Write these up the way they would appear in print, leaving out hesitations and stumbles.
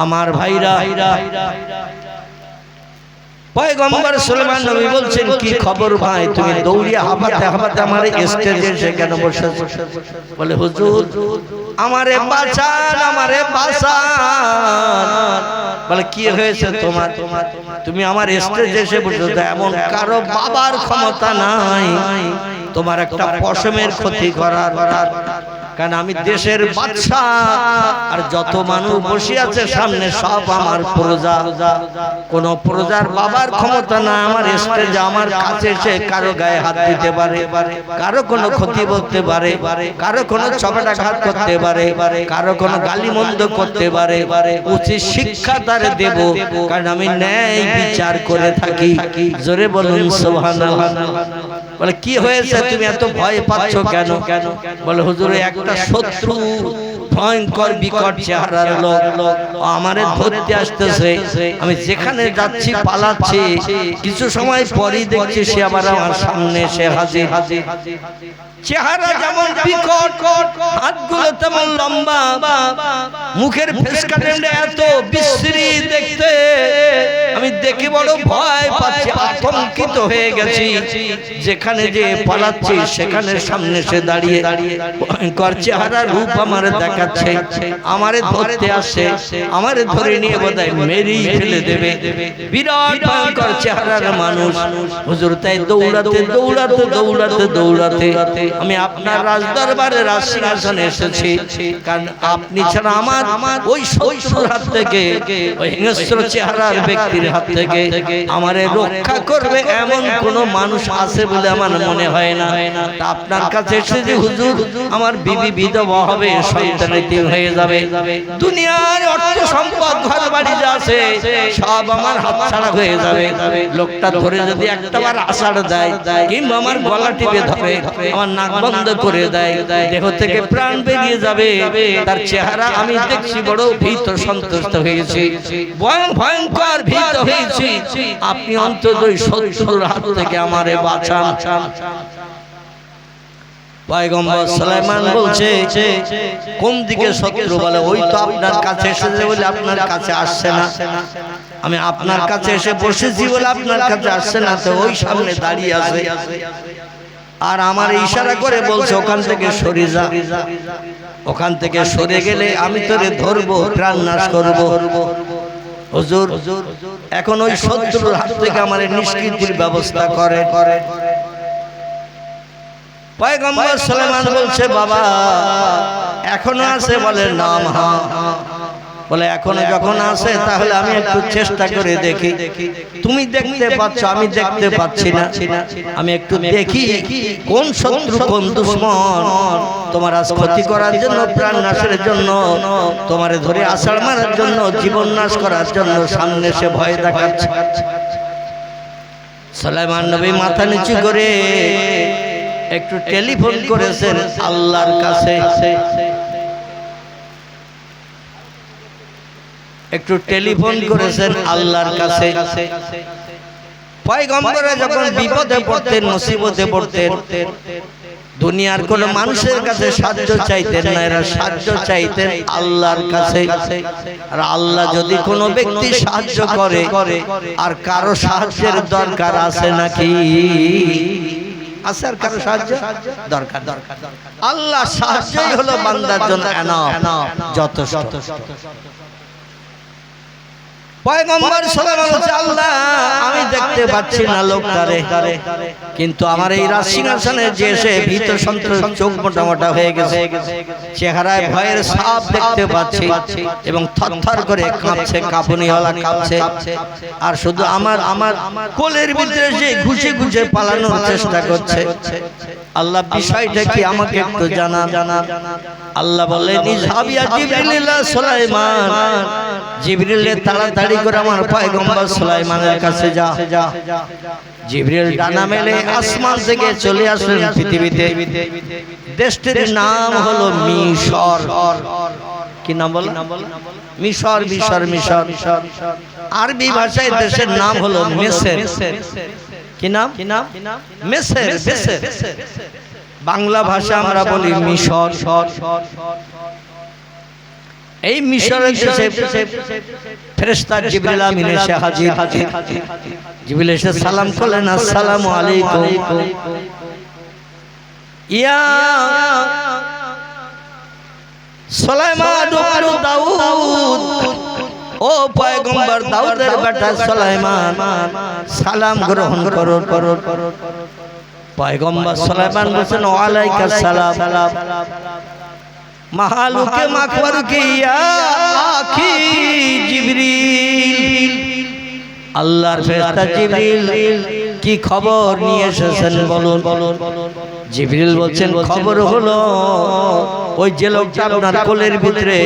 আমার ভাইরা, পয়গম্বর সুলাইমান নবী বলছেন কি খবর ভাই, তুমি দৌড়িয়ে হাঁপাতে হাঁপাতে আমার স্টেজে এসে কেন বসেছো? বলে হুজুর আমারে বাঁচান, আমারে বাঁচান। বলে কি হয়েছে তোমার? তুমি আমার স্টেজে এসে বসেছো, এমন কারো বাবার ক্ষমতা নাই তোমার একটা পশমের ক্ষতি করার। কারণ আমি দেশের বাদশা, আর যত মানুষ বসে আছে সামনে সব আমার প্রজা। কোন প্রজার বাবার ক্ষমতা না আমার স্টেজে আমার কাছে এসে কারো গায়ে হাত দিতে পারে, কারো কোনো ক্ষতি করতে পারে, কারো কোনো চপেটাঘাত করতে পারে, কারো কোনো গালিমন্দ করতে পারে। উচিত শিক্ষা তারে দেব, কারণ আমি ন্যায় বিচার করে থাকি। জোরে বলুন সুবহানাল্লাহ। বলে কি হয়েছে, তুমি এত ভয় পাচ্ছ কেন? বলে হুজুর একটা শত্রু ভয়ঙ্কর বিকট চেহারার লোক আমারে ধরতে আসতেছে, আমি যেখানে যাচ্ছি পালাচ্ছি, কিছু সময় পরেই দেখছি সে আবার আমার সামনে এসে হাজির। চেহারা যেমন বিকট, হাতগুলো তেমন লম্বা, মুখের ফেস কাটিংটা এত বিশ্রী দেখতে, আমি দেখে বড় ভয় পাচ্ছি, আতঙ্কিত হয়ে গেছি। যেখানে যে পালাচ্ছি সেখানে সামনে সে দাঁড়িয়ে ভয়ঙ্কর চেহারা রূপ আমার দেখাচ্ছে, আমারে ধরতে আসছে, আমারে ধরে নিয়ে বোধহয় মেরেই ফেলে দেবে। বিরাট ভয়ঙ্কর চেহারার মানুষ। হুজুর তাই দৌড়াতে দৌড়াতে দৌড়াতে দৌড়াতে আমি আপনার রাজদরবারে রাজসিংহাসনে এসেছি, কারণ আপনি ছাড়া আমার ওই শত্রুর হাত থেকে, ওই হিংস্র চেহারার ব্যক্তির হাত থেকে আমারে রক্ষা করবে এমন কোন মানুষ আছে বলে আমার মনে হয় না। তা আপনার কাছে এসেছি হুজুর, আমার বিবি বিধবা হবে, সন্তান এতিম হয়ে যাবে, দুনিয়ার অর্থ সম্পদ ঘর বাড়ি যা আছে সব আমার হাতছাড়া হয়ে যাবে। লোকটা ধরে যদি একটাবার আষাঢ় দেয় কিংবা আমার গলা টিপে ধরে আমার নাক বন্ধ করে দেয়, দেহ থেকে প্রাণ বেরিয়ে যাবে, তার চেহারা আমি দেখছি বড় ভীত সন্তুষ্ট হয়েছি, ভয়ঙ্কর ভীত হয়েছি। আপনি অন্তত ওই শত্রুর হাত থেকে আমারে বাঁচান। পয়গম্বর সুলাইমান বলছে কোন দিকে শত্রু? বলে ওই তো আপনার কাছে এসেছে বলে আপনার কাছে আসছে না, আমি আপনার কাছে এসে বসেছি বলে আপনার কাছে আসছে না, তো ওই সামনে দাঁড়িয়ে আছে আর আমার ইশারা করে বলছে ওখান থেকে সরে যা, ওখান থেকে সরে গেলে আমি তোরে ধরবো, প্রাণ নাশ করবো। হুজুর এখন ওই শত্রুর হাত থেকে আমার নিষ্কৃতির ব্যবস্থা করে। পয়গম্বর সুলাইমান বলছে বাবা এখনো আছে? বলে নাম হ্যাঁ। বলে এখনো যখন আছে তাহলে আমি একটু চেষ্টা করে দেখি, তুমি দেখতে পাচ্ছ আমি দেখতে পাচ্ছি না, আমি একটু দেখি কোন শত্রু কোন দুশমন তোমার আজ ক্ষতি করার জন্য, প্রাণ নাশের জন্য, তোমারে ধরে আষাঢ় মারার জন্য, জীবন নাশ করার জন্য সামনে সে ভয় দেখাচ্ছে। সুলাইমান নবী মাথা নিচু করে একটু টেলিফোন করেছেন আল্লাহর কাছে, একটু টেলিফোন করেছেন আল্লাহর কাছে। পয়গম্বরে যখন বিপদে পড়তেন, মুসিবতে পড়তেন, দুনিয়ার কোন মানুষের কাছে সাহায্য চাইতেন না, এরা সাহায্য চাইতেন আল্লাহর কাছে। আর আল্লাহ যদি কোনো ব্যক্তি সাহায্য করে, আর কারো সাহায্যের দরকার আছে নাকি? আছে আর কারো সাহায্য দরকার? আল্লাহ সাহায্যই হলো বান্দার জন্য যথেষ্ট। পয়গম্বর সুলাইমান বলছে আল্লাহ আমি দেখতে পাচ্ছি না লোকটারে, কিন্তু আমার এই রাজসিংহাসনে যে এসে ভীত সন্ত্রস্ত, চোখ মোটা মোটা হয়ে গেছে, চেহারায় ভয়ের ছাপ দেখতে পাচ্ছি এবং থরথর করে কাঁপছে, কাঁপুনিওয়ালা কাঁপছে, আর শুধু আমার কোলের ভিতরে যে ঘুষে ঘুষে পালানোর চেষ্টা করছে। আল্লাহ বিষয়টা কি আমাকে একটু জানা। আল্লাহ বললেন ইযহাবিয়া জিবরিল ইলা সুলাইমান, জিবরিল তাড়াতাড়ি করে আমার পয়গম্বর সুলাইমানের কাছে যা। জিবরিল ডানা মেলে আসমান থেকে চলে আসলেন পৃথিবীতে। দেশটির নাম হলো মিশর। কি নাম বলে? মিশর। মিশর মিশর আরবি ভাষায় দেশের নাম হলো মেসর। কি নাম? মেসর। বাংলা ভাষা আমরা বলি মিশর। এই মিশরের দেশে ফেরেশতা জিবরিল আমিন এসে হাজির। জিবরিল এসে সালাম করলেন, আসসালামু আলাইকুম ইয়া সুলাইমান ইবনে দাউদ, ও পয়গম্বর দাউদের বেটা সুলাইমান, সালাম গ্রহণ করো। পয়গম্বর সুলাইমান বলেন, ওয়ালাইকুম সালাম। মাহালুকে মাকবারুকে ইয়া আখি জিবরিল, আল্লাহর ফেরেশতা জিবরিল কি খবর নিয়ে এসেছেন বলুন। জিবরিল বলছেন, খবর হলো ওই যে লোকটা আপনার কোলের ভিতরে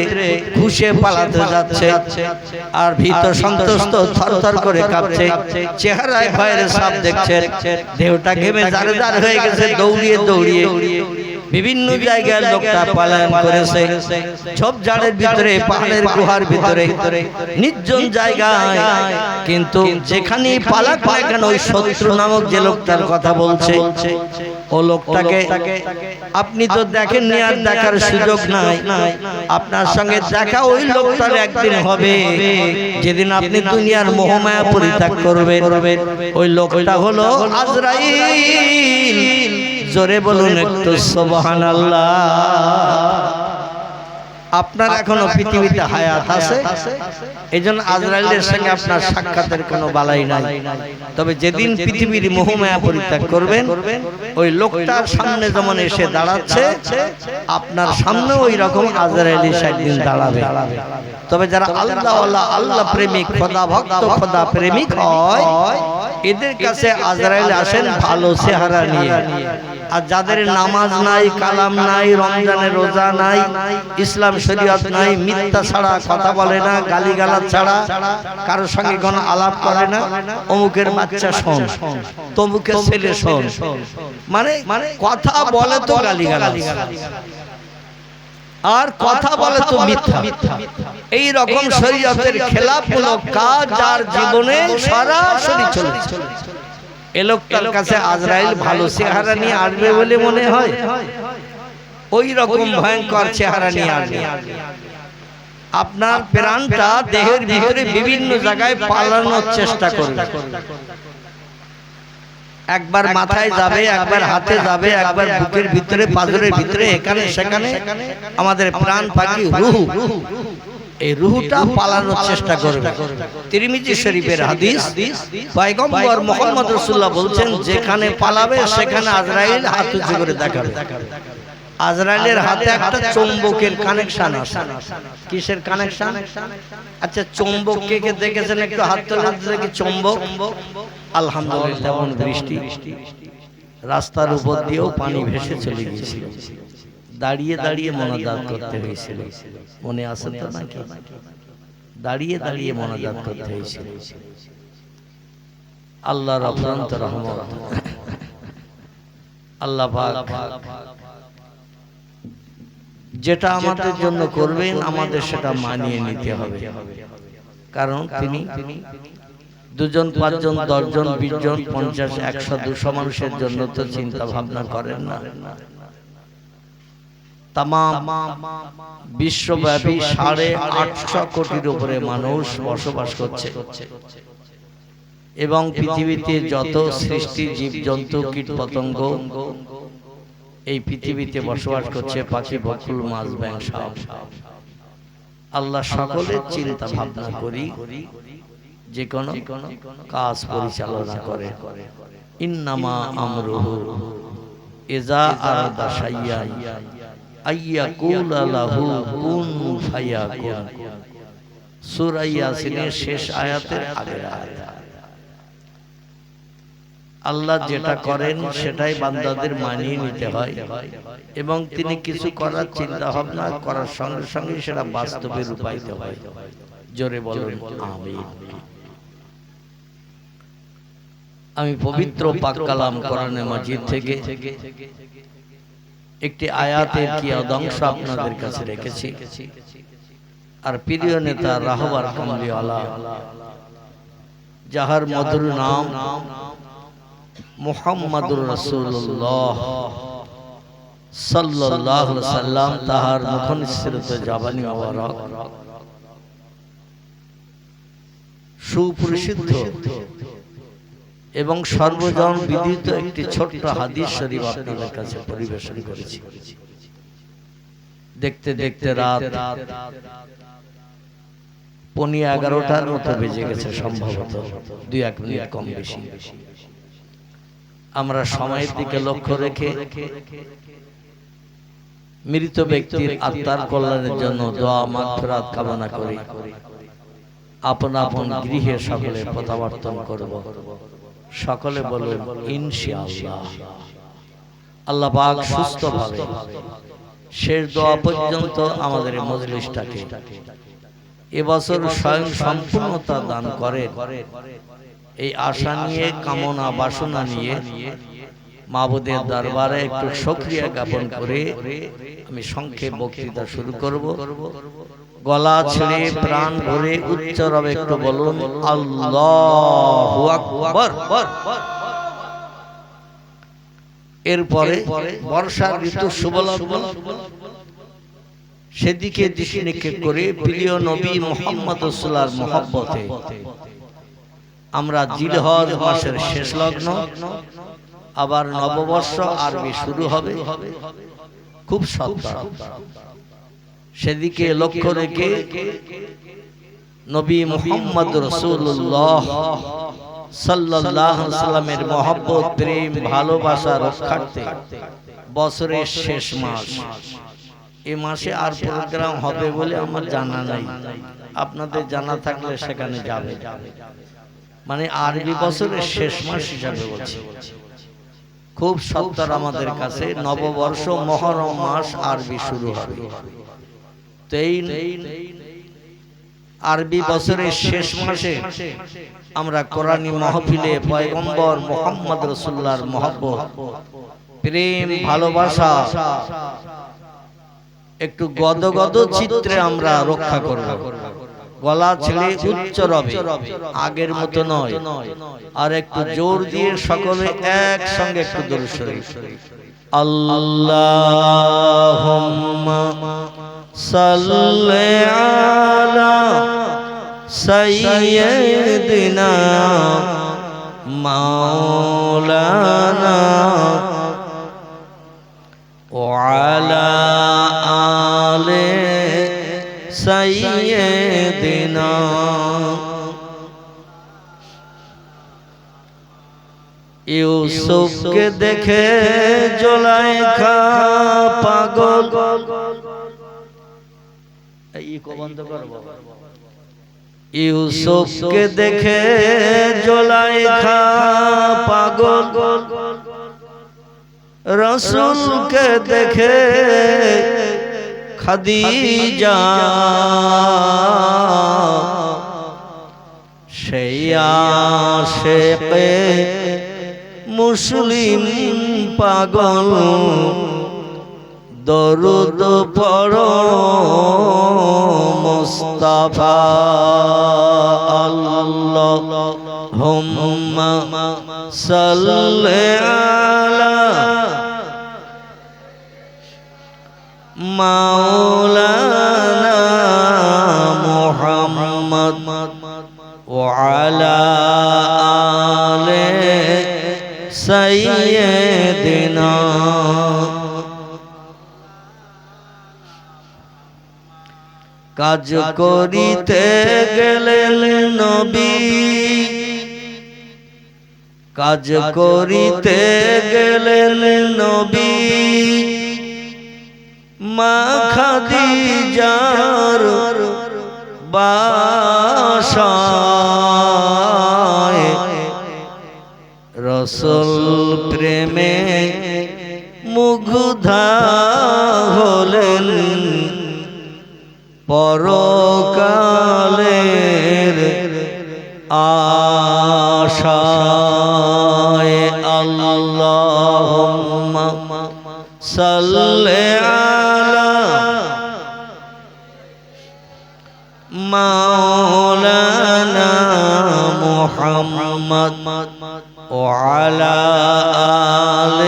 ঘুষে পালাতে যাচ্ছে আর ভীত সন্ত্রস্ত থরথর করে কাঁপছে, চেহারায় ভয়ের ছাপ দেখছেন, দেহটা ঘেমে জারজার হয়ে গেছে, দৌড়িয়ে দৌড়িয়ে বিভিন্ন জায়গায় লোকটা পলায়ন করেছে, ঝোপঝাড়ের ভিতরে, পাহাড়ের গুহার ভিতরে, নির্জন জায়গায়। কিন্তু যেখানেই পালাক না কেন ওই শত্রু নামক যে লোকটার কথা বলছে, ও লোকটাকে আপনি তো দেখেননি আর দেখার সুযোগ নাই। আপনার সঙ্গে দেখা ওই লোকটার একদিন হবে যেদিন আপনি দুনিয়ার মোহমায়া পরিত্যাগ করবেন। ওই লোকটা হলো আজরাইল। জোরে বলুন একটু সুবহানাল্লাহ। আপনার এখনো পৃথিবীতে হায়াত আছে, এইজন্য আজরাইলের সঙ্গে আপনার সাক্ষাতের কোনো বালাই নাই। তবে যেদিন পৃথিবীর মোহমায়া পরিত্যাগ করবেন, ওই লোকটার সামনে যেমন এসে দাঁড়াচ্ছে, আপনার সামনে ওই রকম আজরাইল সেদিন দাঁড়াবে। তবে যারা আল্লাহওয়ালা, আল্লাহ প্রেমিক, খোদা ভক্ত, খোদা প্রেমিক হয়, এদের কাছে আজরাইল আসেন ভালো চেহারা নিয়ে। আর যাদের নামাজ নাই, কালাম নাই, রমজানের রোজা নাই, ইসলাম শরীয়ত নাই, মিথ্যা ছাড়া কথা বলে না, গালিগালাজ ছাড়া কারোর সঙ্গে কোনো আলাপ করে না, অমুকের বাচ্চা শোন, তমুকের ছেলে শোন, মানে কথা বলে তো গালিগালাজ আর কথা বলে তো মিথ্যা, এই রকম শরীয়তের খেলাফমূলক কাজ যার জীবনে সরাসরি চলছে, এ লোকটার কাছে আজরাইল ভালো চেহারা নিয়ে আসবে বলে মনে হয়? ওই রকম ভয়ঙ্কর চেহারা নিয়ে আসবে। আপনার প্রাণটা দেহের ভিতরে বিভিন্ন জায়গায় পালানোর চেষ্টা করবে। একবার মাথায় যাবে, একবার হাতে যাবে, একবার বুকের ভিতরে, পাঁজরের ভিতরে, এখানে সেখানে আমাদের প্রাণ পাখি রূহ, এই রূহটা পালানোর চেষ্টা করবে। তিরমিজি শরীফের হাদিস, পয়গম্বর মুহাম্মদ রাসূলুল্লাহ বলছেন, যেখানে পালাবে সেখানে আজরাইল হাত উঁচু করে দেখাবে। আজরাইলের হাতে একটা চুম্বকের কানেকশন আছে। কিসের কানেকশন? আচ্ছা, চুম্বক কে কে দেখেছেন? একটু হাত তুলে দেখি। চুম্বক, আলহামদুলিল্লাহ, তেমন বৃষ্টি, রাস্তার উপর দিয়েও পানি ভেসে চলে গিয়েছিল, দাঁড়িয়ে দাঁড়িয়ে মোনাজাত করতে হয়েছিল। মনে আছে তো নাকি? দাঁড়িয়ে দাঁড়িয়ে মোনাজাত করতে হয়েছিল। আল্লাহর অফুরন্ত রহমত, আল্লাহ পাক যেটা আমাদের জন্য করবেন, আমাদের সেটা মানিয়ে নিতে হবে। কারণ তিনি দুজন, পাঁচজন, 10 জন, 20 জন, 50, 100, 200 মানুষের জন্য তো চিন্তা ভাবনা করেন না। তামাম বিশ্বব্যাপী 850 কোটির উপরে মানুষ বসবাস করছে এবং পৃথিবীতে যত সৃষ্টি, জীবজন্তু, কীটপতঙ্গ এই পৃথিবীতে বসবাস করছে, পাখি, বকুল, মাছ, ব্যাঙ, সাপ, আল্লাহ সকলের চিন্তা ভাবনা করি যে কোনো কাজ পরিচালনা করে। ইন্নামা আমরুহু ইযা আরাদা শাইয়ান আইয়াকুলা লাহু কুন ফায়াকুন। সূরা ইয়াসিনের শেষ আয়াতের আগের আয়াত। আল্লাহ যেটা করেন সেটাই বান্দাদের মানিয়ে নিতে হয় এবং তিনি কিছু করার চিন্তা ভাবনা করার সঙ্গে সঙ্গে সেটা বাস্তবে রূপায়িত হয়। জোরে বলুন আমিন। আমি পবিত্র পাক কালাম কোরআনে মাজিদ থেকে একটি আয়াতের কি অংশ আপনাদের কাছে রেখেছি। আর প্রিয় নেতা রাহবার কামলিওয়ালা, যাহার মধুর নাম মুহাম্মাদুর রাসূলুল্লাহ সাল্লাল্লাহু আলাইহি সাল্লাম তাহার মুখনিসৃত জবানি মোবারক সুপরিশুদ্ধ এবং সর্বজন বিদিত একটি ছোট্ট হাদিস শরীফ আপনাদের কাছে পরিবেশন করেছি। দেখতে দেখতে রাত 11:15 মতো বেজে গেছে, সম্ভবত 2-1 মিনিট কম বেশি। আমরা সময়ের দিকে লক্ষ্য রেখে মৃত ব্যক্তির আত্মার কল্যাণের জন্য দোয়া মাগফিরাত কামনা করি। আপন আপন গৃহে সকলে প্রত্যাবর্তন করব। সকলে বলুন ইনশাআল্লাহ। আল্লাহ পাক সুস্থভাবে শেষ দোয়া পর্যন্ত আমাদের এই মজলিসটাকে এবছর স্বয়ং সম্পূর্ণতা দান করে, এই আশা নিয়ে, কামনা বাসনা নিয়ে মাবুদের দরবারে একটু শুকরিয়া জ্ঞাপন করে আমি সংক্ষেপ বক্তৃতা শুরু করব। গলা ছেড়ে প্রাণ ভরে উচ্চ রবে একটু বলুন আল্লাহু আকবার। এরপরে বর্ষার ঋতু শুভলগ্ন, সেদিকে দৃষ্টি নিক্ষেপ করে প্রিয় নবী মুহাম্মদ রাসূলুল্লাহর মহব্বতে আমরা জিলহজ মাসের শেষ লগ্ন, আবার নববর্ষ আরবি শুরু হবে খুব সত্তর। সেদিকে লক্ষ্য রেখে নবী মুহাম্মদ রাসূলুল্লাহ সাল্লাল্লাহু আলাইহি সাল্লামের মহব্বত, প্রেম, ভালোবাসা রক্ষার্থে বছরের শেষ মাস, এই মাসে আর প্রোগ্রাম হবে বলে আমার জানা নাই। আপনাদের জানা থাকলে সেখানে যাবে, মানে আরবি বছরের শেষ মাস হিসাবে বলছি। খুব সত্তর আমাদের কাছে নববর্ষ মুহররম মাস আরবি শুরু হবে। তো এই আরবি বছরের শেষ মাসে আমরা কোরআনী মাহফিলে পয়গম্বর মুহাম্মদ রাসূলুল্লাহর মহব্বত, প্রেম, ভালোবাসা একটু গদগদ চিত্রে আমরা রক্ষা করব। গলা ছেড়ে উচ্চ রবে, আগের মতো নয়, আর একটু জোর দিয়ে সকলে একসঙ্গে একটু দরুদ শরীফ। আল্লাহুম্মা সাল্লি আলা সাইয়্যিদিনা মাওলানা ওয়া আলা আলি সাইয়্যিদিনা। ইউসুফকে দেখে জুলাইখা পাগল, ইউসুফকে দেখে জুলাইখা পাগল, রাসূলকে দেখে খাদিজা, সেই আশিকে মুসলিম পাগল, দরুদ পড়ো মুস্তাফা। আল্লাহুম্মা সাল্লি আলা মাওলানা মুহাম্মদ ওয়া আলা আলি সাইয়্যিদিনা। কাজ করিতে গেলেন নবী, কাজ করিতে গেলেন নবী, মা খাদিজার বাসায়, রাসূল প্রেমে মুগ্ধা হলেন, পরকালের আশায়। আল্লাহুম্মা সাল্লি আলা মাওলানা মুহাম্মদ وعلى آل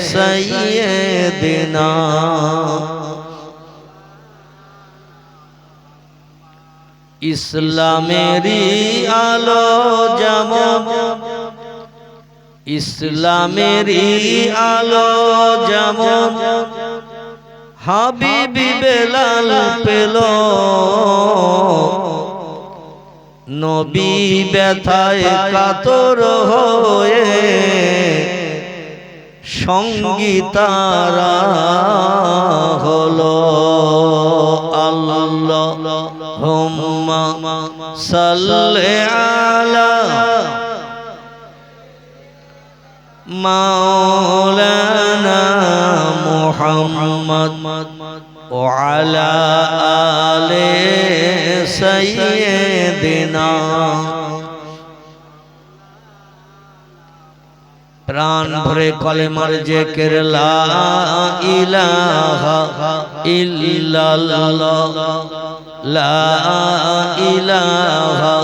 سيدنا ইসলামেরই আলো যেমন ইসলামেরই আলো যেমন হাবিবি বেলাল পেল নবী ব্যথায় কাতর হয়ে সঙ্গী তারা হলো আল্লাহুম্মা সাল্লি আলা মাওলানা মুহাম্মদ ওয়া আলা আলি সাইয়্যিদিনা প্রাণ ভরে কলেমার জিকির লা ইলাহা ইল্লাল্লাহ লা ইলাহা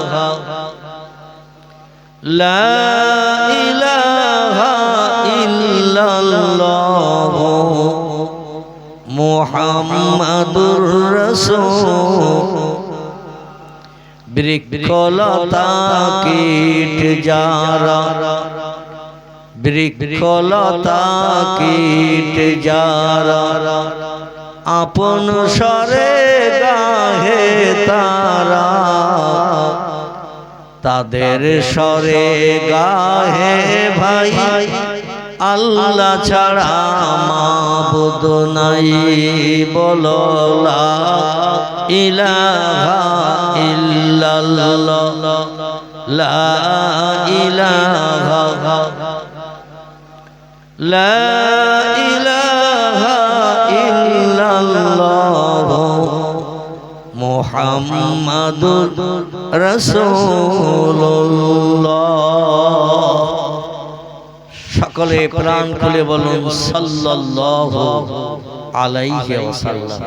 লা ইলাহা ইল্লাল্লাহ মুহাম্মাদুর রাসূল বৃক্ষলতা কীট যারা বৃক্ষলতা কীট যারা আপন স্বরে গাহে তারা তাদের স্বরে গাহে ভাই আল্লাহ ছাড়া মাবুদ নাই বলো লা ইলাহা ইল্লাল্লাহ লা ইলাহা লা ইলাহা ইল্লাল্লাহ মুহাম্মাদুর রাসূলুল্লাহ সকলে প্রাণ খুলে বলুন সাল্লাল্লাহু আলাইহি ওয়াসাল্লাম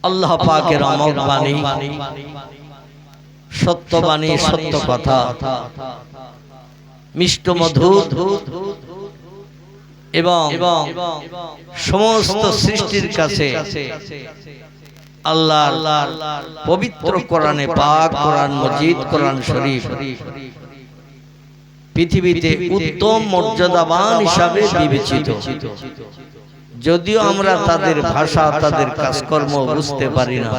আল্লাহ পাকের অমর বাণী সত্য বাণী সত্য কথা মিষ্ট মধুর এবং সমস্ত সৃষ্টির কাছে আল্লাহর পবিত্র কোরআনে পাক কোরআন মজিদ কোরআন শরীফ পৃথিবীতে উত্তম মর্যাদাবান হিসাবে বিবেচিত যদিও আমরা তাদের ভাষা তাদের কাজকর্ম বুঝতে পারি না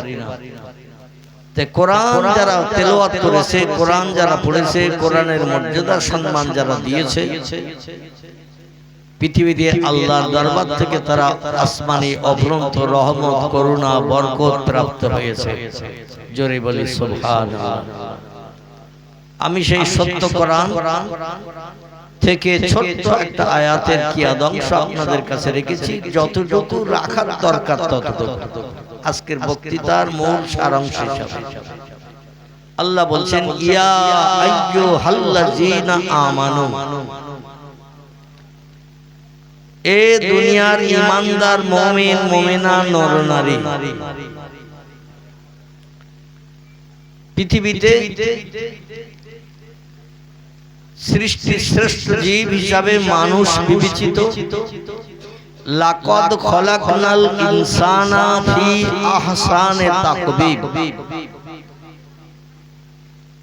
কোরআন যারা তেলাওয়াত করেছে কোরআন যারা পড়েছে কোরআনের মর্যাদা সম্মান যারা দিয়েছে পৃথিবীতে আল্লাহর দরবার থেকে তারা আসমানি অভ্রন্ত রহমত করুণা বরকত প্রাপ্ত হয়েছে জোরে বলি সুবহানাল্লাহ আমি সেই সত্য কোরআন থেকে ছোট্ট একটা আয়াতের কিয়াদংশ আপনাদের কাছে রেখেছি যতটুকু রাখার দরকার ততটুকু আজকের বক্তৃতার মূল সারাংশ হিসাবে আল্লাহ বলছেন ইয়া আইয়ুহাল্লাযীনা আমানু এ দুনিয়ার ঈমানদার মুমিন মুমিনা নর নারী পৃথিবীতে সৃষ্টির শ্রেষ্ঠ জীব হিসাবে মানুষ বিবেচিত লাকাদ খলাকনাল ইনসানা ফি আহসানি তাকবীব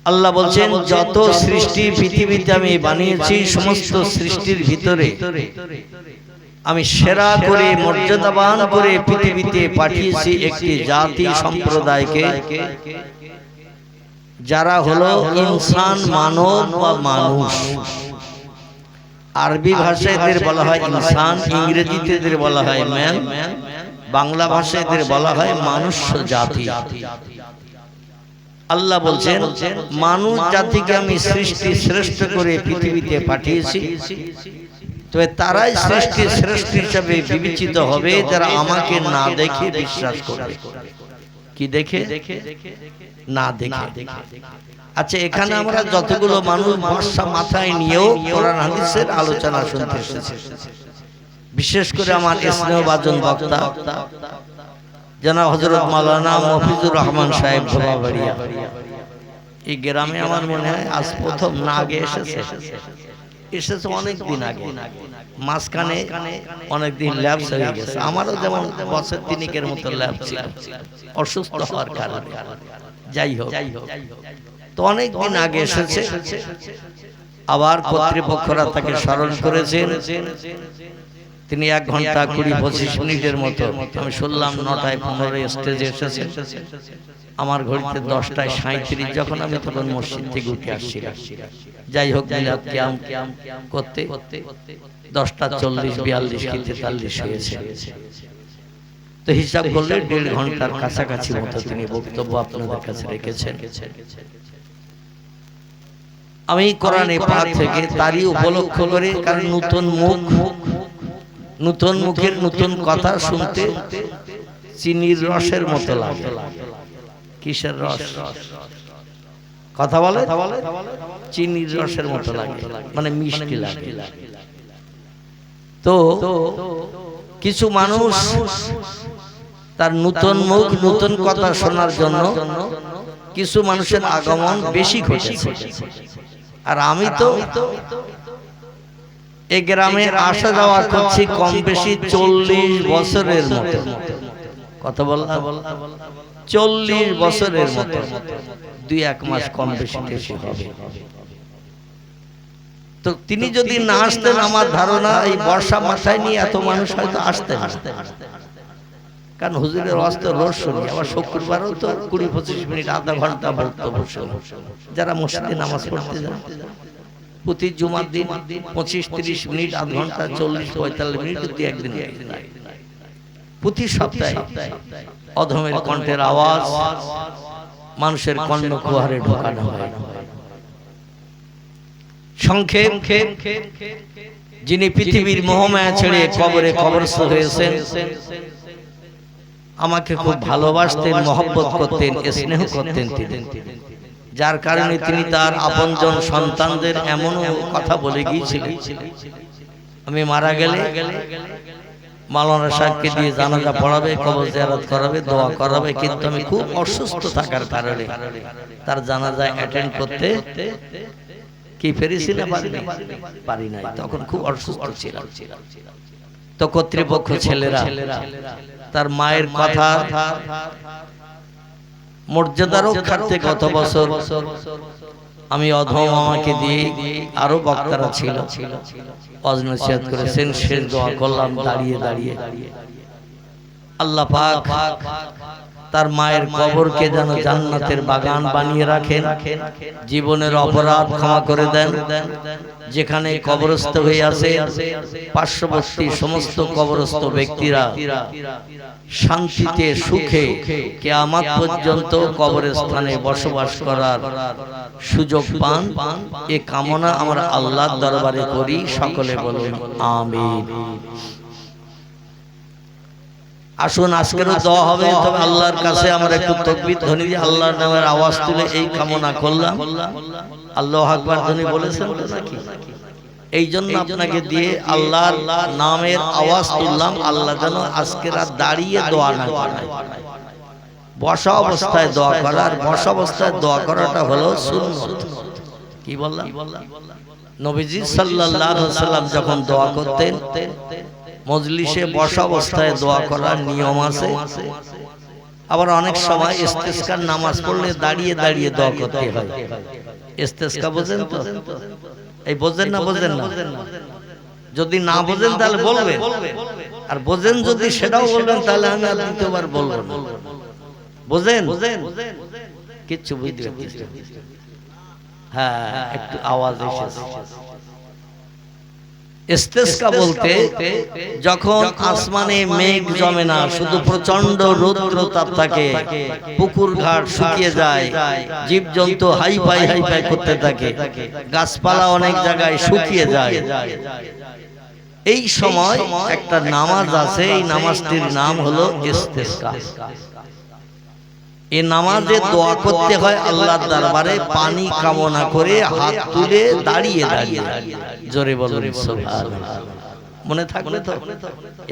আল্লাহ বলছেন যত সৃষ্টি পৃথিবীতে আমি বানিয়েছি সমস্ত সৃষ্টির ভিতরে আমি সেরা করে মর্যাদাবান করে পৃথিবীতে পাঠিয়েছি একটি জাতি সম্প্রদায়কে যারা হলো ইনসান মানব বা মানুষ আরবি ভাষায় এদের বলা হয় ইনসান ইংরেজিতে এদের বলা হয় ম্যান বাংলা ভাষায় এদের বলা হয় মনুষ্য জাতি আল্লাহ বলছেন মানুষ জাতিকে আমি সৃষ্টি শ্রেষ্ঠ করে পৃথিবীতে পাঠিয়েছি তবে তারাই সৃষ্টি শ্রেষ্ঠ হিসাবে বিবেচিত হবে যারা আমাকে না দেখে বিশ্বাস করবে কি দেখে না দেখে আচ্ছা এখানে আমরা যতগুলো মানুষ বর্ষা মাথায় নিয়েও কোরআন হাদিসের আলোচনা শুনতে এসেছি বিশেষ করে আমার স্নেহভাজন বক্তা জনাব হযরত মাওলানা মফিজুর রহমান সাহেব ধোবাবাড়িয়া এই গ্রামে আমার মনে হয় আজ প্রথম না, আগে এসেছে অনেক দিন আগে, মাঝখানে অনেকদিন ল্যাপস হয়ে গেছে। আমারও যেমন বছর তিনেকের মতো ল্যাপস ছিল অসুস্থ হওয়ার কারণে। যাই হোক, তো অনেক দিন আগে এসেছে। আবার কর্তৃপক্ষরা তাকে স্মরণ করেছেন। তিনি 1 ঘন্টা 20-25 মিনিটের মতো, আমি শুনলাম 9টায় 15 স্টেজে এসেছেন। আমার ঘড়িতে 10টায় 37, যখন আমি তখন মসজিদ থেকে উঠে আসছিলাম। যাই হোক, মিলাদ কিয়াম করতে 10টা 40, 42 কি 43 হয়েছে। তো হিসাব করলে 1.5 ঘন্টার কাছাকাছি মতো তিনি বক্তব্য আপনাদের কাছে রেখেছেন। আমি কোরআনে পাক থেকে তারই উপলক্ষ করে, কারণ নতুন মুখ, নতুন মুখের নতুন কথা শুনতে চিনির রসের মতো লাগে। কিসের রস? কথা বলে চিনির রসের মতো লাগে, মানে মিষ্টি লাগে। তো কিছু মানুষ তার নতুন মুখ নতুন কথা শোনার জন্য কিছু মানুষের আগমন বেশি ঘটেছে। আর আমি তো এই গ্রামে আসা যাওয়া করছি কম বেশি 40 বছরের মতো। কথা বললাম 40 বছরের মতো, 2-1 মাস কম বেশি হবে। তো তিনি যদি না আসতেন, আমার ধারণা এই বর্ষা মাথায় নিয়ে এত মানুষ হয়তো আসতেন না। কারণ হুজুরের ওয়াজ তো রোজ শুনি, আবার শুক্রবারও তো 20-25 মিনিট, আধা ঘন্টা বক্তব্য শুনি। যারা মসজিদে নামাজ পড়তে যায় প্রতি জুমার দিন 25-30 মিনিট, আধ ঘন্টা 40-45 মিনিট, 2-1 দিন প্রতি সপ্তাহে অধমের কণ্ঠের আওয়াজ মানুষের কর্ণকুহারে ঢোকানো হয়। সংক্ষেপ, যিনি পৃথিবীর মোহমায়া ছেড়ে কবরে কবরস্থ হয়েছেন, আমাকে খুব ভালোবাসতেন, মহব্বত করতেন, স্নেহ করতেন তিনি। যার কারণে তিনি তার আপনজন সন্তানদের এমন কথা বলে গিয়েছিলেন, আমি মারা গেলে মাওলানা সাহেবকে দিয়ে জানাজা পড়াবে, কবর জিয়ারত করাবে, দোয়া করাবে, কিন্তু আমি খুব অসুস্থ থাকার কারণে তার জানাজা অ্যাটেন্ড করতে কি পেরেছি না পারি নাই। তখন খুব অসুস্থ ছিলাম। তো কর্তৃপক্ষ ছেলেরা তার মায়ের কথা মর্যাদা রক্ষার্থে গত বছর আমি অধম আমাকে দিয়ে আরো বক্তারা ছিল, ওয়াজ নসিহত করেছেন, শেষ দোয়া করলাম দাঁড়িয়ে দাঁড়িয়ে। আল্লাহ পাক তার মায়ের কবরকে যেন জান্নাতের বাগান বানিয়ে রাখেন, জীবনের অপরাধ ক্ষমা করে দেন। যেখানে কবরস্থ হয়ে আছে পার্শ্ববর্তী সমস্ত কবরস্থ ব্যক্তিরা শান্তিতে সুখে কিয়ামত পর্যন্ত কবরের স্থানে বসবাস করার সুযোগ পান, এ কামনা আমরা আল্লাহর দরবারে করি। সকলে বলুন আমিন। আসুন, আজকেরও দোয়া হবে, তবে আল্লাহর কাছে আমরা একটু তাকবীর ধ্বনি দিয়ে আল্লাহর নামের আওয়াজ তুলে এই কামনা করলাম। আল্লাহু আকবার ধ্বনি বলেছেন তো নাকি? এই জন্য আপনাকে দিয়ে আল্লাহর নামের আওয়াজ তুললাম। আল্লাহ যেন আজকে রাত দাঁড়িয়ে দোয়া না করায়, বসা অবস্থায় দোয়া করা। আর বসা অবস্থায় দোয়া করাটা হলো সুন্নাত। কি বললাম? নবীজি সাল্লাল্লাহু আলাইহি ওয়াসাল্লাম যখন দোয়া করতেন, মজলিসে বসা অবস্থায় দোয়া করার নিয়ম আছে। আবার অনেক সময় ইস্তেসকার নামাজ পড়লে দাঁড়িয়ে দাঁড়িয়ে দোয়া করতে হয়। ইস্তেসকা বোঝেন তো? এই বোঝেন না? বোঝেন না? যদি না বোঝেন তাহলে বলবেন, আর বোঝেন যদি সেটাও বলবেন তাহলে আমি আর দ্বিতীয়বার বলবো না। বোঝেন? কিচ্ছু বুঝতে পারছি। হ্যাঁ, একটু আওয়াজ এসেছে। ইস্তেসকা বলতে যখন আসমানে মেঘ জমে না, শুধু প্রচন্ড রৌদ্রতাপ থাকে, পুকুর ঘাট শুকিয়ে যায়, জীবজন্তু হাইফাই হাইফাই করতে থাকে, গাছপালা অনেক জায়গায় শুকিয়ে যায়, এই সময় একটা নামাজ আছে, এই নামাজটির নাম হলো ইস্তেসকা। এই নামাজে দোয়া করতে হয় আল্লাহর দরবারে পানি কামনা করে, হাত তুলে দাঁড়িয়ে দাঁড়িয়ে। জোরে বলুন সুবহানাল্লাহ। মনে থাকবে তো?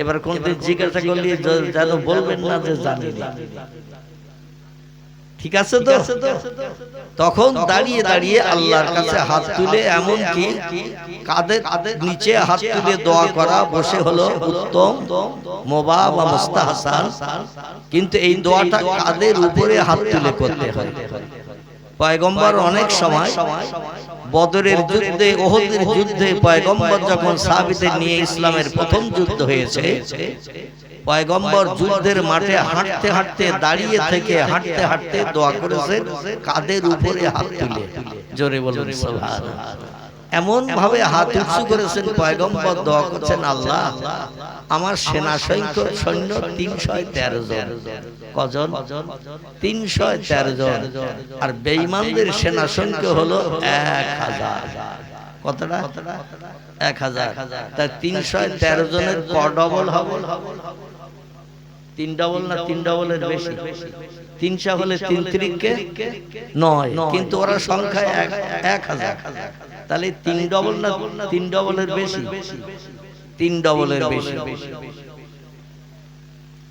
এবার কোনদিন জিজ্ঞাসা করলে যেন বলবেন না যে জানি না। ঠিক আছে তো? তখন দাঁড়িয়ে দাঁড়িয়ে আল্লাহর কাছে হাত তুলে, এমন কি কাঁধের নিচে হাত তুলে দোয়া করা বসে হলো উত্তম, মুবাহ বা মুস্তাহসান। কিন্তু এই দোয়াটা কাঁধের উপরে হাত তুলে করতে হয়। পয়গম্বর অনেক সময় বদরের যুদ্ধে, ওহদের যুদ্ধে পয়গম্বর যখন সাহাবীদের নিয়ে ইসলামের প্রথম যুদ্ধ হয়েছে, পয়গম্বর যুদ্ধের মাঠে হাঁটতে হাঁটতে, দাঁড়িয়ে থেকে হাঁটতে হাঁটতে দোয়া করেছেন কাঁধের উপরে হাত তুলে। জোরে বলুন সুবহানাল্লাহ। এমন ভাবে হাত উঁচু করেছেন পয়গম্বর, দোয়া করছেন, আল্লাহ আমার সেনা সৈন্য 313 জন। কজন? 313 জন। আর বেঈমানদের সেনা সংখ্যা হলো 1000। কতটা? 1000। তাই 313 জনের ক ডবল হবে? 3 ডবল না 3 ডবলের বেশি? 300 হলে 3 ত্রিকে 9, কিন্তু ওরা সংখ্যা 1000। তাহলে 3 ডবল না 3 ডবলের বেশি? 3 ডবলের বেশি।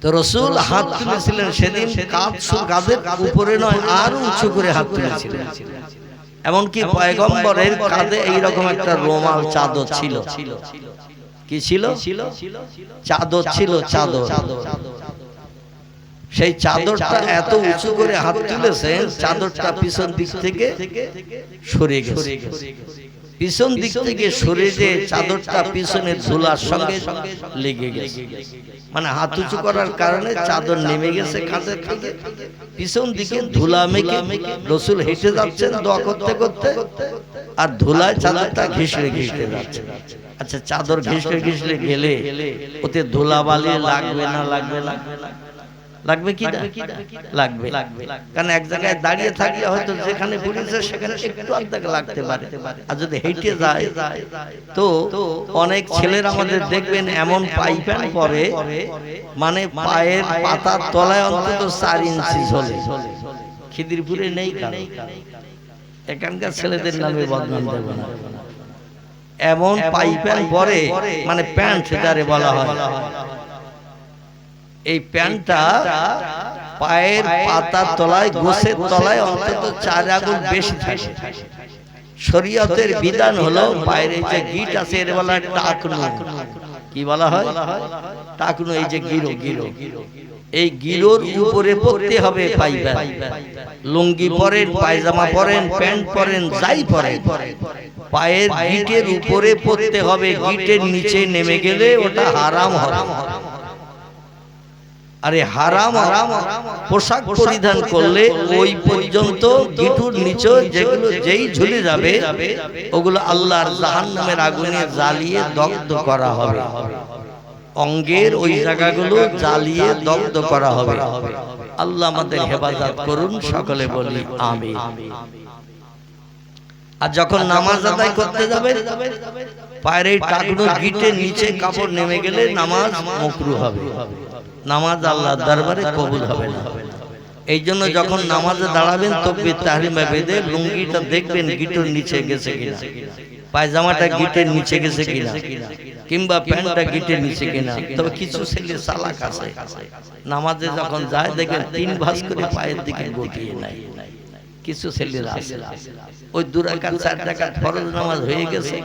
তো রাসূল হাত তুলেছিলেন সেদিন কাঁধের উপরে নয়, আরো উঁচু করে হাত তুলেছিলেন। এমনকি পয়গম্বরের কাঁধে এইরকম একটা রুমাল চাদর ছিল। কি ছিল? চাদর ছিল, চাদর। সেই চাদরটা এত উঁচু করে হাত তুলেছেন, চাদরটা পিছন দিক থেকে সরে গেছে। পিছন দিক থেকে সরে যে চাদরটা পিছনের ধুলার সঙ্গে লেগে গেছে। মানে হাত উঁচু করার কারণে চাদর নেমে গেছে কাঁধের থেকে, পিছন দিকে ধুলা মেখে রাসূল হেঁটে যাচ্ছেন দোয়া করতে করতে, আর ধুলায় চাদরটা ঘিসড়ে ঘিসড়ে যাচ্ছে। আচ্ছা, চাদর ঘিসড়ে ঘিসড়ে গেলে ওতে ধুলা বালি লাগবে না? লাগবে না? লাগবে কি না? লাগবে। কারণ এক জায়গায় দাঁড়িয়ে থাকলে হয়তো যেখানে পড়েছে সেখানে একটু আধটাকে লাগতে পারে। আর যদি হেঁটে যায় তো অনেক ছেলেরা আমাদের দেখবেন এমন পাই প্যান্ট পরে, মানে পায়ের পাতার তলায় অন্তত 4 ইঞ্চি ঝোলে। খিদিরপুরে নেই কারণ, এখানকার ছেলেদের নামে বদনাম দেব না। এমন পাই প্যান্ট পরে, মানে প্যান্ট যারে বলা হয়, এই প্যান্টটা পায়ের পাতার তলায়, গোছের তলায় অন্তত 4 আঙ্গুল বেশি থাকে। শরীয়তের বিধান হলো পায়ের এই যে গিট আছে এর বলা হয় টাকনু। কি বলা হয়? টাকনু। এই যে গিরো, এই গিরোর উপরে পড়তে হবে পাইবা। লুঙ্গি পরেন, পায়জামা পরেন, প্যান্ট পরেন, যাই পরেন, পায়ের গিটের উপরে পড়তে হবে। গিটের নিচে নেমে গেলে ওটা হারাম হবে। আরে হারাম পোশাক পরিধান করলে ওই পর্যন্ত গিটুর নিচে যেগুলো যেই ঝুলে যাবে ওগুলো আল্লাহর জাহান্নামের আগুনে জ্বালিয়ে দগ্ধ করা হবে। অঙ্গের ওই জায়গাগুলো জ্বালিয়ে দগ্ধ করা হবে। আল্লাহ আমাদের হেফাজত করুন, সকলে বলি আমিন। আর যখন নামাজ আদায় করতে যাবে, পায়ের এই টাকনো গিটের নিচে কাপড় নেমে গেলে নামাজ মাকরুহ হবে, নামাজ আল্লাহর দরবারে কবুল হবে না। এই জন্য যখন নামাজে দাঁড়াবেন তাকবীর তাহরিমা বেঁধে লুঙ্গিটা দেখবেন গিটের নিচে গেছে কিনা, পায়জামাটা গিটের নিচে গেছে কিনা, কিংবা প্যান্টটা গিটের নিচে কিনা। তবে কিছু ছেলে চালাক আছে, নামাজে যখন যায় দেখেন 3 ভাঁজ করে পায়ের দিকে গটিয়ে নেয়। কিছু ছেলেরা আছে, ওই 2 রাকাত 4 রাকাত ফরজ নামাজ হয়ে গেছে,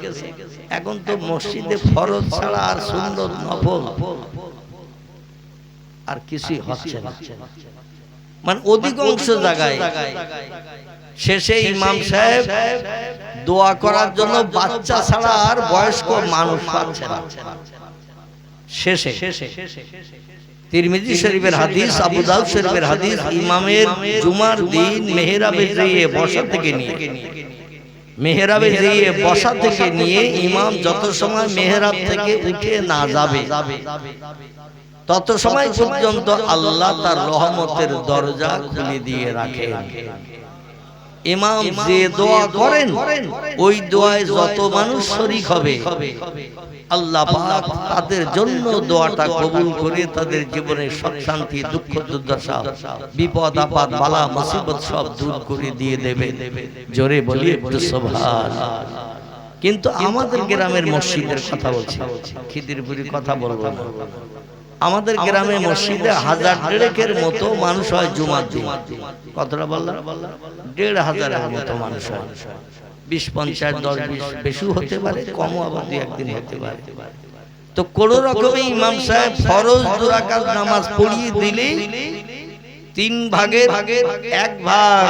এখন তো মসজিদে ফরজ ছাড়া আর সুন্নত নফল আর কিছুই হচ্ছে না। মানে অধিকাংশ জায়গায় শেষে ইমাম সাহেব দোয়া করার জন্য বাচ্চা ছাড়া আর বয়স্ক মানুষ পাচ্ছে না। শেষে তিরমিজি শরীফের হাদিস, আবু দাউদ শরীফের হাদিস, ইমামের জুমার দিন মেহরাবে যেয়ে বসা থেকে নিয়ে ইমাম যত সময় মেহরাব থেকে উঠে না যাবে তত সময় পর্যন্ত আল্লাহ তার রহমতের দরজা খুলে দিয়ে রাখেন। ইমাম যে দোয়া করেন ওই দোয়ায় যত মানুষ শরীক হবে আল্লাহ পাক তাদের জন্য দোয়াটা কবুল করে তাদের জীবনে সুখ শান্তি, দুঃখ দুর্দশা, বিপদ আপদ, বালা মুসিবত সব দূর করে দিয়ে দেবে। জোরে বলি একটু সুবহানাল্লাহ। কিন্তু আমাদের গ্রামের মসজিদের কথা বলছি, খিদিরপুরের কথা বলবো না। আমাদের গ্রামে মসজিদে 1000-1,500-এর মতো মানুষ হয় জুমার দিন। কতটা বললাম? 1,500-এর মতো মানুষ হয়। 20, 50, 10, 20 বেশিও হতে পারে, কমও আবার 2-1 দিন হতে পারে। তো কোন রকমে ইমাম সাহেব ফরজ 2 রাকাত নামাজ পড়িয়ে দিলে 3 ভাগের 1 ভাগ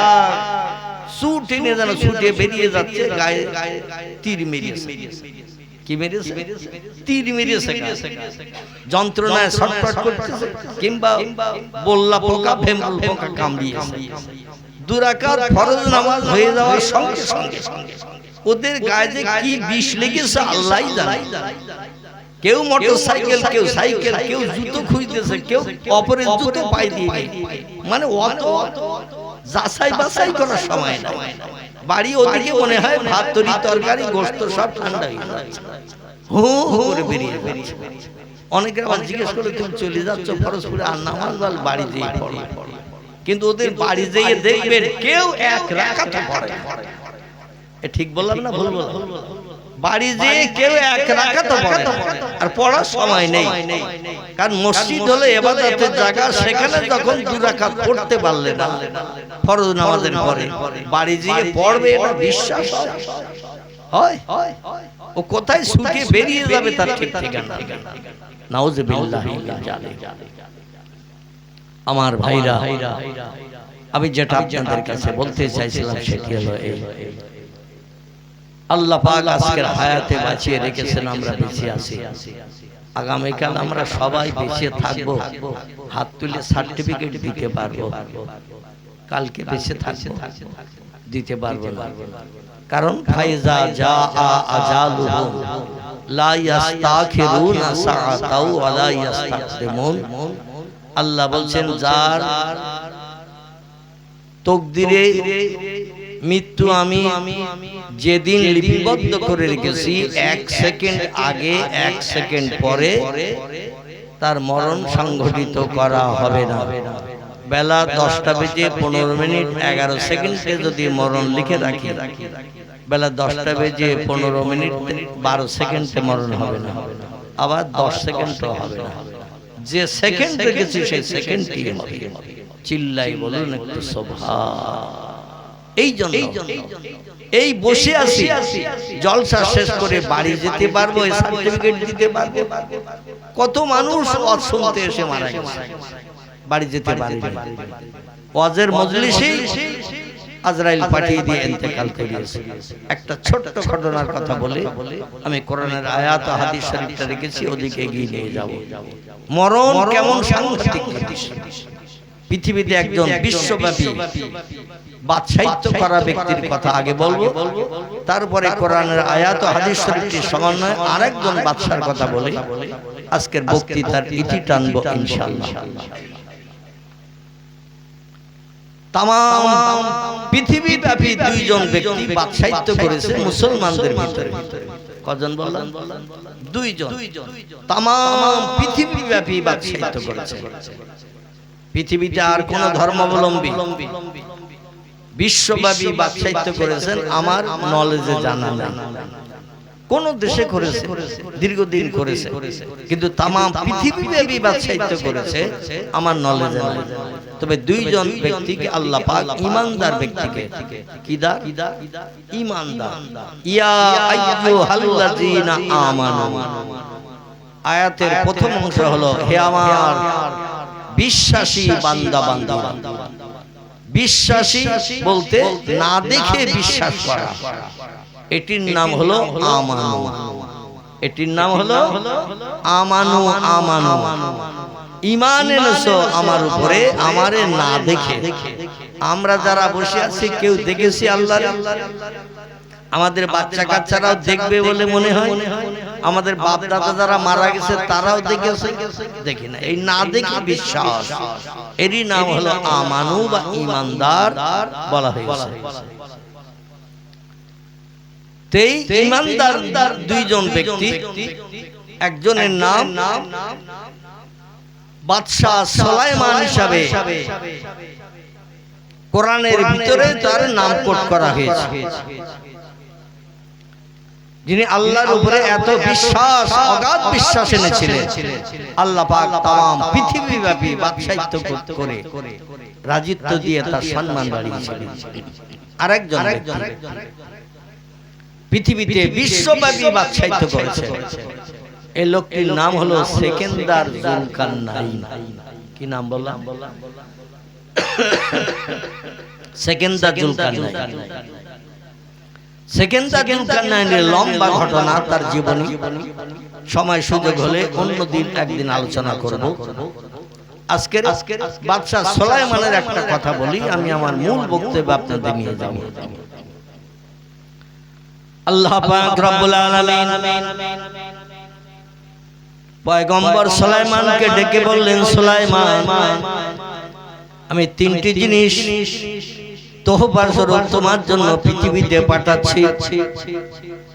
ছুটে নিয়ে যেন ছুটে বেরিয়ে যাচ্ছে, গায়ে তীর মেরেছে। কি মেরেছে? তীর মেরেছে। যন্ত্রণায় ছটফট করতেছে, কিংবা বল্লা পোকা, ভেমরুল পোকা কামড়িয়েছে। 2 রাকাত ফরজ নামাজ হয়ে যাওয়ার সঙ্গে সঙ্গে ওদের গায়ে যে কি বিষ লেগেছে আল্লাহই জানে। কেউ মোটরসাইকেল, কেউ সাইকেল, কেউ জুতো খুঁজতেছে, কেউ অপরের জুতো পাই দিয়ে, মানে অত যাচাই বাছাই করার সময় নাই। বাড়ি ওদিকে মনে হয় ভাত তরি তরকারি গোশত সব ঠান্ডা হয়ে যাচ্ছে, হু হু করে বেরিয়ে বেরিয়ে। অনেকে আবার জিজ্ঞেস করে তুমি চলে যাচ্ছ ফরজপুরে, আর নামাজ বল বাড়ি যেয়ে পড়ো। কিন্তু ওদের বাড়ি যেয়ে দেখবেন কেউ 1 রাকাত পড়ে। ঠিক বললাম না ভুল বললাম? বাড়ি যেয়ে কেউ 1 রাকাত পড়ে, আর পড়ার সময় নেই। কারণ মসজিদ হলো ইবাদতের জায়গা, সেখানে যখন 2 রাকাত পড়তে পারলে না ফরজ নামাজের পরে, বাড়ি যেয়ে পড়বে এটা বিশ্বাস হয়? ও কোথায় ছুটে বেরিয়ে যাবে তার ঠিক ঠিকানা। নাউজুবিল্লাহি মিন যালিক। আমার ভাইরা, আমি যেটা আপনাদের কাছে বলতে চাইছিলাম সেটি হলো এই, আল্লাহ পাক আজকের হায়াতে বাঁচিয়ে রেখেছেন, আমরা বেঁচে আছি। আগামীকাল আমরা সবাই বেঁচে থাকবো, হাত তুলে সার্টিফিকেট দিতে পারবো। কালকে বেঁচে থাকবো, দিতে পারবো না। কারণ ফাইজা জা আজালুহুম লা ইস্তাখিরুনা সাআতাও ওয়া লা ইস্তাকদিমুন। আল্লাহ বলছেন যার তকদিরে মৃত্যু আমি যেদিন লিপিবদ্ধ করে রেখেছি, 1 সেকেন্ড আগে 1 সেকেন্ড পরে তার মরণ সংঘটিত করা হবে না। বেলা 10টা বেজে 15 মিনিট 11 সেকেন্ডে যদি মরণ লিখে রাখি, বেলা 10টা বেজে 15 মিনিট 12 সেকেন্ডে মরণ হবে না, আবার 10 সেকেন্ডও হবে না। যে সেকেন্ড রেখেছি সেই সেকেন্ডটি হবে। চিল্লাই বলুন একটু সুবহান। এই জন্য এই বসে আছি, জলসা শেষ করে বাড়ি যেতে পারবো, এই সার্টিফিকেট দিতে পারবো। কত মানুষ ওয়াজ শুনতে এসে মারা গেছে, বাড়ি যেতে পারেনি। ওয়াজের মজলিসে আজরাইল পাঠিয়ে দিয়ে ইন্তেকাল করিয়েছে। একটা ছোট্ট ঘটনার কথা বলে আমি কোরআনের আয়াত ও হাদিস শরীফটা রেখেছি, ওদিকে এগিয়ে নিয়ে যাব। মরণ কেমন সাংঘাতিক জিনিস। পৃথিবীতে একজন বিশ্বব্যাপী বাদশাহিত্য করা ব্যক্তির কথা আগে বলবো, তারপরে কোরআনের আয়াত ও হাদিস শরীফের সমন্বয়ে আরেকজন বাদশার কথা বলে আজকের বক্তৃতার ইতি টানবো ইনশাআল্লাহ। তামাম পৃথিবীব্যাপী 2 জন ব্যক্তি বাদশাহিত্য করেছে মুসলমানদের ভিতরে। কজন বললাম? 2 জন। তামাম পৃথিবীব্যাপী বাদশাহিত্য করেছে। পৃথিবীতে আর কোন ধর্মাবলম্বী বিশ্বব্যাপী বাদশাহিত্য করেছেন আমার নলেজে জানা নাই। কোন দেশে করেছে, দীর্ঘদিন করেছে, কিন্তু তামাম পৃথিবীব্যাপী বাদশাহিত্য করেছে আমার নলেজে নাই। তবে 2 জন ব্যক্তিকে আল্লাহ পাক ঈমানদার ব্যক্তিকে, কিদা ঈমানদার, ইয়া আইয়ুহাল্লাযীনা আমানু। আয়াতের প্রথম অংশ হলো হে আমার বিশ্বাসী বান্দা বান্দা। বিশ্বাসী বলতে না দেখে বিশ্বাস করা, এটির নাম হলো আমানু। এটির নাম হলো আমানু। আমানু ঈমান এনেছো আমার উপরে, আমারে না দেখে। আমরা যারা বসে আছি কেউ দেখেছি আল্লাহর? আমাদের বাচ্চা কাচ্চারাও দেখবে বলে মনে হয়? আমাদের বাপ দাদা যারা মারা গেছে তারাও দেখেছে? দেখি না। এই না দেখে বিশ্বাস, এরই নাম হলো আমানু বা ঈমানদার বলা হয়েছে। তেই ঈমানদার 2 জন ব্যক্তি, একজনের নাম বাদশাহ সুলাইমান হিসাবে কোরআনের ভিতরে তার নাম কোট করা হয়েছে। যিনি আল্লাহর উপরে এত বিশ্বাস, অগাধ বিশ্বাস এনেছিলেন, আল্লাহ পাক তাম পৃথিবীব্যাপী বাদশাহিত্য করে রাজিত্ব দিয়ে তার সম্মান বাড়িয়েছিলেন। আরেকজন পৃথিবীতে বিশ্বব্যাপী বাদশাহিত্য করেছেন, এই লোকটির নাম হলো সেকেন্দার জুলকারনাইন। কি নাম বললাম? সেকেন্দার জুলকারনাইন। সেকেন্দার জুলকারনাইনের লম্বা ঘটনা, তার জীবনী সময় সুযোগ হলে অন্য দিন একদিন আলোচনা করব। আজকের বাদশা সুলাইমানের একটা কথা বলি, আমি আমার মূল বক্তব্য আপনাদের নিয়ে যাব। আল্লাহ পাক রব্বুল আলামিন পয়গম্বর সুলাইমানকে ডেকে বললেন, সুলাইমান, আমি তিনটি জিনিস তোহফার স্বরূপ তোমার জন্য পৃথিবীতে পাঠাচ্ছি,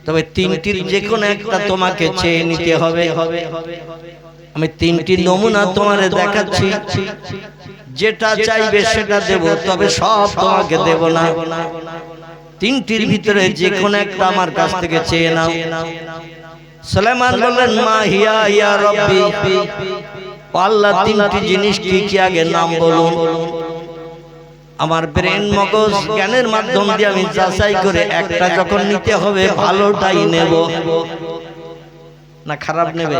তবে তিনটির যে কোনো একটা তোমাকে চেয়ে নিতে হবে। আমি তিনটি নমুনা তোমারে দেখাচ্ছি, যেটা চাইবে সেটা দেব, তবে সব তোমাকে দেব না। তিনটির ভিতরে যে কোনো একটা আমার কাছ থেকে চেয়ে নাও। সুলাইমান বললেন, মা হিয়া ইয়া রব্বি, আল্লাহ তিনটি জিনিস কি কি আগে নাম বলুন। আমার ব্রেন মগজ জ্ঞানের মাধ্যম দিয়ে আমি যাচাই করে একটা যখন নিতে হবে ভালোটাই নেব, না খারাপ নেবে?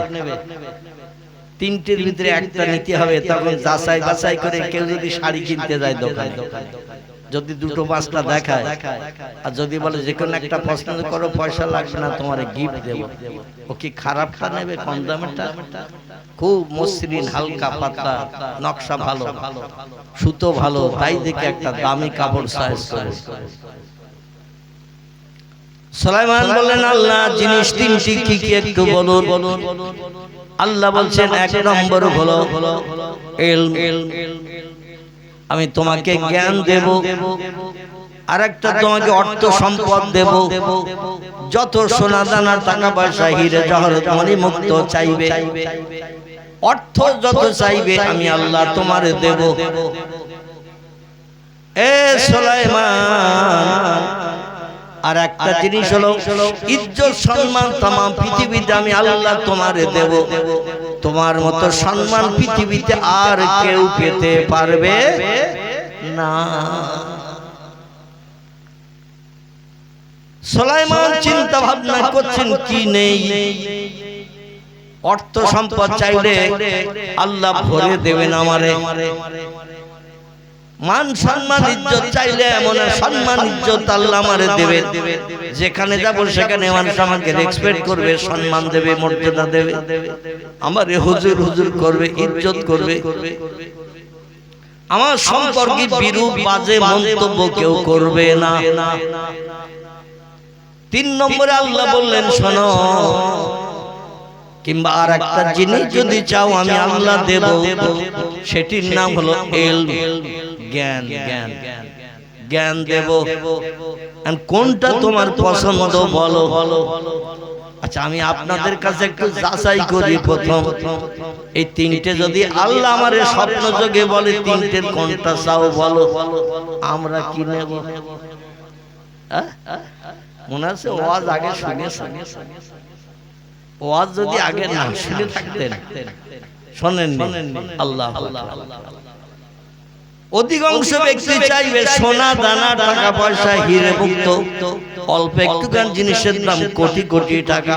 তিনটির ভিতরে একটা নিতে হবে, তখন যাচাই বাছাই করে কেউ যদি শাড়ি কিনতে যায় দোকানে, যদি দুটো পাঁচটা দেখায় আর যদি বলে যে কোনো একটা পছন্দ করো, পয়সা লাগবে না, তোমার গিফট দেব, ও কি খারাপটা নেবে? কম দামেরটা, খুব মসৃণ হালকা পাতলা, নকশা ভালো, সুতো ভালো, তাই দেখে একটা দামি কাপড় চয়েস করে। সুলাইমান বললেন, আল্লাহ জিনিস তিনটি কি কি একটু বলুন। আল্লাহ বলছেন, এক নম্বর হলো ইলম, আমি তোমাকে জ্ঞান দেব। আরেকটা তোমাকে অর্থ সম্পদ দেব, যত সোনা দানা টাকা পয়সা হিরে জহরত মণি মুক্ত চাইবে, অর্থ যত চাইবে আমি আল্লাহ তোমারে দেব। এ সুলাইমান, আর একটা জিনিস হলো ইজ্জত সম্মান তাম পৃথিবীতে আমি আল্লাহ তোমারে দেব, তোমার মতো সম্মান পৃথিবীতে আর কেউ পেতে পারবে না। সুলাইমান চিন্তা ভাবনা করছেন কি নেই, অর্থ সম্পদ চাইলে আল্লাহ ভরে দেবেন আমারে, মান সম্মান ইজ্জত চাইলে এমন সম্মান ইজ্জত আল্লাহ আমারে দেবে, যেখানে যাব সেখানে মানুষ আমাকে রেসপেক্ট করবে, সম্মান দেবে, মর্যাদা দেবে, আমারে হুজুর হুজুর করবে, ইজ্জত করবে, আমার সম্পর্কে বিরূপ বাজে মন্তব্য কেউ করবে না। তিন নম্বরে আল্লাহ বললেন, শোনো, কিংবা আর একটা জিনিস যদি চাও আমি আল্লাহ দেব, সেটির নাম হলো ইলম, জ্ঞান। জ্ঞান জ্ঞান দেব, কোনটা তোমার পছন্দ বলো। আচ্ছা, আমি আপনাদের কাছে একটু যাচাই করি। প্রথম এই তিনটে যদি আল্লাহ আমারে স্বপ্ন যোগে বলে তিনটের কোনটা চাও বলো, আমরা কি নেব? মনে আছে ওয়াজ আগে শুনেছেন? ওয়াজ যদি আগে না শুনে থাকতেন, শোনেননি? আল্লাহ অধিকাংশ ব্যক্তি চাইবে সোনা দানা টাকা পয়সা হিরে মুক্ত, অল্প একটু গান জিনিসের দাম কোটি কোটি টাকা।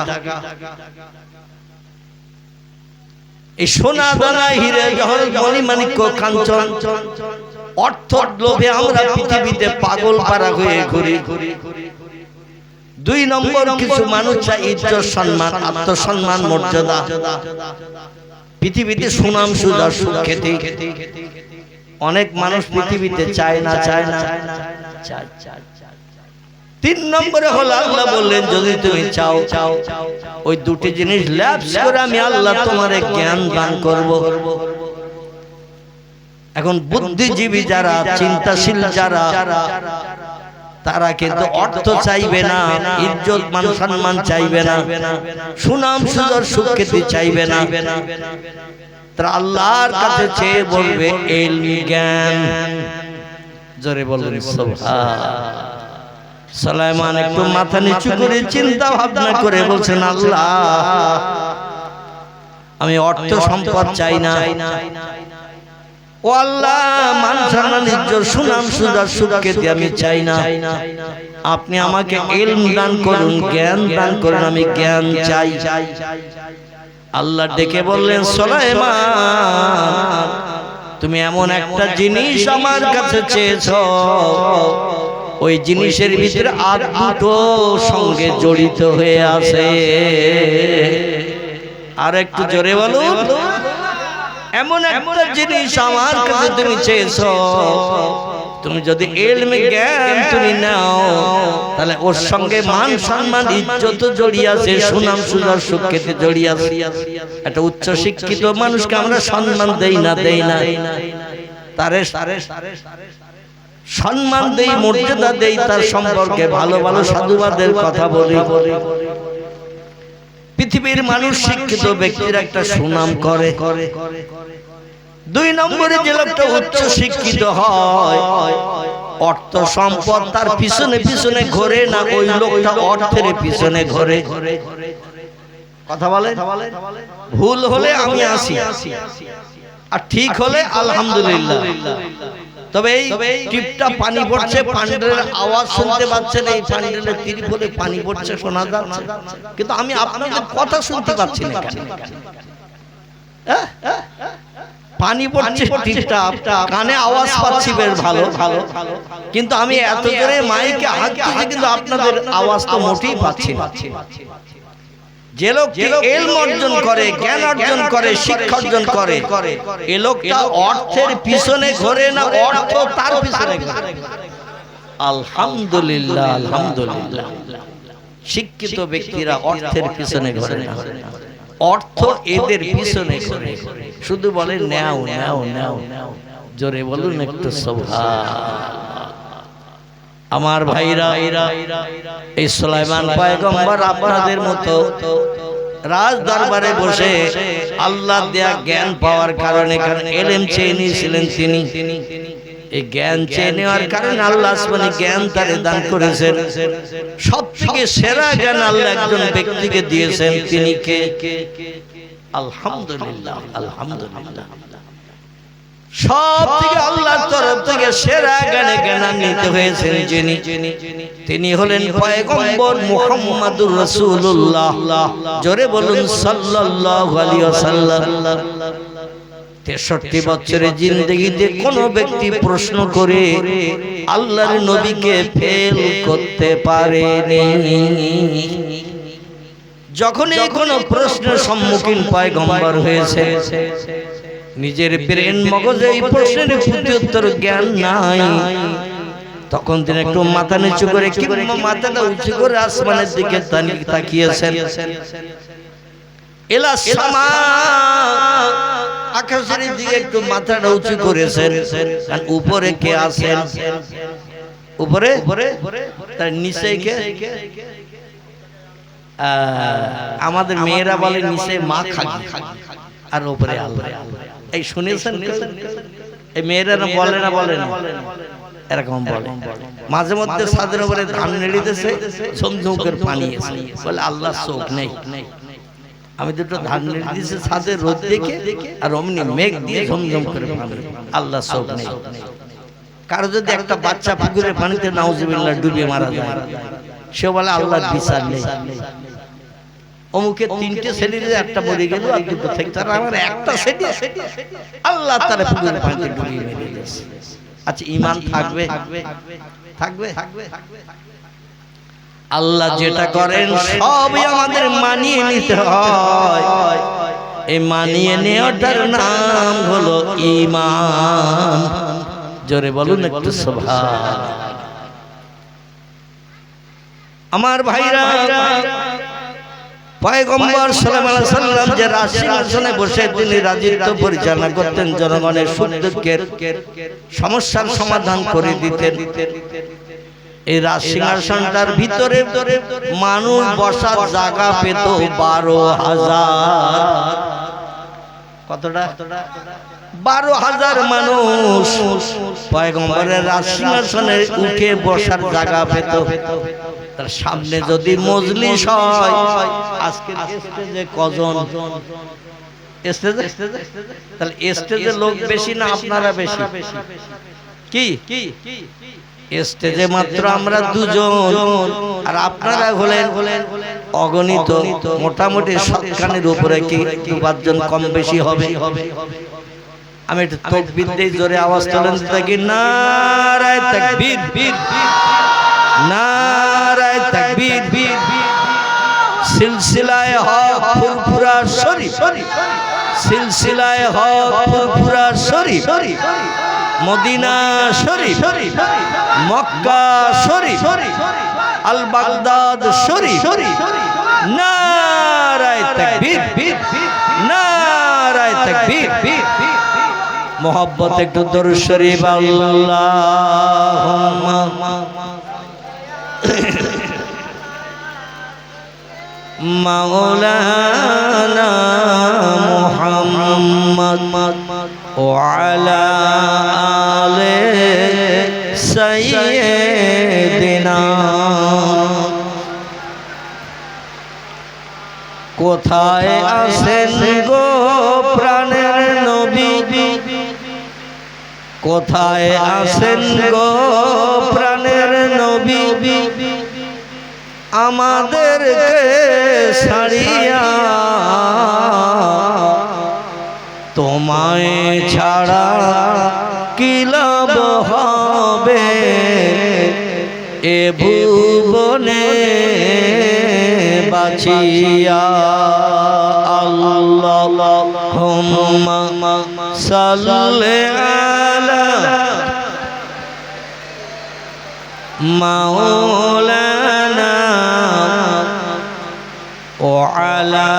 এই সোনা দানা হিরে জহরত মণি মাণিক্য কাঞ্চন অর্থ লোভে আমরা পৃথিবীতে পাগল পারা হয়ে ঘুরি। দুই নম্বর, কিছু মানুষ চায় ইজ্জত সম্মান, আত্মসম্মান, মর্যাদা, পৃথিবীতে সুনাম সুজা সুখ্যাতি। অনেক মানুষ পৃথিবীতে চায় না। তিন নম্বরে হলো আল্লাহ বললেন, যদি তুমি চাও ওই দুটি জিনিস ল্যাপস করে আমি আল্লাহ তোমারে জ্ঞান দান করব। এখন বুদ্ধিজীবী যারা, চিন্তাশীল যারা, তারা কিন্তু অর্থ চাইবে না, ইজ্জত মান সম্মান চাইবে না, সুনাম সুজর সুখ্যাতি চাইবে না, তারা আল্লাহর কাছে চেয়ে বলবে ইলম, জ্ঞান। জোরে বলুন সুবহান। সুলাইমান একটু মাথা নিচু করে চিন্তা ভাবনা করে বলছেন, আল্লাহ আমি অর্থ সম্পদ চাই না, ও আল্লাহ মান সম্মান ইজ্জত সুনাম সুজা সুখ্যাতি আমি চাই না, আপনি আমাকে ইলম দান করুন, জ্ঞান দান করুন, আমি জ্ঞান চাই। আল্লাহ ডেকে বললেন, সুলাইমান তুমি এমন একটা জিনিস আমার কাছে চেয়েছো, ওই জিনিসের ভিতরে আর দুটো সঙ্গে জড়িত হয়ে আছে। আর একটু জোরে বলুন। এমন একটা জিনিস আমার কাছে তুমি চেয়েছো, তুমি যদি ইলম জ্ঞান তুমি নাও, তাহলে ওর সঙ্গে মান সম্মান ইজ্জত জড়িয়ে আছে, সুনাম সুজা সুখ্যাতি জড়িয়ে আছে। একটা উচ্চ শিক্ষিত মানুষকে আমরা সম্মান দেই না, তারে সম্মান দেই, মর্যাদা দেই, তার সম্পর্কে ভালো ভালো সাধুবাদের কথা বলি। পৃথিবীর মানুষ শিক্ষিত ব্যক্তির একটা সুনাম করে। দুই নম্বরে যে লোকটা উচ্চ শিক্ষিত হয়, অর্থ সম্পদ তার পিছনে পিছনে ঘোরে না, ওই লোকটা অর্থের পিছনে ঘোরে। কথা বলে, ভুল হলে আমি আসি, আর ঠিক হলে আলহামদুলিল্লাহ। তবে এই টিপটা পানি পড়ছে, পান্ডেলের আওয়াজ শুনতে পাচ্ছেন, এই পান্ডেলের ত্রিপলে পানি পড়ছে শোনা যাচ্ছে, কিন্তু আমি আপনাদের কথা শুনতে পাচ্ছি না। পানি পড়ছে টিপটা, কানে আওয়াজ পাচ্ছি বেশ ভালো, কিন্তু আমি এত জোরে মাইকে হাত দিচ্ছি, কিন্তু আপনাদের আওয়াজ তো মোটেই পাচ্ছি না। যে লোক ইলম অর্জন করে, জ্ঞান অর্জন করে, শিক্ষা অর্জন করে, এই লোকটা অর্থের পিছনে ঘোরে না, অর্থ তার পিছনে ঘোরে। আলহামদুলিল্লাহ, আলহামদুলিল্লাহ। শিক্ষিত ব্যক্তিরা অর্থের পিছনে ঘোরে না, অর্থ এদের পিছনে ঘোরে। শুধু বলে নাও নাও নাও, জোরে বলুন একটু সুবহান। আমার ভাইরা, এই সুলাইমান পয়গম্বর আপনাদের মতো রাজ দরবারে বসে আল্লাহ দেয়া জ্ঞান পাওয়ার কারণে, কারণ ইলম চেয়ে নিয়েছিলেন তিনি, এই জ্ঞান চেয়ে নেওয়ার কারণে আল্লাহ আসমানি জ্ঞান তারে দান করেছেন। সবথেকে সেরা জ্ঞান আল্লাহ একজন ব্যক্তিকে দিয়েছেন, তিনি কে? আলহামদুলিল্লাহ, আলহামদুলিল্লাহ। সব থেকে আল্লাহর তরফ থেকে সেরা জ্ঞানান্বিত হয়েছেন যিনি, তিনি হলেন পয়গম্বর মুহাম্মদুর রাসূলুল্লাহ। জোরে বলুন সাল্লাল্লাহু আলাইহি ওয়াসাল্লাম। 63 বছরের জিন্দেগিতে কোন ব্যক্তি প্রশ্ন করে আল্লাহর নবীকে ফেল করতে পারেনি। যখনই কোনো প্রশ্নের সম্মুখীন পয়গম্বর হয়েছে, নিজের ব্রেন মগজে এই প্রশ্নের উত্তর জ্ঞান নাই, তখন তিনি একটু মাথা নিচু করে, কিংবা মাথাটা উঁচু করে আসমানের দিকে তাকিয়েছেন। ইলা সামা, আকাশের দিকে একটু মাথাটা উঁচু করেছেন। আর উপরে কে আছেন? উপরে তার নিচে কে? আমাদের মেয়েরা বলে নিচে মা খাকি, আর উপরে আল্লাহ। এই শুনেছেন? এই মেয়েরা বলে না, বলে না, এরকম বলে। মাঝে মধ্যে ছাদের উপরে ধান নেড়িতেছে, ঝমঝমকের পানি এসে বলে আল্লাহ চোখ নেই। আমি দুটো ধান নেড়ে দিয়েছি ছাদে রোদ দেখে, আর অমনি মেঘ দিয়ে ঝমঝম করে পানি, আল্লাহ চোখ নেই। কারো যদি একটা বাচ্চা পুকুরের পানিতে নাউজুবিল্লাহ ডুবে মারা যায়, সে বলে আল্লাহর বিচার নেই। অমুকে 3টে ছেলে, একটা মরে গেল আর দুটো থেকে, তার আমার একটা ছেলে আল্লাহ তার পুকুরের পানিতে ডুবিয়ে মেরে দিয়েছে। আচ্ছা, ঈমান থাকবে? থাকবে? আল্লাহ যেটা করেন সবই আমাদের মানিয়ে নিতে হয়। এই মানিয়ে নেওয়াটার নাম হলো ঈমান। জোরে বলুন একটু সুবহান। আমার ভাইরা, পয়গম্বর সাল্লাল্লাহু আলাইহি ওয়াসাল্লাম যে রাজসিংহাসনে বসে তিনি রাজত্ব পরিচালনা করতেন, জনগণের সুখ দুঃখের সমস্যার সমাধান করে দিতেন। এই রাজসিংহাসনটার ভিতরে মানুষ বসার জায়গা পেত 12,000। কতটা? 12,000 মানুষ পয়গম্বরের রাজসিংহাসনে উঠে বসার জায়গা পেত। তার সামনে যদি মজলিস হয়, আজকে স্টেজে কজন? তাহলে স্টেজে লোক বেশি না আপনারা বেশি? কি স্টেজে মাত্র আমরা দুজন, আর আপনারা হলেন অগণিত। মোটামুটি 7খানের উপরে কি 2-5 জন কম বেশি হবে। আমি একটু তাকবীর দেই, জোরে আওয়াজ তোলেন দেখি। নারায়ে তাকবীর, নারায়ে তাকবীর। সিলসিলায়ে হক ফুরফুরা শরীফ, সিলসিলায়ে হক ফুরফুরা শরীফ, মদিনা শরীফ, মক্কা শরীফ, আল বাগদাদ শরীফ। নারায়ে তাকবীর, নারায়ে তাকবীর। মোহাব্বত একটু দরুদ শরীফ। আল্লাহুম্মা মাওলানা মুহাম্মদ ওয়া আলা আলি সাইয়্যিদিনা। কোথায় আছেন গো প্রাণের নবী, কোথায় আছেন গো প্রাণের নবী, আমাদেরকে ছাড়িয়া তোমায় ছাড়া কি লাভ হবে এ ভুবনে বাঁচিয়া। আল্লাহুম্মা সাল্লি আলা মাওলানা ওয়া আলা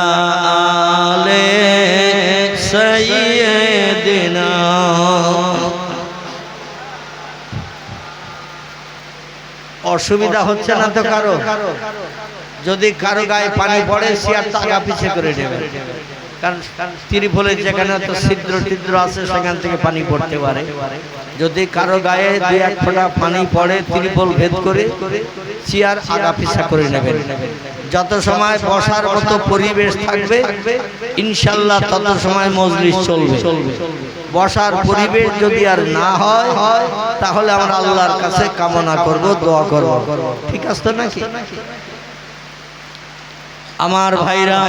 আলি সাইয়্যিদিনা। অসুবিধা হচ্ছে না তো কারো? যদি কারো গায়ে পানি পড়ে চেয়ারটা আগা পিছে করে নেবে, কারণ ত্রিপলে যেখানে তো ছিদ্র টিদ্র আছে সেখান থেকে পানি পড়তে পারে। যদি কারো গায়ে 2-1 ফোঁটা পানি পড়ে ত্রিপল ভেদ করে চেয়ার আগা পিছা করে নেবেন। যত সময় বসার মতো পরিবেশ থাকবে ইনশাআল্লাহ তত সময় মজলিস চলবে। বসার পরিবেশ যদি আর না হয় তাহলে আমরা আল্লাহর কাছে কামনা করব, দোয়া করব। ঠিক আছে তো নাকি আমার ভাইরা?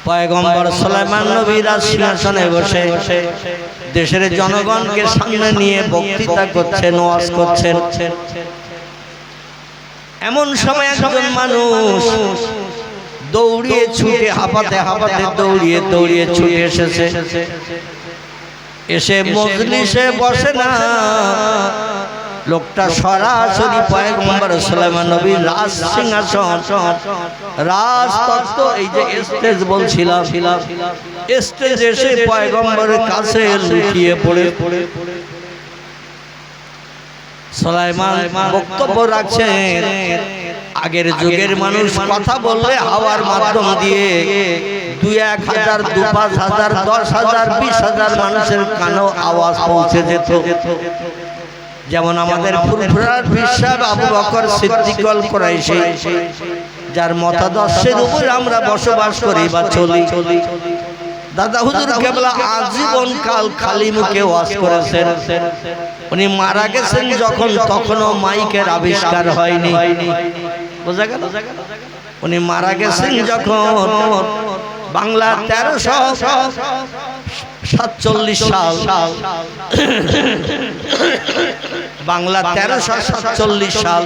পয়গম্বর সুলাইমান নবী রাজসিংহাসনে বসে দেশের জনগণকে সামনে নিয়ে বক্তৃতা করছেন, ওয়াজ করছেন। এমন সময় একজন মানুষ দৌড়িয়ে ছুটে হাঁপাতে হাঁপাতে দৌড়িয়ে ছুটে এসেছে। এসে মজলিসে বসে না, লোকটা সরাসরি পয়গম্বর সুলাইমান নবীর রাজ সিংহাসন, রাজতত্ত্ব, এই যে স্টেজ বলছিলাম, স্টেজ এসে পয়গম্বরের কাছে লুটিয়ে পড়ে সুলাইমান বক্তব্য রাখছেন। আগের যুগের মানুষ কথা বললে হাওয়ার মাধ্যম দিয়ে 2-1 হাজার, 2-5 হাজার, 10 হাজার, 20 হাজার মানুষের কানেও আওয়াজ পৌঁছে যেত। যেমন আমাদের ফুরফুরার বিশ্বাস আবু বকর সিদ্দিক আল কুরাইশি, যার মতাদর্শের উপর আমরা বসবাস করি বা চলি। দাদা হুজুর কেবলা আজীবন কাল খালি মুখে ওয়াজ করেছেন। উনি মারা গেছেন যখন তখনও মাইকের আবিষ্কার হয়নি। বোঝা গেল? উনি মারা গেছেন যখন বাংলা 1347 সাল, বাংলা 1347 সাল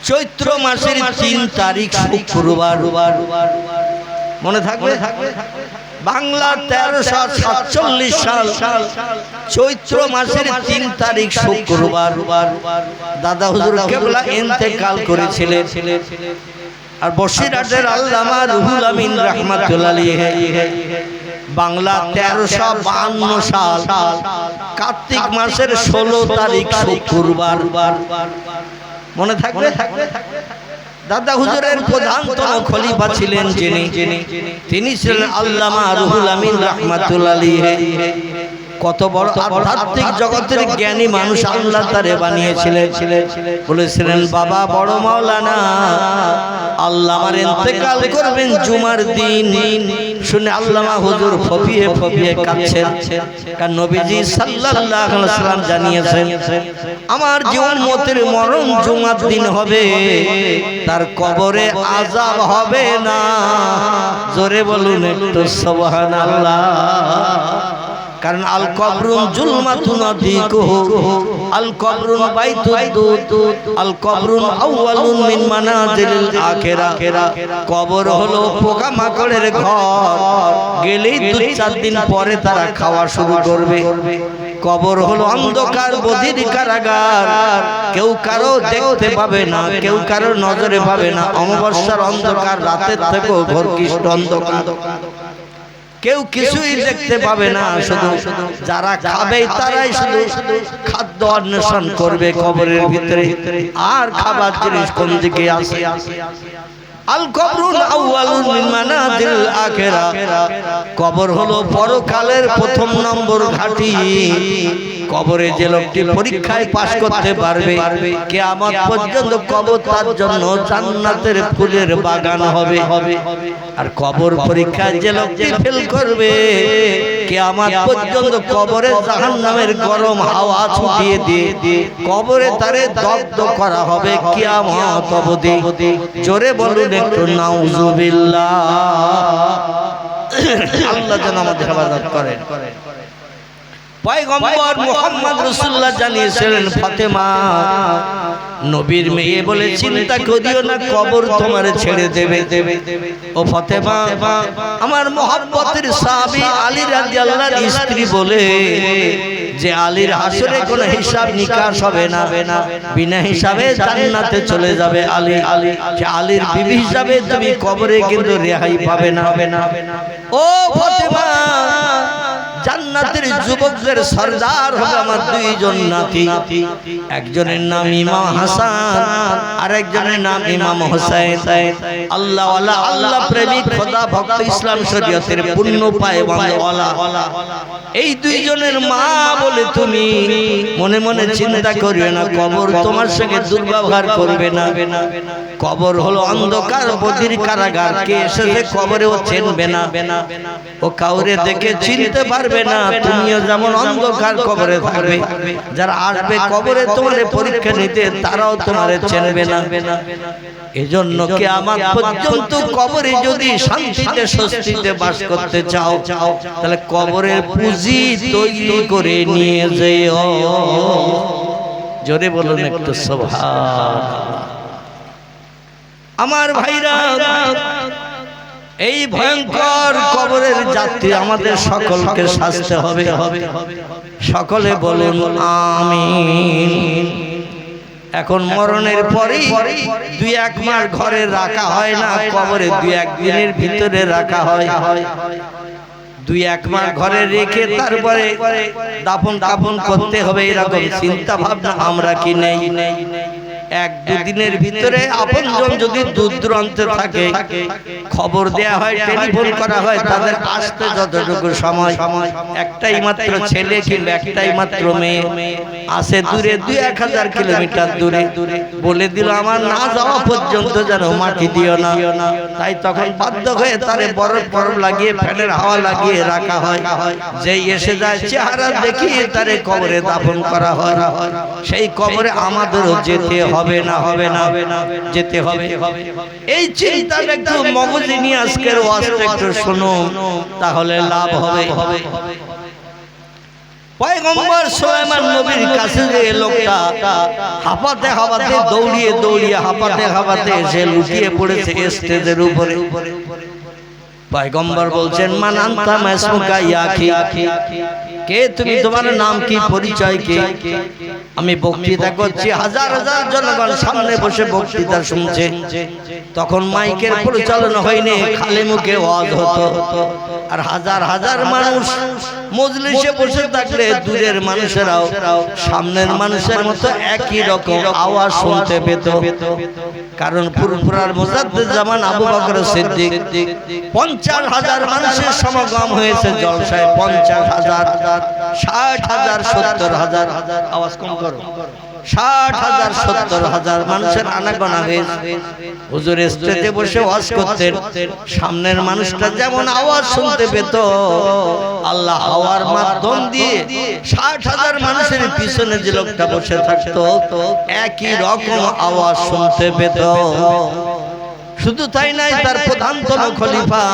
চৈত্র মাসের 3 তারিখ শুক্রবার। মনে থাকবে? বাংলা 1347 সাল চৈত্র মাসের 3 তারিখ শুক্রবার দাদা হুজুর কেবলা ইন্তেকাল করেছিলেন। আর বসিরহাটের আল্লামা রুহুল আমিন রাহমাতুল্লাহ আলাইহি বাংলা 1352 সাল কার্তিক মাসের 16 তারিখ শুক্রবার। মনে থাকবে? দাদা হুজুরের প্রধানতম খলিফা ছিলেন যিনি, তিনি ছিলেন আল্লামা রুহুল আমিন রাহমাতুল্লাহ আলাইহি। কত বড় আধ্যাত্মিক জগতের জ্ঞানী মানুষ আল্লাহ তারে বানিয়েছিলেন। বলেছিলেন বাবা বড় মাওলানা আল্লাহ আমার ইন্তেকাল করবেন জুমার দিন। শুনে আল্লামা হুজুর ফপিয়ে ফপিয়ে কাঁদছেন, কারণ নবীজি সাল্লাল্লাহু আলাইহি ওয়াসাল্লাম জানিয়েছেন আমার যে উম্মতের মরণ জুমার দিন হবে তার কবরে আযাব হবে না। জোরে বলুন একটু সুবহানাল্লাহ। কারণ আল কবরুন জুলমাতুন আদিকুহু আল কবরুন বাইতুদ আল কবরুন আউয়ালুন মিন মানাজিলিল আখিরা। কবর হলো পোকামাকড়ের ঘর, গেলেই 2-4 দিন পরে তারা খাওয়া শুরু করবে। কবর হলো অন্ধকার বধির কারাগার, কেউ কারো দেখতে পাবে না, কেউ কারো নজরে পাবে না। অমাবস্যার অন্ধকার রাতের থেকেও ঘোরকৃষ্ট অন্ধকার, কেউ কিছুই দেখতে পাবে না। শুধু যারা খাবে তারাই শুধু খাদ্য অন্বেষণ করবে কবরের ভিতরে, আর খাবার জিনিস কোন দিকে আসে। আল কবরুল আউয়ালুন মিন মানাজিল আখিরা। কবর হলো পরকালের প্রথম নম্বর ঘাঁটি। কবরে যে লোকটি পরীক্ষায় পাশ করতে পারবে কিয়ামত পর্যন্ত কবর তার জন্য জান্নাতের ফুলের বাগান হবে। আর কবর পরীক্ষায় যে লোকটি ফেল করবে কিয়ামত পর্যন্ত কবরে জাহান্নামের গরম হাওয়া ছুটিয়ে দিয়ে কবরে তারে দগ্ধ করা হবে কিয়ামত অবধি। জোরে বলুন একটু নাউজুবিল্লাহ। আল্লাহ যেন আমাদের হেফাজত করেন। পয়গম্বর মুহাম্মদ রাসূলুল্লাহ জানিয়েছিলেন ফাতেমা নবীর মেয়ে বলে চিন্তা করিও না, কবর তোমারে ছেড়ে দেবে। ও ফাতেমা আমার মহব্বতের সাহাবী আলী রাদিয়াল্লাহু স্ত্রী বলে যে আলীর হাসরে কোনো হিসাব নিকাশ হবে না, বিনা হিসাবে জান্নাতে চলে যাবে আলী। যে আলীর বিবি হিসাবে তুমি কবরে কিন্তু রেহাই পাবে না। ও ফাতেমা জান্নাতের যুবকদের সরদার হবে আমার 2 জন নাতি, একজনের নাম ইমাম হাসান আর একজনের নাম ইমাম হোসেন। আল্লাহ ওয়ালা, আল্লাহ প্রেমিক, খোদা ভক্ত, ইসলাম শরীয়তের পূর্ণ পায়ওয়ালা। এই 2 জনের মা বলে তুমি মনে মনে চিন্তা করিও না, কবর তোমার সঙ্গে দুর্ব্যবহার করবে না। কবর হলো অন্ধকার বধির কারাগার, কে এসেছে কবরে ও চিনবে না, ও কাউরে দেখে চিনতে পারবে না। তুমিও যেমন অন্ধকার কবরে থাকবে, যারা আসবে কবরে তোমার পরীক্ষা নিতে তারাও তোমারে চিনবে না। এজন্য কিয়ামত পর্যন্ত কবরে যদি শান্তিতে স্বস্তিতে বাস করতে চাও তাহলে কবরের পুঁজি তৈরি করে নিয়ে যেও। জোরে বলুন একটু সুবহানাল্লাহ। আমার ভাইরা, এই ভয়ঙ্কর কবরের যাত্রী আমাদের সকলকে সাজতে হবে। সকলে বলুন আমিন। এখন মরণের পরেই 2-1 মাস ঘরে রাখা হয় না, কবরে 2-1 দিনের ভিতরে রাখা হয়। 2-1 মাস ঘরে রেখে তারপরে দাফন কাফন করতে হবে, এরকম চিন্তা ভাবনা আমরা কি নেই? 1-2 দিনের ভিতরে আপনজন যদি দূর দূরান্তে থাকে খবর দেয়া হয়, টেলিফোন করা হয়, তাদের আসতে যতটুকু সময়, একটাই মাত্র ছেলে কিংবা একটাই মাত্র মেয়ে আসে দূরে 2-1000 কিলোমিটার দূরে, বলে দিল আমার না যাওয়া পর্যন্ত যেন মাটি দিও না। তাই তখন বাধ্য হয়ে তারে বরফ লাগিয়ে ফ্যানের হাওয়া লাগিয়ে রাখা হয়। যেই এসে যায় চেহারা দেখিয়ে তারে কবরে দাফন করা হয়। সেই কবরে আমাদেরও যেতে হবে না, যেতে হবে। এই চিন্তাটা একটু মগজে নিয়ে আজকের ওয়াজটা একটু শুনুন, তাহলে লাভ হবে। পয়গম্বর সুলাইমান নবীর কাছে যে লোকটা হাঁপাতে হাঁপাতে দৌড়িয়ে হাঁপাতে এসে লুটিয়ে পড়েছে স্টেজের উপরে, পয়গম্বর বলছেন মান আনতা মাসমুকা ইয়া আখি, কে তুমি, তোমার নাম কি, পরিচয় কি? আমি বক্তৃতা করছি, হাজার হাজার জনগণ সামনে বসে বক্তৃতা শুনছে। তখন মাইকের পরিচালনা হয়নি, খালি মুখে ওয়াজ হতো। আর হাজার হাজার মানুষ মজলিসে বসে থাকলে দূরের মানুষেরাও সামনের মানুষের মতো একই রকম আওয়াজ শুনতে পেত। কারণ ফুরফুরার মুজাদ্দিদ জামান আবু বকর সিদ্দিক 50,000 মানুষের সমাগম হয়েছে জলসায়। 50,000, 60,000, 70,000, আওয়াজ কম করো, 60,000, 70,000 মানুষের আনাগোনা হয়েছে। হুজুর স্টেজে বসে ওয়াজ করতেন, সামনের মানুষটা যেমন আওয়াজ শুনতে পেত, আল্লাহ হাওয়ার মাধ্যম দিয়ে 60,000 মানুষের পিছনে যে লোকটা বসে থাকতো একই রকম আওয়াজ শুনতে পেত। শুধু তাই নাই, তার প্রধানতম খলিফা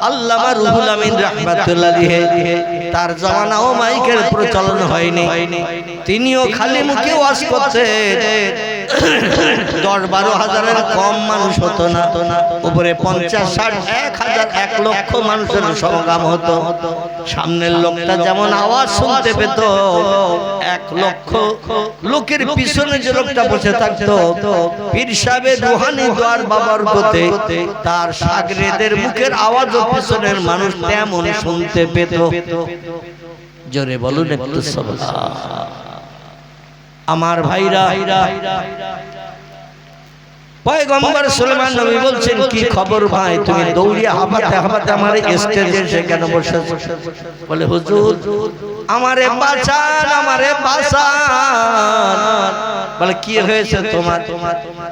আল্লামা রুহুল আমিন রাহমাতুল্লাহ আলাইহি, তার জামানাও মাইকের প্রচলন হয়নি, তিনিও খালি মুখে ওয়াজ করতেন। 10-12 হাজারের কম মানুষ হতো না, উপরে 50, 60, 1,000, 1 লক্ষ মানুষের সমাগম হতো। সামনের লোকটা যেমন আওয়াজ শুনতে পেত, 1 লক্ষ লোকের পিছনে যে লোকটা বসে থাকতো পীর সাহেবের রুহানি দোয়ার বাবরকতে তার শাগরেদের মুখের আওয়াজও পিছনের মানুষ তেমন শুনতে পেত। জোরে বলুন একটু সুবহানাল্লাহ। আমার ভাইরা, পয়গম্বর সুলাইমান নবী বলছেন, কি খবর ভাই, তুমি দৌড়িয়ে হাঁপাতে হাঁপাতে আমার স্টেজে এসে কেন বসেছো? বলে হুজুর আমারে বাঁচান, আমারে বাঁচান। বলে কি হয়েছে তোমার?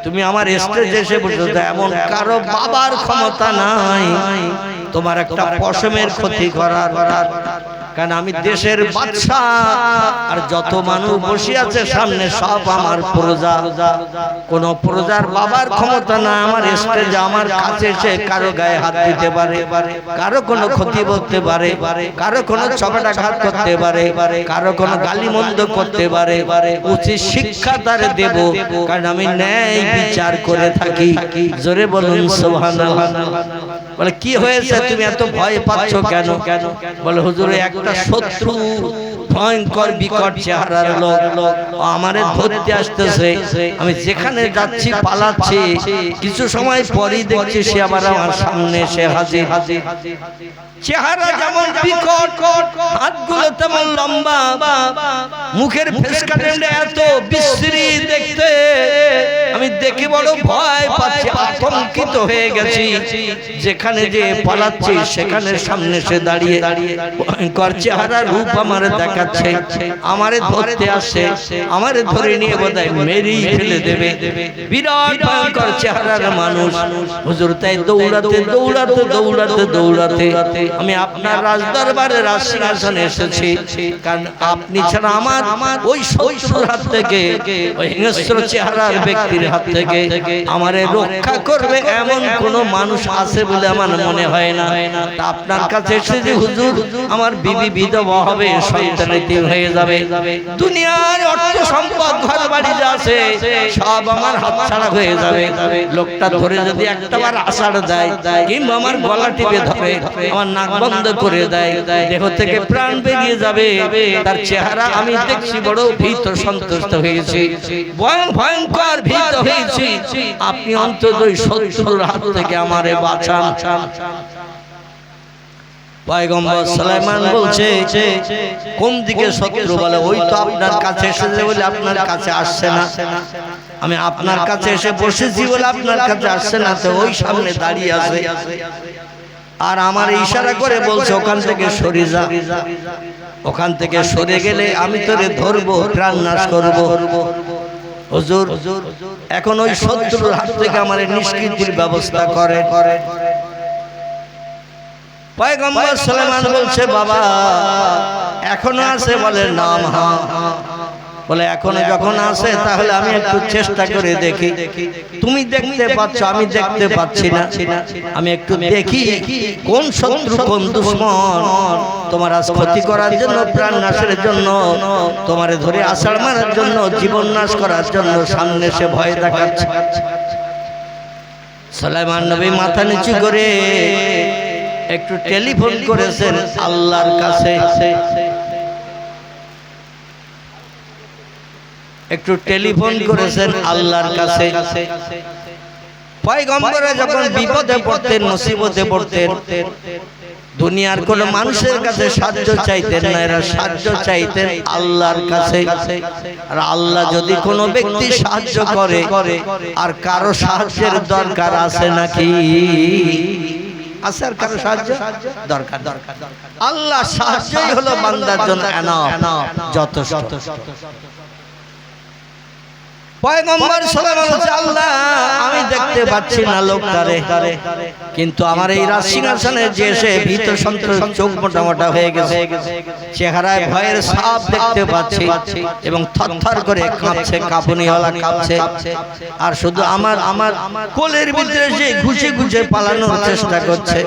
তুমি আমার স্টেজে এসে বসেছো, এমন কারো বাবার ক্ষমতা নাই তোমার একটা পশমের ক্ষতি করার। কারণ আমি দেশের বাদশা, আর যত মানুষ বসে আছে সামনে সব আমার প্রজা। কোন প্রজার বাবার ক্ষমতা না আমার স্টেজে আমার কাছে এসে কারো গায়ে হাত দিতে পারে, কারো কোনো ক্ষতি করতে পারে, কারো কোনো চপেটাঘাত করতে পারে, কারো কোনো গালিমন্দ করতে পারে। উচিত শিক্ষা তারে দেব, কারণ আমি ন্যায় বিচার করে থাকি। জোরে বলুন সুবহানাল্লাহ। বলে কি হয়েছে, তুমি এত ভয় পাচ্ছ কেন? বলে হুজুর একটা শত্রু ভয়ঙ্কর বিকট চেহারার লোক আমারে ধরতে আসতেছে, আমি যেখানে যাচ্ছি পালাচ্ছি, কিছু সময় পরই দেখছি সে আবার আমার সামনে এসে হাজির। চেহারা যেমন বিকট, হাতগুলো তেমন লম্বা, মুখের ফেস কাটিংটা এত বিশ্রী দেখতে, আমি দেখে বড় ভয় পাচ্ছি, আতঙ্কিত হয়ে গেছি। যেখানে যে পালাচ্ছি সেখানে সামনে সে দাঁড়িয়ে ভয়ঙ্কর চেহারা রূপ আমারে দেখাচ্ছে, আমারে ধরতে আসে, আমারে ধরে নিয়ে বোধহয় মেরেই ফেলে দেবে। বিরাট ভয়ঙ্কর চেহারার মানুষ। হুজুর তাই দৌড়াতে দৌড়াতে দৌড়াতে দৌড়াতে আমি আপনার রাজদরবারে রাজসিংহাসনে এসেছি, কারণ আপনি ছাড়া আমার ওই শত্রুর হাত থেকে, ওই হিংস্র চেহারার ব্যক্তির হাত থেকে আমারে রক্ষা করবে এমন কোন মানুষ আছে বলে আমার মনে হয় না। তা আপনার কাছে এসেছি হুজুর, আমার বিবি বিধবা হবে, সন্তান এতিম হয়ে যাবে, দুনিয়ার অর্থ সম্পদ ঘর বাড়ি যা আছে সব আমার হাতছাড়া হয়ে যাবে। লোকটা ধরে যদি একটাবার আষাঢ় দেয় কিংবা আমার গলা টিপে ধরে আমার নাক বন্ধ করে দেয়, দেহ থেকে প্রাণ বেরিয়ে যাবে, তার চেহারা আমি দেখছি বড় ভীত সন্তুষ্ট হয়েছি, ভয়ঙ্কর ভীত হয়েছি। আপনি অন্তত ওই শত্রুর হাত থেকে আমারে বাঁচান। পয়গম্বর সুলাইমান বলছে, কোন দিকে শত্রু? বলে ওই তো আপনার কাছে এসেছে বলে আপনার কাছে আসছে না, আমি আপনার কাছে এসে বসেছি বলে আপনার কাছে আসছে না, তো ওই সামনে দাঁড়িয়ে আছে আর আমার ইশারা করে বলছে ওখান থেকে সরে যা, ওখান থেকে সরে গেলে আমি তোরে ধরবো, প্রাণ নাশ করবো। হুজুর এখন ওই শত্রুর হাত থেকে আমার নিষ্কৃতির ব্যবস্থা করে। পয়গম্বর সুলাইমান বলছে, বাবা এখনো আছে? বলে নাম হ্যাঁ। বলে এখনো যখন আছে তাহলে আমি একটু চেষ্টা করে দেখি, তুমি দেখতে পাচ্ছ আমি দেখতে পাচ্ছি না, আমি একটু দেখি কোন শত্রু কোন দুশমন তোমার আজ ক্ষতি করার জন্য, প্রাণ নাশের জন্য, তোমারে ধরে আষাঢ় মারার জন্য, জীবন নাশ করার জন্য সামনে সে ভয় দেখাচ্ছে। সুলাইমান নবী মাথা নিচু করে একটু টেলিফোন করেছেন আল্লাহর কাছে, একটু টেলিফোন করেছেন আল্লাহর কাছে। পয়গম্বরে যখন বিপদে পড়তেন, মুসিবতে পড়তেন, দুনিয়ার কোন মানুষের কাছে সাহায্য চাইতেন না, এরা সাহায্য চাইতেন আল্লাহর কাছে। আর আল্লাহ যদি কোনো ব্যক্তি সাহায্য করে, আর কারো সাহায্যের দরকার আছে নাকি? আছে আর কারো সাহায্য দরকার? আল্লাহ সাহায্যই হলো বান্দার জন্য এনাফ, যথেষ্ট। পয়গম্বর সাল্লাল্লাহু আলাইহি ওয়াসাল্লাম, আল্লাহ আমি দেখতে পাচ্ছি না লোকটারে, কিন্তু আমার এই রাজসিংহাসনে যে এসে ভীত সন্ত্রস্ত, চোখ মোটা মোটা হয়ে গেছে, চেহারায় ভয়ের ছাপ দেখতে পাচ্ছি এবং থরথর করে কাঁপছে, কাঁপুনিওয়ালা কাঁপছে। আর শুধু আমার কোলের ভিতরে যে ঘুষে ঘুষে পালানোর চেষ্টা করছে।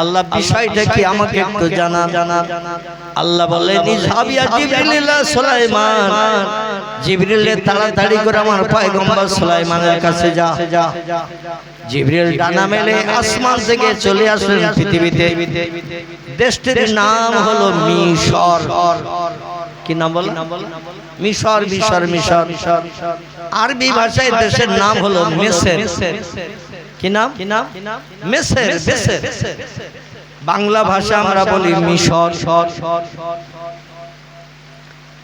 আল্লাহ বিষয়টা কি আমাকে একটু জানান। আল্লাহ বললেন, ইযহাবিয়া জিবরিল সুলাইমান, জিবরিল তাড়াতাড়ি করে আমার পয়গম্বর সুলাইমানের কাছে যা। জিবরিল ডানা মেলে আসমান থেকে চলে আসলেন পৃথিবীতে। দেশটির নাম হলো মিশর। কি নাম বলে? মিশর। মিশর মিশর আরবি ভাষায় দেশের নাম হলো মেসর। কি নাম? মেসর। বাংলা ভাষা আমরা বলি মিশর।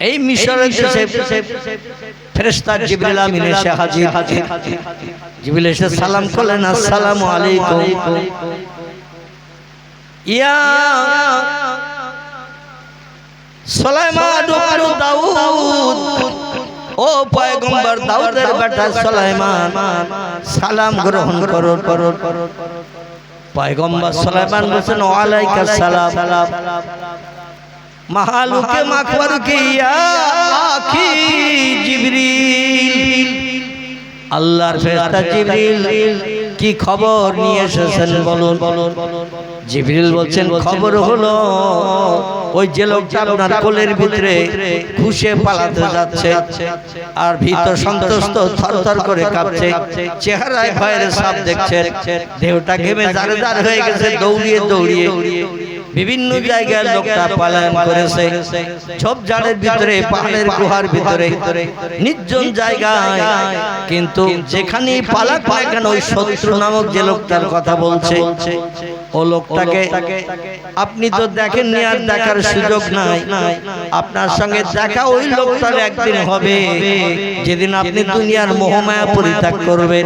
এই মিশরের দেশে ফেরেশতা জিবরিল আমিন এসে হাজির। জিবরিল এসে সালাম করলেন, আসসালামু আলাইকুম ইয়া সুলাইমান ইবনে দাউদ, ও পয়গম্বর দাউদের বেটা সুলাইমান, সালাম গ্রহণ করো। পয়গম্বর সুলাইমান বলেন, ওয়ালাইকুম সালাম। মাহালুকে মাকবারুকে ইয়া আখি জিবরিল, আল্লাহর ফেরেশতা জিবরিল কি খবর নিয়ে এসেছেন বলুন। জিবরিল বলছেন, খবর হলো ওই যে লোকটা আপনার কোলের ভিতরে ঘুষে পালাতে যাচ্ছে, আর ভীত সন্ত্রস্ত থরথর করে কাঁপছে, চেহারায় ভয়ের ছাপ দেখছেন, দেহটা ঘেমে জারজার হয়ে গেছে। দৌড়িয়ে দৌড়িয়ে বিভিন্ন জায়গায় লোকটা পলায়ন করেছে, ঝোপঝাড়ের ভিতরে, পাহাড়ের গুহার ভিতরে, নির্জন জায়গায়। কিন্তু যেখানেই পালাক না কেন, ওই শত্রু নামক যে লোকটার কথা বলছে, ও লোকটাকে আপনি তো দেখেননি, আর দেখার সুযোগ নাই। আপনার সঙ্গে দেখা ওই লোকটার একদিন হবে, যেদিন আপনি দুনিয়ার মোহমায়া পরিত্যাগ করবেন।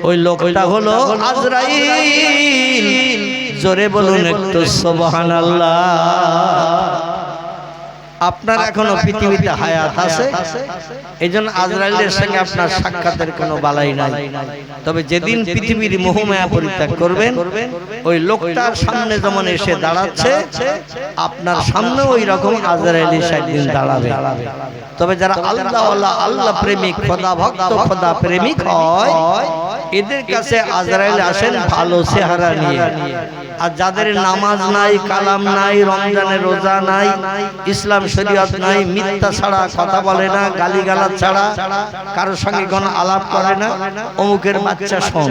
ওই লোকটা হলো আজরাইল। জোরে বলুন একটু সুবহানাল্লাহ। আপনার এখনো পৃথিবীতে হায়াত আছে, এইজন্য আজরাইলের সঙ্গে আপনার সাক্ষাতের কোনো বালাই নাই। তবে যেদিন পৃথিবীর মোহমায়া পরিত্যাগ করবেন, ওই লোকটার সামনে যেমন এসে দাঁড়াচ্ছে, আপনার সামনে ওই রকম আজরাইল সেদিন দাঁড়াবে। তবে যারা আল্লাহ আল্লাহ প্রেমিক, খোদা ভক্ত, খোদা প্রেমিক হয়, এদের কাছে আজরাইল আসেন ভালো চেহারা নিয়ে। আর যাদের নামাজ নাই, কালাম নাই, রমজানের রোজা নাই, ইসলাম শরীয়ত নাই, মিথ্যা ছাড়া কথা বলে না, গালিগালাজ ছাড়া কারোর সঙ্গে কোনো আলাপ করে না, অমুকের বাচ্চা শোন,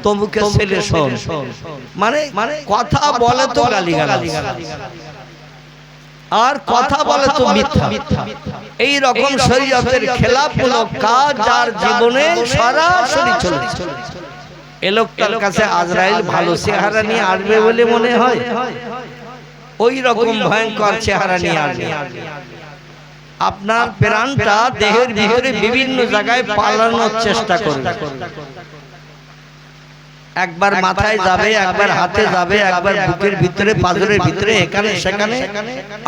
তমুকের ছেলে শোন, মানে কথা বলে তো গালিগালাজ, আর কথা বলে তো মিথ্যা। এই রকম শরীয়তের খেলাফমূলক কাজ যার জীবনে সরাসরি চলেছে, এ লোকটার কাছে আজরাইল ভালো চেহারা নিয়ে আসবে বলে মনে হয়, ওই রকম ভয়ঙ্কর চেহারা নিয়ে আসবে। আপনার প্রাণটা দেহের ভিতরে বিভিন্ন জায়গায় পালানোর চেষ্টা করবে। একবার মাথায় যাবে, একবার হাতে যাবে, একবার বুকের ভিতরে, পাঁজরের ভিতরে, এখানে সেখানে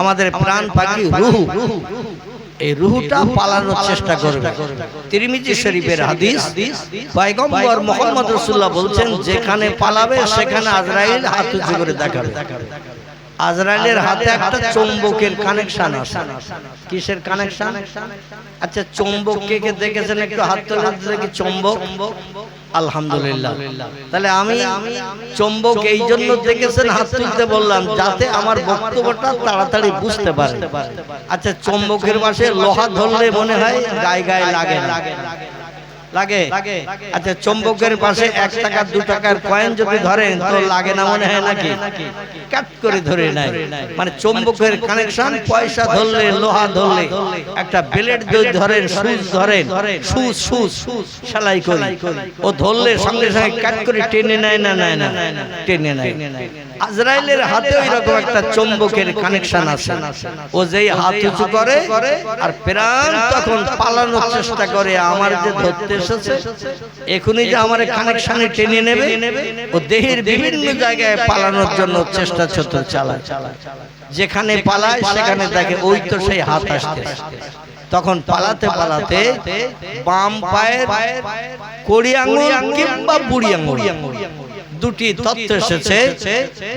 আমাদের প্রাণ পাখি রূহ, এই রূহটা পালানোর চেষ্টা করবে। তিরমিজি শরীফের হাদিস, পয়গম্বর মুহাম্মদ রাসূলুল্লাহ বলছেন, যেখানে পালাবে সেখানে আজরাইল হাত উঁচু করে দেখাবে। আজরাইলের হাতে একটা চুম্বকের কানেকশন আছে। কিসের কানেকশন? আচ্ছা, চুম্বক কে কে দেখেছেন? একটু হাত তুলে দেখি। চুম্বক, আলহামদুলিল্লাহ। তাহলে আমি চুম্বক এই জন্য দেখেছেন, হাত তুলতে বললাম যাতে আমার বক্তব্যটা তাড়াতাড়ি বুঝতে পারে। আচ্ছা, চুম্বকের পাশে লোহা ধরলে মনে হয় গায়ে গায়ে লাগে না? লাগে। আচ্ছা, চুম্বকের পাশে 1 টাকা 2 টাকার কয়েন যদি ধরেন তো লাগে না মনে হয় নাকি? কাট করে ধরে নাই। মানে চুম্বকের কানেকশন, পয়সা ধরলে, লোহা ধরলে, একটা ব্লেড যদি ধরেন, সুচ ধরেন, সুচ সেলাই করি, ও ধরলে সঙ্গে সঙ্গে কাট করে টেনে নেয় না? টেনে নেয়। আজরাইলের হাতে ওইরকম একটা চুম্বকের কানেকশন আছে। ও যেই হাত উঁচু করে আর প্রাণ তখন পালানোর চেষ্টা করে, আমার যে ধরতে এসেছে এখনই যে আমার কানেকশনে টেনে নেবে, ও দেহের বিভিন্ন জায়গায় পালানোর জন্য চেষ্টা চালায়। যেখানে পালায় সেখানে দেখে ওই তো সেই হাত আসছে। তখন পালাতে পালাতে বাম পায়ের কড়ি আঙুল কিংবা বুড়ি আঙুল, দুটি তত্ত্ব এসেছে।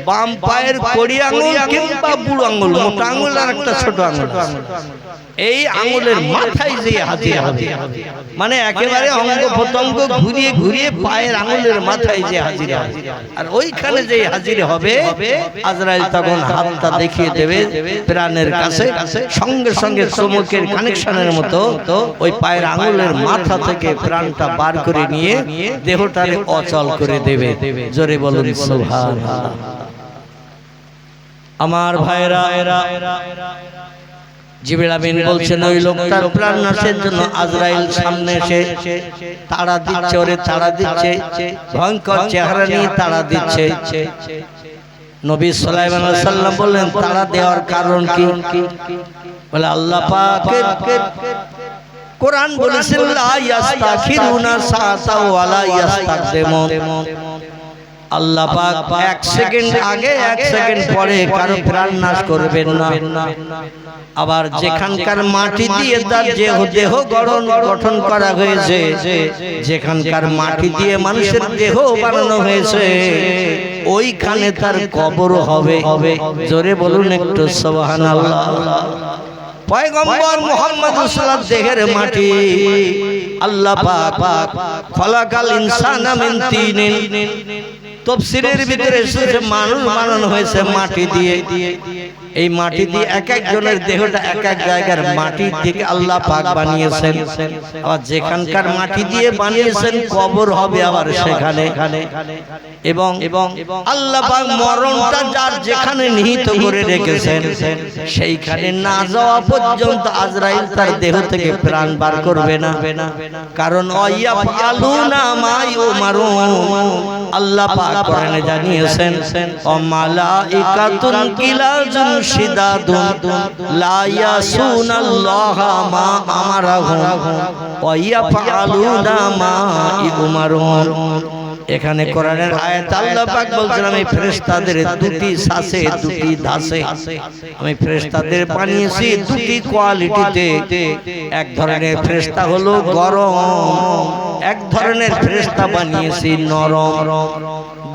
বাম পায়ের কড়ি আঙুল কিংবা বুড়ো আঙুল, মোটা আঙুল আর একটা ছোট আঙুল, এই আঙুলের মাথায় যে হাজির হবে, মানে একেবারে অঙ্গ প্রত্যঙ্গ ঘুরিয়ে ঘুরিয়ে পায়ের আঙুলের মাথায় যে হাজির হবে, আর ওইখানে যে হাজির হবে আজরাইল তখন হাতটা দেখিয়ে দেবে প্রাণের কাছে। সঙ্গে সঙ্গে চুম্বকের কানেকশনের মতো ওই পায়ের আঙুলের মাথা থেকে প্রাণটা বার করে নিয়ে দেহটারে অচল করে দেবে। জোরে বলুন সুবহানাল্লাহ। আমার ভাইরা, জিবরাইল আমিন বলছেন ওই লোকটার প্রাণ নাশের জন্য আজরাইল সামনে এসে তাড়া দিচ্ছে, ওরে তাড়া দিচ্ছে, ভয়ঙ্কর চেহারা নিয়ে তাড়া দিচ্ছে। নবী সাল্লাল্লাহু আলাইহি ওয়াসাল্লাম বললেন তাড়া দেওয়ার কারণ কি? বলে আল্লাহ পাকের কোরআন বলেছে লা ইস্তাখিরুনা সাআতা ওয়ালা ইস্তাকদিমুন। আল্লাহ পাক 1 সেকেন্ড আগে 1 সেকেন্ড পরে কারো প্রাণ নাশ করবেন না। আবার যেখানকার মাটি দিয়ে তার দেহ গঠন করা হয়েছে, যেখানকার মাটি দিয়ে মানুষের দেহ বানানো হয়েছে, ওইখানে তার কবর হবে। জোরে বলুন একটু সুবহানাল্লাহ। পয়গম্বর মুহাম্মদ সাল্লাল্লাহু দেহের মাটি আল্লাহ পাক খলাকাল ইনসানা মিন তিনিন। তাফসীরের ভিতরে এসেছে মানুষ বানানো হয়েছে মাটি দিয়ে। এই মাটি দিয়ে এক একজনের দেহটা এক এক জায়গার মাটি থেকে আল্লাহ পাক বানিয়েছেন। আবার যেখানকার মাটি দিয়ে বানিয়েছেন কবর হবে আবার সেখানে। এবং আল্লাহ পাক মরণটা যার যেখানে নিহিত করে রেখেছেন সেইখানে না যাওয়া পর্যন্ত আজরাইল তার দেহ থেকে প্রাণ বার করবে না। কারণ ওয়াইয়াফআলুনা মা ইউমারুন। আল্লাহ পাক কোরআনে জানিয়েছেন ও মালাইকাতুন কিলাজুন শিদাদুন লা ইয়াসুনাল্লাহা মা আমারাহুম ওয়া ইয়াফআলুনা মা ইউমারুন। এখানে কোরআনের আয়াত আল্লাহ পাক বলছেন আমি ফেরেশতাদের দুটি সাসে দুটি দাসে আমি ফেরেশতাদের বানিয়েছি দুটি কোয়ালিটিতে। এক ধরনের ফেরেশতা হলো গরম, এক ধরনের ফেরেশতা বানিয়েছি নরম।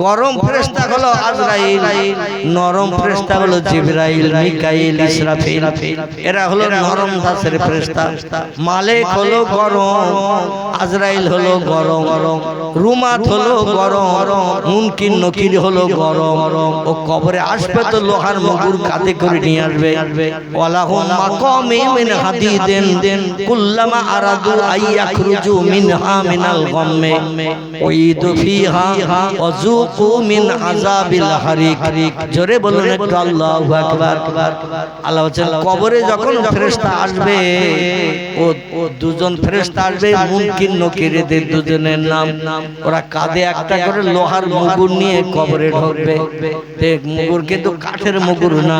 গরম ফেরেশতা হলো আজরাইল, নরম ফেরেশতা হলো জিবরাইল, মিকাইল, ইসরাফিল। এরা হলো নরম ধাঁচের ফেরেশতা। মালিক হলো গরম, আজরাইল হলো গরম, রুমাত হলো গরম, মুনকির নকির হলো গরম। ও কবরে আসবে তো লোহার মুগুর কাঁধে করে নিয়ে আসবে। ওয়ালাহুম মাকামি মিন হাদিদিন কুল্লামা আরাদু আইয়াখরুজু মিনহা মিনাল গাম্মি উইদু ফিহা ওয়াযুকু মিন আযাবিল হারিক। জোরে বলুন একটু আল্লাহু আকবার। আল্লাহ বলেন কবরে যখন ফেরেশতা আসবে ও দুজন ফেরেশতা আসবে, মুনকির নকিরদের দুজনের নাম। ওরা কাঁধে একটা করে লোহার মুগুর নিয়ে কবরে ঢুকবে। মুগুর কিন্তু কাঠের মুগুর না।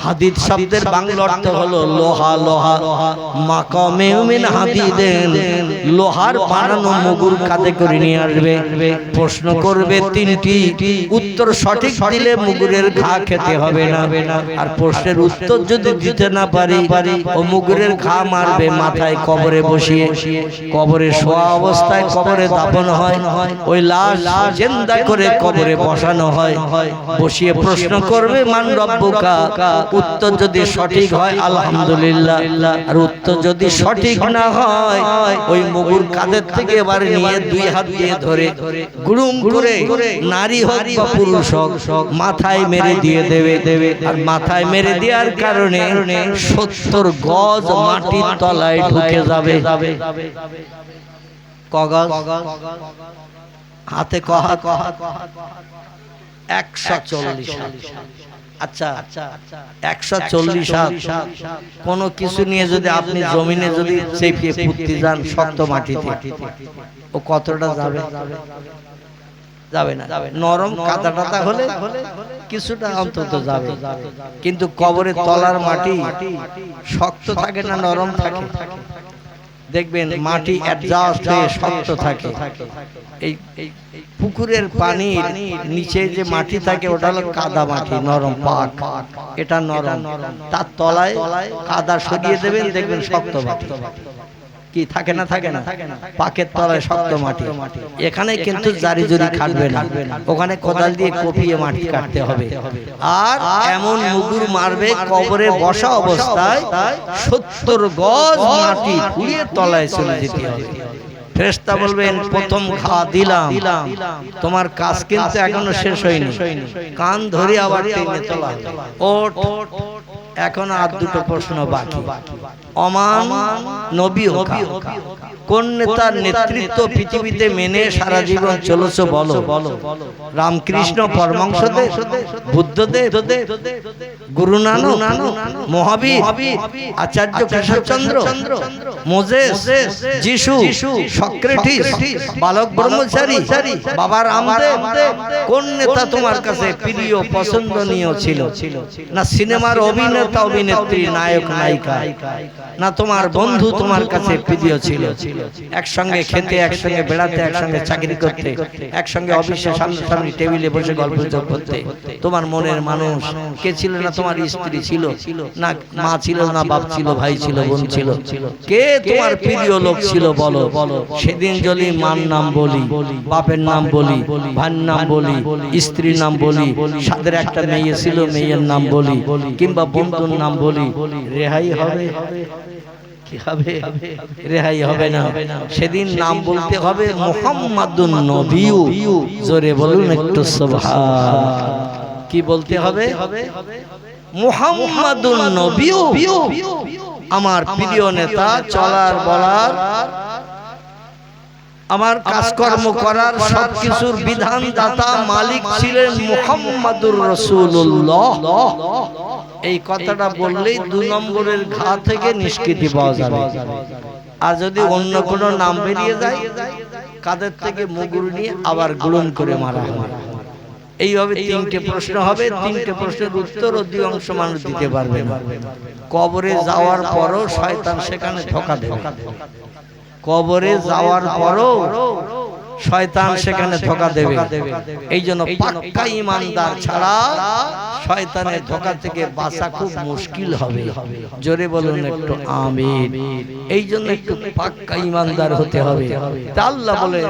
হাদিদ শব্দের বাংলা অর্থ হলো লোহা। মাকামে মিন হাদিদিন, লোহার বানানো মুগুর কাঁধে করে নিয়ে আসবে। প্রশ্ন করবে তিনটি, উত্তর সঠিক দিলে মুগুরের ঘা খেতে হবে না। আর প্রশ্নের উত্তর যদি দিতে না পারি ও মুগুরের ঘা মারবে মাথায় কবরে বসিয়ে। কবরে শোয়া অবস্থায় কবরে দাফন হয়, ওই লাশ জিন্দা করে কবরে বসানো হয়। বসিয়ে প্রশ্ন করবে মান রব্বুকা। উত্তর যদি সঠিক হয় আলহামদুলিল্লাহ, আর উত্তর যদি সঠিক না হয় ওই মুগুর কাঁধের থেকে এবার নিয়ে দুই হাত দিয়ে ধরে গুরুম করে নারী হোক বা পুরুষ হোক মাথায় মেরে দিয়ে দেবে। আর মাথায় মেরে দেওয়ার কারণে 70 গজ মাটির তলায় ঢুকে যাবে। কগজ হাতে কহা 140 হাত। আচ্ছা 140 হাত কোন কিছু নিয়ে যদি আপনি জমিনে যদি চেপিয়ে পুঁততে যান শক্ত মাটিতে, ও কতটা যাবে? যাবে না। নরম কাদা টাদা হলে কিছুটা অন্তত যাবে, কিন্তু কবরের তলার মাটি শক্ত থাকে না নরম থাকে? দেখবেন মাটি অ্যাডজাস্ট হয়ে শক্ত থাকে। এই পুকুরের পানির নিচে যে মাটি থাকে ওটা হলো কাদা মাটি, নরম পাক, এটা নরম। তার তলায় কাদা সরিয়ে দেবেন, দেখবেন শক্ত মাটি। কি থাকে না? থাকে না? পাকের তলায় শক্ত মাটি। এখানে কিন্তু জারি জুরি খাটবে না, ওখানে কোদাল দিয়ে কপিয়ে মাটি কাটতে হবে। আর এমন মুগুর মারবে কবরে বসা অবস্থায় 70 গজ মাটি পুড়িয়ে তলায় চলে যেতে হবে। ফেরেশতা বলবেন প্রথম ঘা দিলাম, তোমার কাজ কিন্তু এখনো শেষ হয়নি। কান ধরে আবার টেনে তোলা, ওঠ। এখন আর দুটো প্রশ্ন বাকি। অমান নবী হোকা, কোন নেতার নেতৃত্ব পৃথিবীতে মেনে সারা জীবন চলেছো বলো? রামকৃষ্ণ পরমহংসদেব, বুদ্ধদেব, গুরু নানক, মহাবীর, আচার্য কেশবচন্দ্র, মোজেস, যিশু, সক্রেটিস, বালক ব্রহ্মচারী, বাবা রামদেব? কোন নেতা তোমার কাছে প্রিয় পছন্দনীয় ছিল? না সিনেমার অভিনেতা অভিনেত্রী, নায়ক নায়িকা, না তোমার বন্ধু তোমার কাছে প্রিয় ছিল? একসঙ্গে খেতে, একসঙ্গে বেড়াতে, একসঙ্গে চাকরি করতে, একসঙ্গে অফিসে সামনাসামনি টেবিলে বসে গল্প করতে, তোমার মনের মানুষ কে ছিল? না তোমার স্ত্রী ছিল, না মা ছিল, না বাপ ছিল, ভাই ছিল, বোন ছিল? কে তোমার প্রিয় লোক ছিল বলো? সেদিন যদি মার নাম বলি, বাপের নাম বলি, ভাইয়ের নাম বলি, স্ত্রীর নাম বলি, সাদের একটা মেয়ে ছিল, মেয়ের নাম বলি, কিংবা বন্ধুর নাম বলি, রেহাই হবে? কি হবে? রেহাই হবে না। সেদিন নাম বলতে হবে মুহাম্মাদুন নবিয়্যু। জোরে বলুন একটু সুবহান। কি বলতে হবে? মুহাম্মাদুন নবিয়্যু, আমার প্রিয় নেতা, চলার বলার, আমার কাজকর্ম করার সবকিছুর বিধান দাতা মালিক ছিলেন মুহাম্মাদুর রাসূলুল্লাহ। এই কথাটা বললেই 2 নম্বরের ঘা থেকে নিষ্কৃতি পাওয়া যাবে। আর যদি অন্য কোনো নাম বেরিয়ে যায়, কাদের থেকে মুগুর নিয়ে আবার গুলন করে মারা হবে। এইভাবে 3টে প্রশ্ন হবে। 3টে প্রশ্নের উত্তর অধিকাংশ মানুষ দিতে পারবে না। কবরে যাওয়ার পরও শয়তান সেখানে ধোঁকা দেবে। কবরে যাওয়ার পরও শয়তান সেখানে ধোঁকা দেবে। এই জন্য পাক্কা ঈমানদার ছাড়া শয়তানের ধোঁকা থেকে বাঁচা খুব মুশকিল হবে। জোরে বলুন একটু আমিন। এই জন্য একটু পাক্কা ঈমানদার হতে হবে। তা আল্লাহ বলে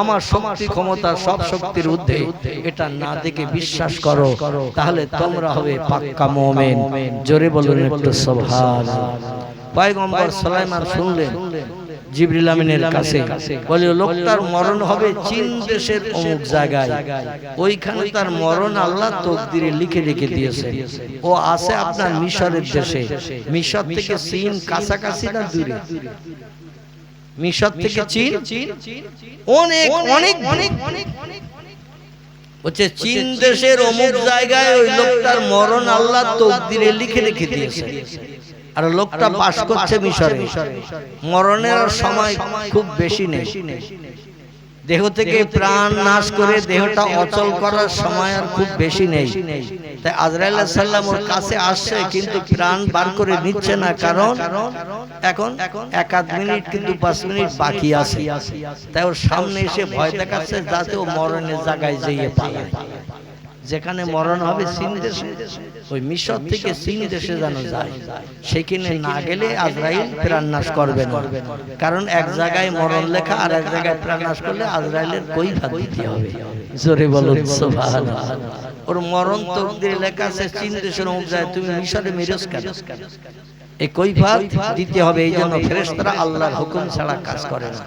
আমার শক্তি ক্ষমতা সব শক্তির ঊর্ধ্বে, এটা না দেখে বিশ্বাস করো, তাহলে তোমরা হবে পাক্কা মুমিন। জোরে বলুন একটু সুবহানাল্লাহ। পয়গম্বর সুলাইমান শুনলেন জিবরিল আমিনের কাছে, বলে লোকটার মরণ হবে চীন দেশের অমুক জায়গায়, ওইখানে তার মরণ আল্লাহ তকদিরে লিখে রেখে দিয়েছে। ও আছে আপনার মিশরের দেশে। মিশর থেকে চীন কাছাকাছি না দূরে? মিশর থেকে চীন অনেক অনেক অনেক হচ্ছে চীন দেশের অমুক জায়গায় ওই লোকটার মরণ আল্লাহ তকদিরে লিখে রেখে দিয়েছে। আর লোকটা বাস করছে মিশরে। মরণের সময় খুব বেশি নেই। দেহ থেকে প্রাণ নাশ করে দেহটা অচল করার সময় আর খুব বেশি নেই। তাই আজরাইল আলাইহিস সালাম ওর কাছে আসছে, কিন্তু প্রাণ বার করে নিচ্ছে না। কারণ এখন 1-1 মিনিট কিন্তু 5 মিনিট বাকি আছে। তাই ওর সামনে এসে ভয় দেখাচ্ছে যাতে ও মরণের জায়গায় যেয়ে পালায়। যেখানে মরণ হবে চীন দেশে, ওই মিশর থেকে চীন দেশে যেন যায়। সেখানে না গেলে আজরাইল প্রাণনাশ করবে না। কারণ এক জায়গায় মরণ লেখা আর এক জায়গায় প্রাণনাশ করলে আজরাইলের কৈফিয়ত দিতে হবে। জোরে বলুন সুবহানাল্লাহ। ওর মরণ তকদিরে লেখা আছে চীন দেশের অমুক জায়গায়, তুমি মিশরে মেরেছ কেন? এই কৈফিয়ত দিতে হবে। এই জন্য ফেরেশতারা আল্লাহর হুকুম ছাড়া কাজ করে না।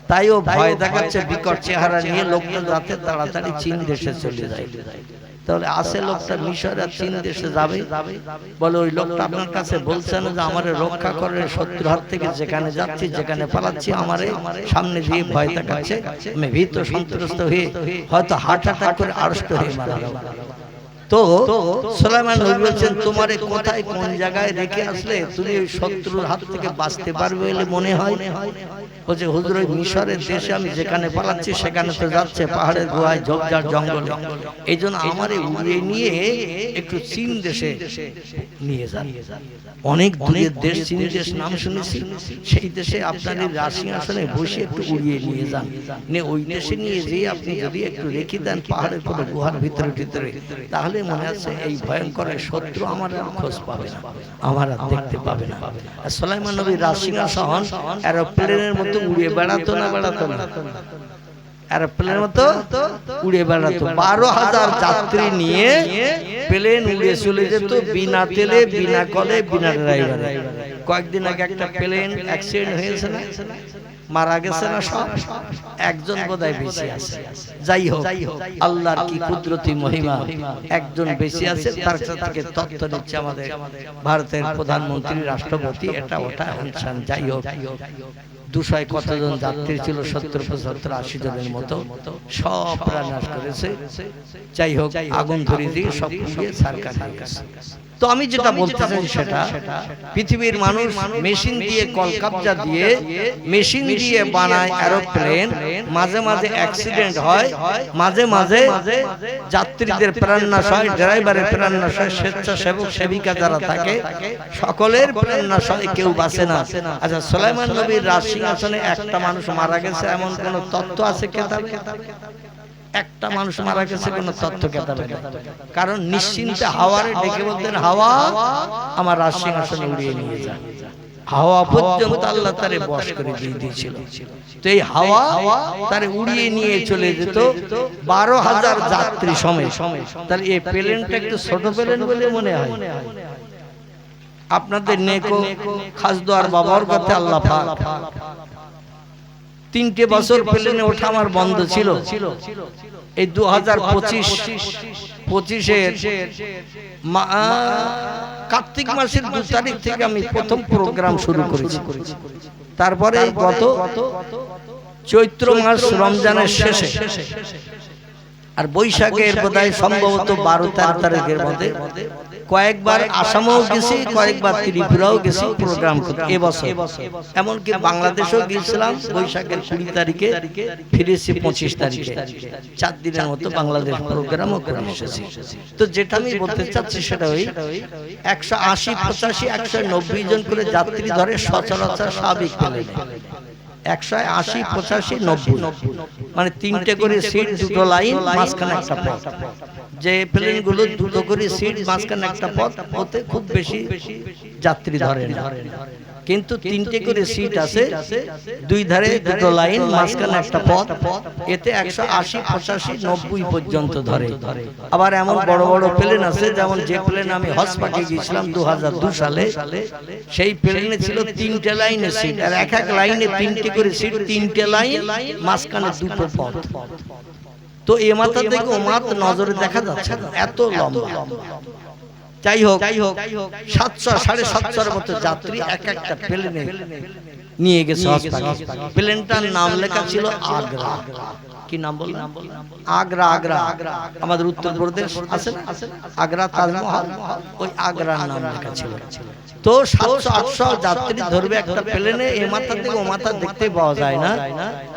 তাই ও ভয় দেখাচ্ছে বিকট চেহারা নিয়ে, লোকটা যাতে তাড়াতাড়ি চীন দেশে চলে যায়। তাহলে আসে লোকটা মিশর আর চীন দেশে যাবে। বলে ওই লোকটা আপনার কাছে বলছে না যে আমারে রক্ষা করে শত্রুর হাত থেকে, যেখানে যাচ্ছি যেখানে পালাচ্ছি আমারে সামনে দিয়ে ভয় দেখাচ্ছে। আমি ভীত সন্ত্রস্ত হয়ে হয়তো হার্ট অ্যাটাক করে আড়ষ্ট হয়ে মারা যাবো। তো সুলাইমান নবী বলছেন তোমারে কোথায় কোন জায়গায় রেখে আসলে তুমি ওই শত্রুর হাত থেকে বাঁচতে পারবে বলে মনে হয়? বলছে হুজুর ওই মিশরের দেশে আমি যেখানে পালাচ্ছি সেখানে তো যাচ্ছে পাহাড়ের গুহায় ঝোপঝাড় জঙ্গলে, এই জন্য আমারে উড়িয়ে নিয়ে একটু চীন দেশে নিয়ে যান। অনেক দূরের দেশ, চীন দেশ নাম শুনেছি, সেই দেশে আপনার এই রাজসিংহাসনে বসে একটু উড়িয়ে নিয়ে যান, নিয়ে ওই দেশে নিয়ে যেয়ে আপনি যদি একটু রেখে দেন পাহাড়ের কোনো গুহার ভিতরে ভিতরে, তাহলে মনে আছে এই ভয়ঙ্কর শত্রু আমার আর খোঁজ পাবে না, আমার আর দেখতে পাবে না। আর সুলাইমান নবীর রাজসিংহাসন এরোপ্লেনের মতো উড়ে বেড়াতো না, বেড়াতো না, এরোপ্লেনের মতো উড়ে বেড়াতো। 12,000 যাত্রী নিয়ে প্লেন উড়ে চলে যেত, বিনা তেলে, বিনা কলে, বিনা ড্রাইভারে। কয়েকদিন আগে একটা প্লেন অ্যাক্সিডেন্ট হয়েছে না, মারা গেছে না সব, একজন বোধহয় বেঁচে আছে। যাই হোক, আল্লাহর কি কুদরতি মহিমা, একজন বেঁচে আছে, তার থেকে তথ্য দিচ্ছে আমাদের ভারতের প্রধানমন্ত্রী, রাষ্ট্রপতি, এটা ওটা অনুষ্ঠান। যাই হোক, 200 কতজন যাত্রী ছিল, 70, 75, 80 জনের মতো, সব প্রাণ নাশ করেছে। যাই হোক, আগুন ধরে দিয়ে সব পুড়িয়ে ছারখার হয়ে গেছে। তো আমি যেটা বলতে চাই সেটা, পৃথিবীর মানুষ মেশিন দিয়ে, কলকাবজা দিয়ে, মেশিন দিয়ে বানায় এরোপ্লেন, মাঝে মাঝে অ্যাক্সিডেন্ট হয়, মাঝে মাঝে যাত্রীদের প্রাণ নাশ হয়, ড্রাইভারের প্রাণ নাশ হয়, স্বেচ্ছাসেবক সেবিকা যারা থাকে সকলের প্রাণ নাশ হয়, কেউ বাঁচে না। আচ্ছা, সুলাইমান নবীর রাজসিংহাসনে একটা মানুষ মারা গেছে এমন কোন তথ্য আছে কেতাবে? একটা মানুষ মারা গেছে কোন তথ্য কেতাবে না। কারণ নিশ্চিন্তে হাওয়ারে ডেকে বলতেন, হাওয়া আমার রাজসিংহাসনে উড়িয়ে নিয়ে যান। হাওয়া পর্যন্ত আল্লাহ তারে বশ করে দিয়ে দিয়েছিল। তো এই হাওয়া তারে উড়িয়ে নিয়ে চলে যেত 12,000 যাত্রী সময়। তাহলে এই প্লেনটা একটু ছোট প্লেন বলে মনে হয়? আপনাদের নেকো খাসদোয়ার বাবার কথা আল্লাহ পাক 3টে বছর প্লেনে ওঠা আমার বন্ধ ছিল। এই 2025-এর কার্তিক মাসের 2 তারিখ থেকে আমি প্রথম প্রোগ্রাম শুরু করেছি। তারপরে গত চৈত্র মাস রমজানের শেষে আর বৈশাখের বোধহয় সম্ভবত 12 তারিখের মধ্যে কয়েকবার আসামও গেছি, কয়েকবার ত্রিপুরাও গেছি প্রোগ্রাম করতে এবছর। এমনকি বাংলাদেশেও গিয়েছিলাম বৈশাখের 20 তারিখে, ফিরেছি 25 তারিখে। 4 দিনের মতো বাংলাদেশ প্রোগ্রামও করে এসেছি। তো যেটা আমি বলতে চাচ্ছি সেটা ওই 180, 85, 190 জন করে যাত্রী ধরে সচরাচর স্বাভাবিক প্লেনে 180, 85, 90, মানে 3টে করে সিট, 2টো লাইন, মাঝখানে একটা পথ। যে প্লেনগুলো 2টো করে সিট, মাঝখানে একটা পথ, ওতে খুব বেশি যাত্রী ধরে না। কিন্তু 3টে করে সিট আছে, 2 ধারে 2টো লাইন, মাঝখানে একটা পথ, এতে 180, 85, 90 পর্যন্ত ধরে। আবার এমন বড় বড় প্লেন আছে, যেমন যে প্লেন আমি হজ পাকে গিয়েছিলাম 2002 সালে, সেই প্লেনে ছিল 3টে লাইনে সিট, আর এক এক লাইনে 3টে করে সিট, 3টে লাইন, মাঝখানে 2টো পথ। তো এ মাথা থেকে ও মাথা নজরে দেখা যাচ্ছে না, এত লম্বা। যাই হোক, 700, 750 মতো যাত্রী এক একটা প্লেনে নিয়ে গেছে। প্লেনটার নাম লেখা ছিল আগ্রা। কি নাম বললাম? আগ্রা। আগ্রা আমাদের উত্তরপ্রদেশ আছে না, আগ্রা তাজমহল, ওই আগ্রার নাম লেখা ছিল। তো 700-800 যাত্রী ধরবে একটা প্লেনে, এ মাথা থেকে ও মাথা দেখতে পাওয়া যায় না।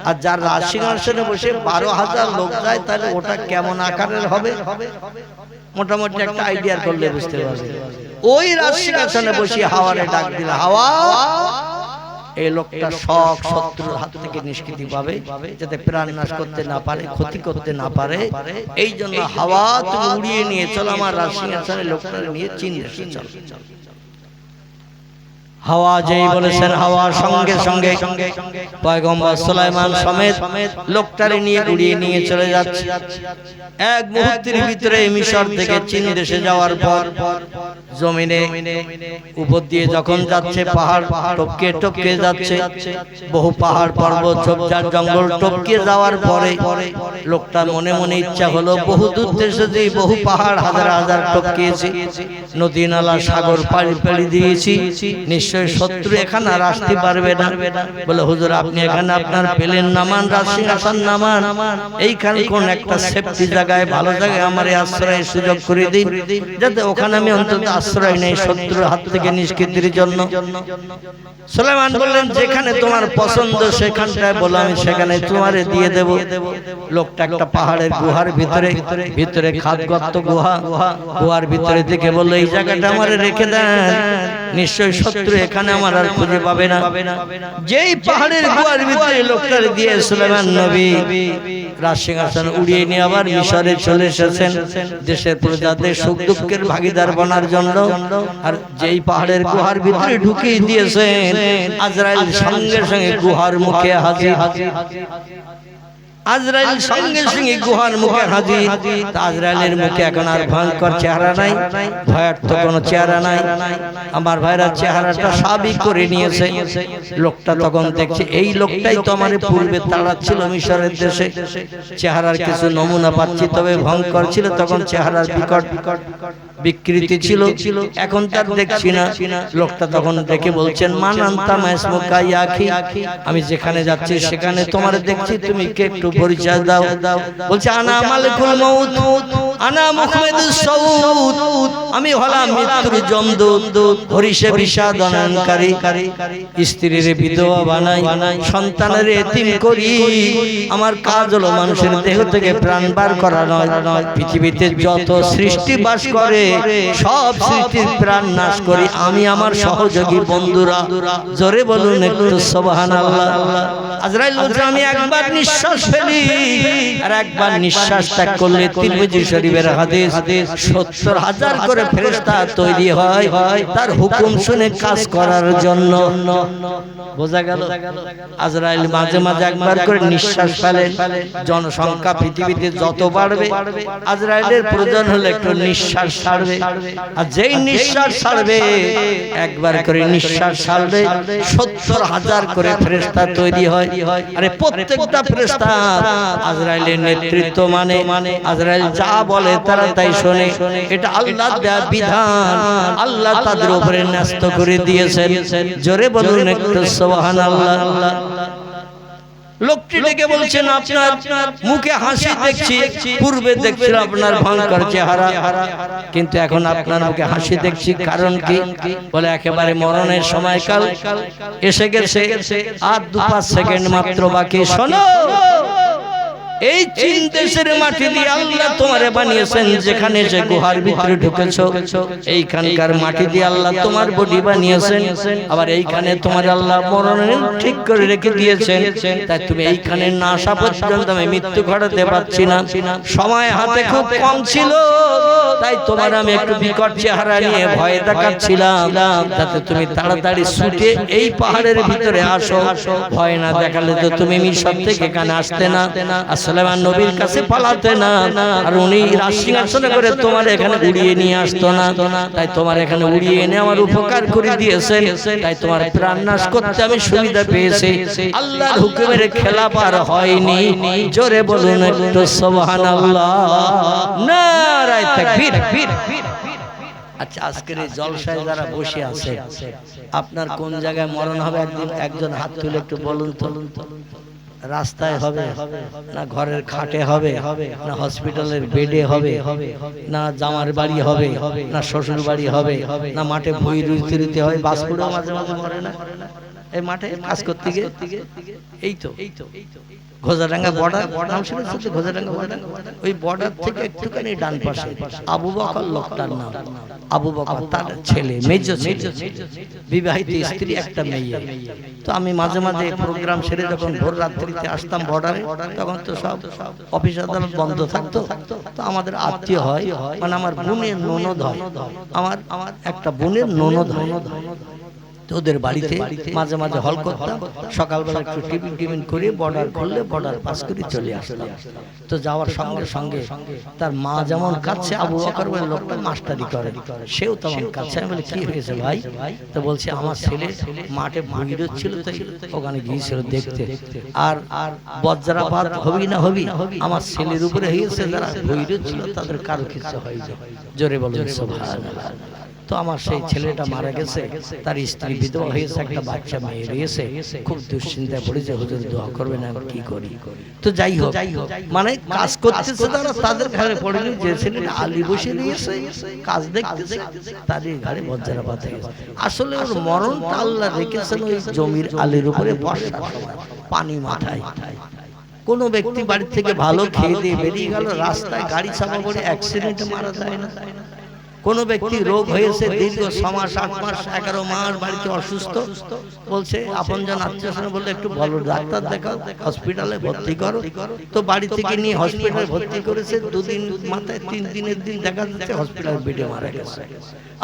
আর যার রাজসিংহাসনে বসে 12,000 লোক যায়, তাহলে ওটা কেমন আকারের হবে মোটামুটি একটা আইডিয়া করলে বুঝতে পারবে। ওই রাজসিংহাসনে বসে হাওয়ারে ডাক দিল, হাওয়া এই লোকটা সব শত্রুর হাত থেকে নিষ্কৃতি পাবে, যাতে প্রাণ নাশ করতে না পারে, ক্ষতি করতে না পারে। এই জন্য হাওয়া তুমি উড়িয়ে নিয়ে চলো, আমার রাজসিংহাসনে লোকটা নিয়ে চীন দেশে চলো। হাওয়া যেই বলেছেন, হাওয়ার সঙ্গে সঙ্গে পয়গম্বর সুলাইমান সমেত লোকটারে নিয়ে উড়িয়ে নিয়ে চলে যাচ্ছে। এক মুহূর্তের ভিতরে মিশর থেকে চীন দেশে যাওয়ার পর জমিনে উপর দিয়ে যখন যাচ্ছে, পাহাড় টপকে টপকে যাচ্ছে, বহু পাহাড় পর্বত ঝোপঝাড় জঙ্গল টপকে যাওয়ার পরে লোকটার মনে মনে ইচ্ছা হলো, বহু দূর দেশে যে বহু পাহাড় হাজার হাজার টপকিয়েছি, নদী নালা সাগর পাড়ি পাড়ি দিয়েছি, নিশ্চয় নিশ্চয় শত্রু এখানে আর আসতে পারবে না। বলে হুজুর আপনি এখানে আপনার প্লেন নামান, রাজসিংহাসন নামান, এইখানে কোন একটা সেফটি জায়গায় ভালো জায়গায় আমার আশ্রয়ের সুযোগ করে দিন, যাতে ওখানে আমি অন্তত আশ্রয় নেই শত্রুর হাত থেকে নিষ্কৃতির জন্য। সুলাইমান বললেন যেখানে তোমার পছন্দ সেখানটায় বলো, আমি সেখানে তোমারে দিয়ে দেব। লোকটা একটা পাহাড়ের গুহার ভিতরে খাদগর্ত গুহার ভিতরে থেকে বললো এই জায়গাটা আমারে রেখে দেন, নিশ্চয় শত্রু এখানে আমার আর খুঁজে পাবে না। যেই পাহাড়ের গুহার ভিতরে লোকটার দিয়ে সুলাইমান নবী রাজসিংহাসন উড়িয়ে নিয়ে আবার মিশরে চলে এসেছেন দেশের প্রজাদের সুখ দুঃখের ভাগিদার বনার জন্য। আর যেই পাহাড়ের গুহার ভিতরে ঢুকিয়ে দিয়েছেন, আজরাইল সঙ্গে সঙ্গে গুহার মুখে হাজির। আজরাইল সঙ্গে সঙ্গে গুহার মুখে হাজির। আজরাইলের মুখে এখন আর ভয়ঙ্কর চেহারা নাই, ভয়ার্থ কোনো চেহারা নাই। আমার ভাইরা চেহারাটা স্বাভাবিক করে নিয়েছে। লোকটা তখন দেখছে এই লোকটাই তো আমার পূর্বে তাড়াচ্ছিল মিশরের দেশে। চেহারার কিছু নমুনা পাচ্ছি, তবে ভয়ঙ্কর ছিল তখন, চেহারার বিকট বিকৃতি ছিল, এখন তার দেখছি না। লোকটা তখন দেখে বলছেন মান আনতা মাসমুকা ইয়া আখি, আমি যেখানে যাচ্ছি সেখানে তোমার দেখছি, তুমি কে একটু পরিচয় দাও। বলছে আনা মালিকুল মউত, আনা মুখমেদুস সাউত, আমি হলাম মৃত্যুর যমদূত, হরিষে বিষাদনকারী, স্ত্রীর বিধবা বানাই, সন্তানের এতিম করি। আমার কাজ হলো মানুষের দেহ থেকে প্রাণ বার করা নয়। পৃথিবীতে যত সৃষ্টি বাস করে সব সৃষ্টির প্রাণ নাশ করি আমি, আমার সহযোগী বন্ধুরা। জোরে বলুন একটু সুবহানাল্লাহ। আজরাইল বলছে আমি একবার নিঃশ্বাস ফেলি আর একবার নিঃশ্বাস ত্যাগ করলে তিরমিজি শরীফের হাদিস ৭০,০০০ করে ফেরেশতা তৈরি হয় তার হুকুম শুনে কাজ করার জন্য। বোঝা গেল? আজরাইল মাঝে মাঝে একবার করে নিঃশ্বাস ফেলেন। জনসংখ্যা পৃথিবীতে যত বাড়বে আজরাইলের প্রয়োজন হলে একটু নিঃশ্বাস ছাড়বে, আর যেই নিঃশ্বাস ছাড়বে একবার করে নিঃশ্বাস ছাড়বে ৭০,০০০ করে ফেরেশতা তৈরি হয়। আরে প্রত্যেকটা ফেরেশতা আজরাইলের নেতৃত্ব মানে আজরাইল যা বলে তারা তাই শোনে। এটা আল্লাহর দেয়া বিধান, আল্লাহ তাদের উপরে ন্যস্ত করে দিয়েছেন। জোরে বলুন একটু সুবহানাল্লাহ। লোকটি ডেকে বলছেন আপনার মুখে হাসি দেখছি, পূর্বে দেখছিলাম আপনার ভয়ঙ্কর চেহারা, কিন্তু এখন আপনার মুখে হাসি দেখছি, কারণ কি? বলে একেবারে মরণের সময়কাল এসে গেছে, আর ২-৫ সেকেন্ড মাত্র বাকি। শোনো, এই চীন দেশের মাটি দিয়ে আল্লাহ তোমারে বানিয়েছেন, যেখানে যে গুহার ভিতরে ঢুকেছো এইখানকার মাটি দিয়ে আল্লাহ তোমার বডি বানিয়েছেন, আবার এইখানে তোমার আল্লাহ মরণের ঠিক করে রেখে দিয়েছেন। তাই তুমি এইখানে না আসা পর্যন্ত আমি মৃত্যু ঘটাতে পারছি না। সময় হাতে খুব কম ছিল, তাই তোমার আমি একটু বিকট চেহারা নিয়ে ভয় দেখাচ্ছিলাম, যাতে তুমি তাড়াতাড়ি ছুটে এই পাহাড়ের ভিতরে আসো। ভয় না দেখালে তো তুমি মিশর থেকে এখানে আসতে না, সুলাইমান নবীর কাছে পালাতে না, আর উনি রাজসিংহাসনে করে তোমার এখানে উড়িয়ে নিয়ে আসতো না। তাই তোমার এখানে উড়িয়ে এনে আমার উপকার করে দিয়েছেন, তাই তোমার প্রাণ নাশ করতে আমি সুবিধা পেয়েছি। আল্লাহর হুকুমের খেলাপ আর হয়নি। জোরে বলুন একটু সুবহানাল্লাহ, নারায়ে তাকবীর। আচ্ছা, আজকের এই জলসায় যারা বসে আছে, আপনার কোন জায়গায় মরণ হবে একজন হাত তুলে একটু বলুন তো। রাস্তায় হবে না ঘরের খাটে হবে না হসপিটালের বেডে হবে না জামার বাড়ি হবে না শ্বশুর বাড়ি হবে না মাঠে ভুঁই রুইতে হয়? বাসপুরেও মাঝে মাঝে মরে না এই মাঠে কাজ করতে গিয়ে? এই তো ঘোজাডাঙ্গা বর্ডার, নাম শুনেছেন তো? ঘোজাডাঙ্গা বর্ডার, ওই বর্ডার থেকে একটুখানি ডান পাশে আবু বকর লোকটার নাম। আবু বকর তার ছেলে, মেজর ছেলে, বিবাহিত স্ত্রী, একটা মেয়ে। তো আমি মাঝে মাঝে প্রোগ্রাম সেরে যখন ভোর রাত্রিতে আসতাম বর্ডারে, তখন তো সব অফিস আদালত বন্ধ থাকতো। তো আমাদের আত্মীয় হয়, মানে আমার বোনের ননদ হয়, আমার একটা বোনের ননদ হয়। ওদের বাড়িতে মাঝে মাঝে হল করতাম, সকালবেলা একটু টিফিন করে বর্ডার খুললে বর্ডার পাস করে চলে আসতাম। তো যাওয়ার সঙ্গে সঙ্গে তার মা যেমন কাছে, আবু বকর বলে লোকটা মাস্টারি করে, সেও তেমন কাছে। আমি বলি কি হয়েছে ভাই? তো বলছে আমার ছেলে মাঠে ভুঁড়ি ছিল, তাই ওখানে গিয়েছিল দেখতে। আর বজ্রাপাত হবি না হবি, আমার ছেলের উপরে হয়েছে, যারা ভুঁড়ি ছিল তাদের কারো কিছু হয়নি। জোরে বলুন সুবহানাল্লাহ। তো আমার সেই ছেলেটা মারা গেছে, তার স্ত্রী বিধবা হয়েছে, একটা বাচ্চা মেয়ে রয়েছে, খুব দুশ্চিন্তায় পড়েছে, হুজুর দোয়া করবেন, আমি কি করি। তো যাই হোক, মানে কাজ করতেছে তারা, তাদের ঘরে পড়েনি, যে ছেলেটা আলী বসে দিয়েছে কাজ দেখতেছে, তারই ঘরে বজ্রাপাত হয়ে গেছে। আসলে ওর মরণটা আল্লাহ রেখেছেন ওই জমির আলীর উপরে বর্ষার সময় পানি মাথায়। কোন ব্যক্তি বাড়ি থেকে ভালো খেয়ে দিয়ে বেরিয়ে গেল, রাস্তায় গাড়ি চাপা পড়ে অ্যাক্সিডেন্টে মারা যায় না। কোন ব্যক্তি রোগ হয়েছে দীর্ঘ 6 মাস 8 মাস 11 মাস বাড়িতে অসুস্থ, বলছে আপনজন আত্মীয়স্বজন বললে একটু বলো ডাক্তার দেখাও, হসপিটালে ভর্তি করো। তো বাড়ি থেকে নিয়ে হসপিটালে ভর্তি করেছে, 2 দিন মাথায় 3 দিনের দিন দেখা যাচ্ছে হসপিটাল বেডে মারা গেছে।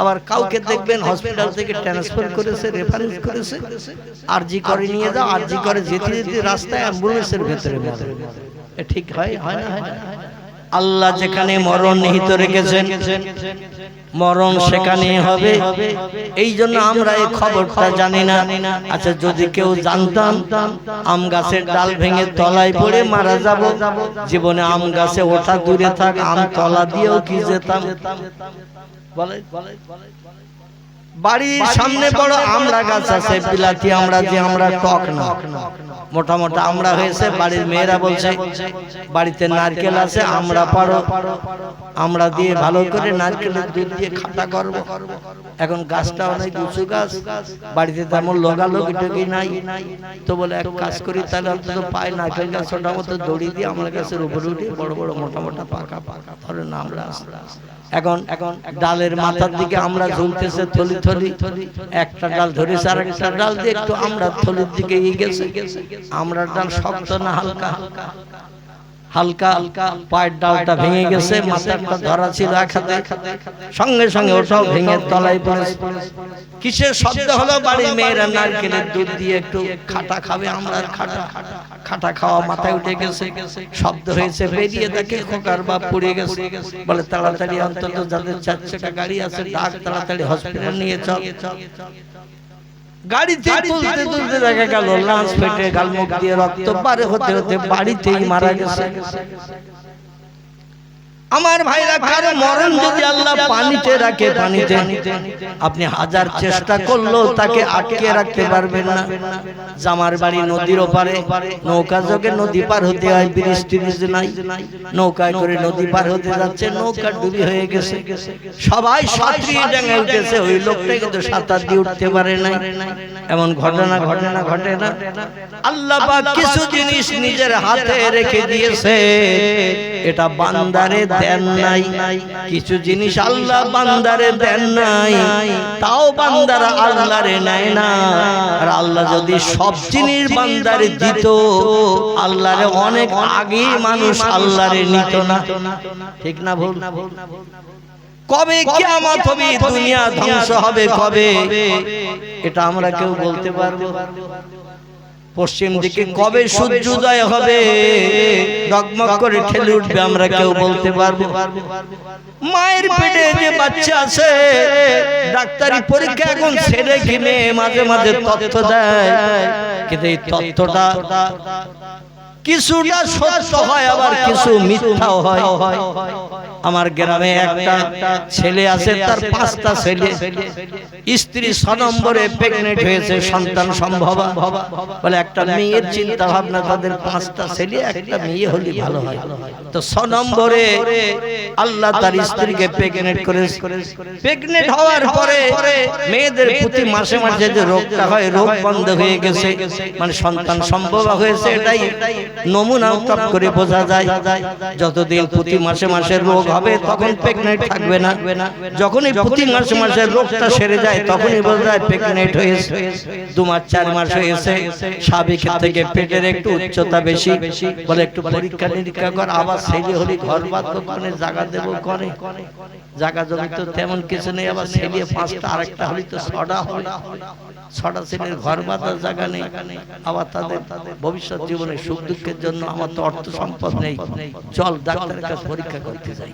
আবার কাউকে দেখবেন হসপিটাল থেকে ট্রান্সফার করেছে, রেফারেন্স করেছে, আরজি করে নিয়ে যাও, আরজি করে যেতে যেতে রাস্তায় অ্যাম্বুলেন্সের ভেতরে মরে। এ ঠিক হয় না? আল্লাহ যেখানে মরণ নিহিত রেখেছেন, মরণ সেখানে হবে। এই জন্য আমরা এই খবরটা জানি না। আচ্ছা, যদি কেউ জানতাম আম গাছের ডাল ভেঙে তলায় পড়ে মারা যাব, জীবনে আম গাছে ওঠা দূরে থাক, আম তলা দিয়েও কি যেতাম। বলে বাড়ির সামনে বড় আমড়া গাছ আছে, বিলাতি আমরা, যে আমরা টক না, মোটা মোটা আমড়া হয়েছে। বাড়ির মেয়েরা বলছে বাড়িতে নারকেল আছে, আমরা পারো, আমরা দিয়ে ভালো করে নারকেলের দুধ দিয়ে খাটা করব। এখন গাছটা অনেক উঁচু গাছ, বাড়িতে তেমন লোগালোগি টোগি নাই। তো বলে এক কাজ করি, তাহলে অন্তত পায় নারকেল গাছ ছোটা মতো দড়ি দিয়ে আমরা গাছের উপরে উঠে বড় বড় মোটা মোটা পাকা পাকা ধরে না আমরা। এখন ডালের মাথার দিকে আমরা ঝুলতেছে থলি থলি, একটা ডাল ধরেছে আর একটা ডাল দিয়ে একটু আমরা থলির দিকে এগিয়ে গেছে। আমরা ডাল শক্ত না হালকা হালকা, পায়ের ডালটা ভেঙে গেছে, মাথাটা ধরা ছিল এক হাতে, সঙ্গে সঙ্গে ওটাও ভেঙে তলায় পড়েছে। কিসের শব্দ হলো? বাড়ির মেয়েরা নারকেলের দুধ দিয়ে একটু খাটা খাবে, আমরা খাটা খাওয়া মাথায় উঠে গেছে, শব্দ হয়েছে, বেরিয়ে দেখে খোকার বাপ পড়ে গেছে। বলে তাড়াতাড়ি অন্তত যাদের 4 চাকা গাড়ি আছে ডাক, তাড়াতাড়ি হসপিটাল নিয়ে চল। গাড়িতে তুলতে তুলতে দেখা গেল লাশ ফেটে গালমুখ দিয়ে রক্ত বারে হতে হতে বাড়িতেই মারা গেছে। আমার ভাইরা, কারো মরণ যদি আল্লাহ পানিতে রাখে, পানিতে আপনি হাজার চেষ্টা করলেও তাকে আটকে রাখতে পারবেন না। জামার বাড়ি নদীর ওপারে, নৌকা যোগে নদী পার হতে হয়, ব্রিজ টিরিজ নাই, নৌকায় করে নদী পার হতে যাচ্ছে, নৌকা ডুবি হয়ে গেছে, সবাই সাঁতরিয়ে ডাঙে উঠেছে, ওই লোকটা কিন্তু সাঁতার দিয়ে উঠতে পারে নাই। এমন ঘটনা ঘটে না। আল্লাহ পাক কিছু জিনিস নিজের হাতে রেখে দিয়েছে, এটা বান্দারে দেন নাই। কিছু জিনিস আল্লাহ বান্দারে দেন নাই, তাও বান্দারা আল্লাহরে নেয় না। আর আল্লাহ যদি সব জিনিস বান্দারে দিত, আল্লাহরে অনেক আগে মানুষ আল্লাহরে নিত না। ঠিক না ভুল? কবে কিয়ামত হবে, দুনিয়া ধ্বংস হবে কবে, এটা আমরা কেউ বলতে পারবো? পশ্চিম দিকে কবে সূর্যোদয় হবে, ডগমগ করে ঠেলে উঠবে, আমরা কেউ বলতে পারবো? মায়ের পেটে যে বাচ্চা আছে, ডাক্তারি পরীক্ষা এখন ছেড়ে কিনে মাঝে মাঝে তথ্য দেয়, কিন্তু এই তথ্যটা কিছুটা সত্য হয়, আবার কিছু মিথ্যাও হয়। আমার গ্রামে একটা ছেলে আছে, তার 5টা ছেলে, স্ত্রী 6 নম্বরে প্রেগনেন্ট হয়েছে, সন্তান সম্ভবা। বলে একটা মেয়ের চিন্তা ভাবনা, তাদের 5টা ছেলে, একটা মেয়ে হলে ভালো হয়। তো 6 নম্বরে আল্লাহ তার স্ত্রীকে প্রেগনেন্ট করেছে। প্রেগনেন্ট হওয়ার পরে মেয়েদের প্রতি মাসে মাসে যে রোগটা হয়, রোগ বন্ধ হয়ে গেছে, মানে সন্তান সম্ভবা হয়েছে, এটাই নমুনা টপ করে বোঝা যায়। যতদিন প্রতি মাসে মাসে রোগ হবে তখন প্রেগনেন্ট থাকবে না, যখনই প্রতি মাসে মাসে রোগটা সেরে যায় তখনই বোঝা যায় প্রেগনেন্ট হয়েছে। 2 মাস 4 মাস হয়েছে, স্বাভাবিকের থেকে পেটের একটু উচ্চতা বেশি, বলে একটু পরীক্ষা নিরীক্ষা কর, আবার ছেলে হলে ঘর বাঁধবো কোনে, জায়গা দেবো কোনে, জায়গা জমি তো তেমন কিছু নেই, আবার ছেলে 5টা, আরেকটা হলে তো 6টা হবে, 6টা ছেলের ঘর বাঁধার জায়গা নেই। আবার তাদের ভবিষ্যৎ জীবনে সুখ দুঃখের জন্য আমার তো অর্থ সম্পদ নেই, চল ডাক্তারের কাছে পরীক্ষা করতে যাই।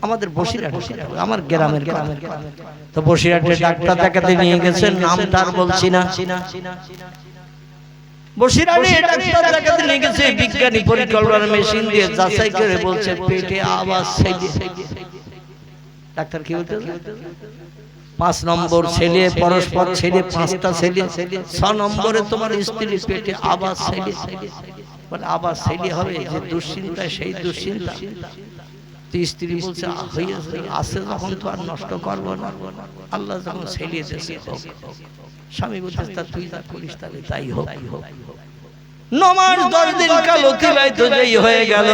আমাদের বসিরহাট, আমার গ্রামের তো বসিরহাটে ডাক্তার দেখাতে নিয়ে গেছেন, নাম তার বলছি না। বসিরহাটে ডাক্তার দেখাতে নিয়ে গেছে, বিজ্ঞানী পরিকল্পনা মেশিন দিয়ে যাচাই করে বলছে পেটে আবার ছেলে। ডাক্তার কি বলতে 5 নম্বর ছেলে, পরস্পর ছেলে, 5টা ছেলে। 6 নম্বরে তোমার স্ত্রীর পেটে আবার ছেলে, বলে আবার ছেলে হবে, যে দুশ্চিন্তা সেই দুশ্চিন্তা। স্ত্রী বলছে আসে যখন তো আর নষ্ট করবো না, আল্লাহ যখন ছেলে দেশে হোক। স্বামী বলছে তা তুই যা করিস তাহলে তাই হোক। 9 মাস 10 দিন কাল অতিবাহিত যেই হয়ে গেল,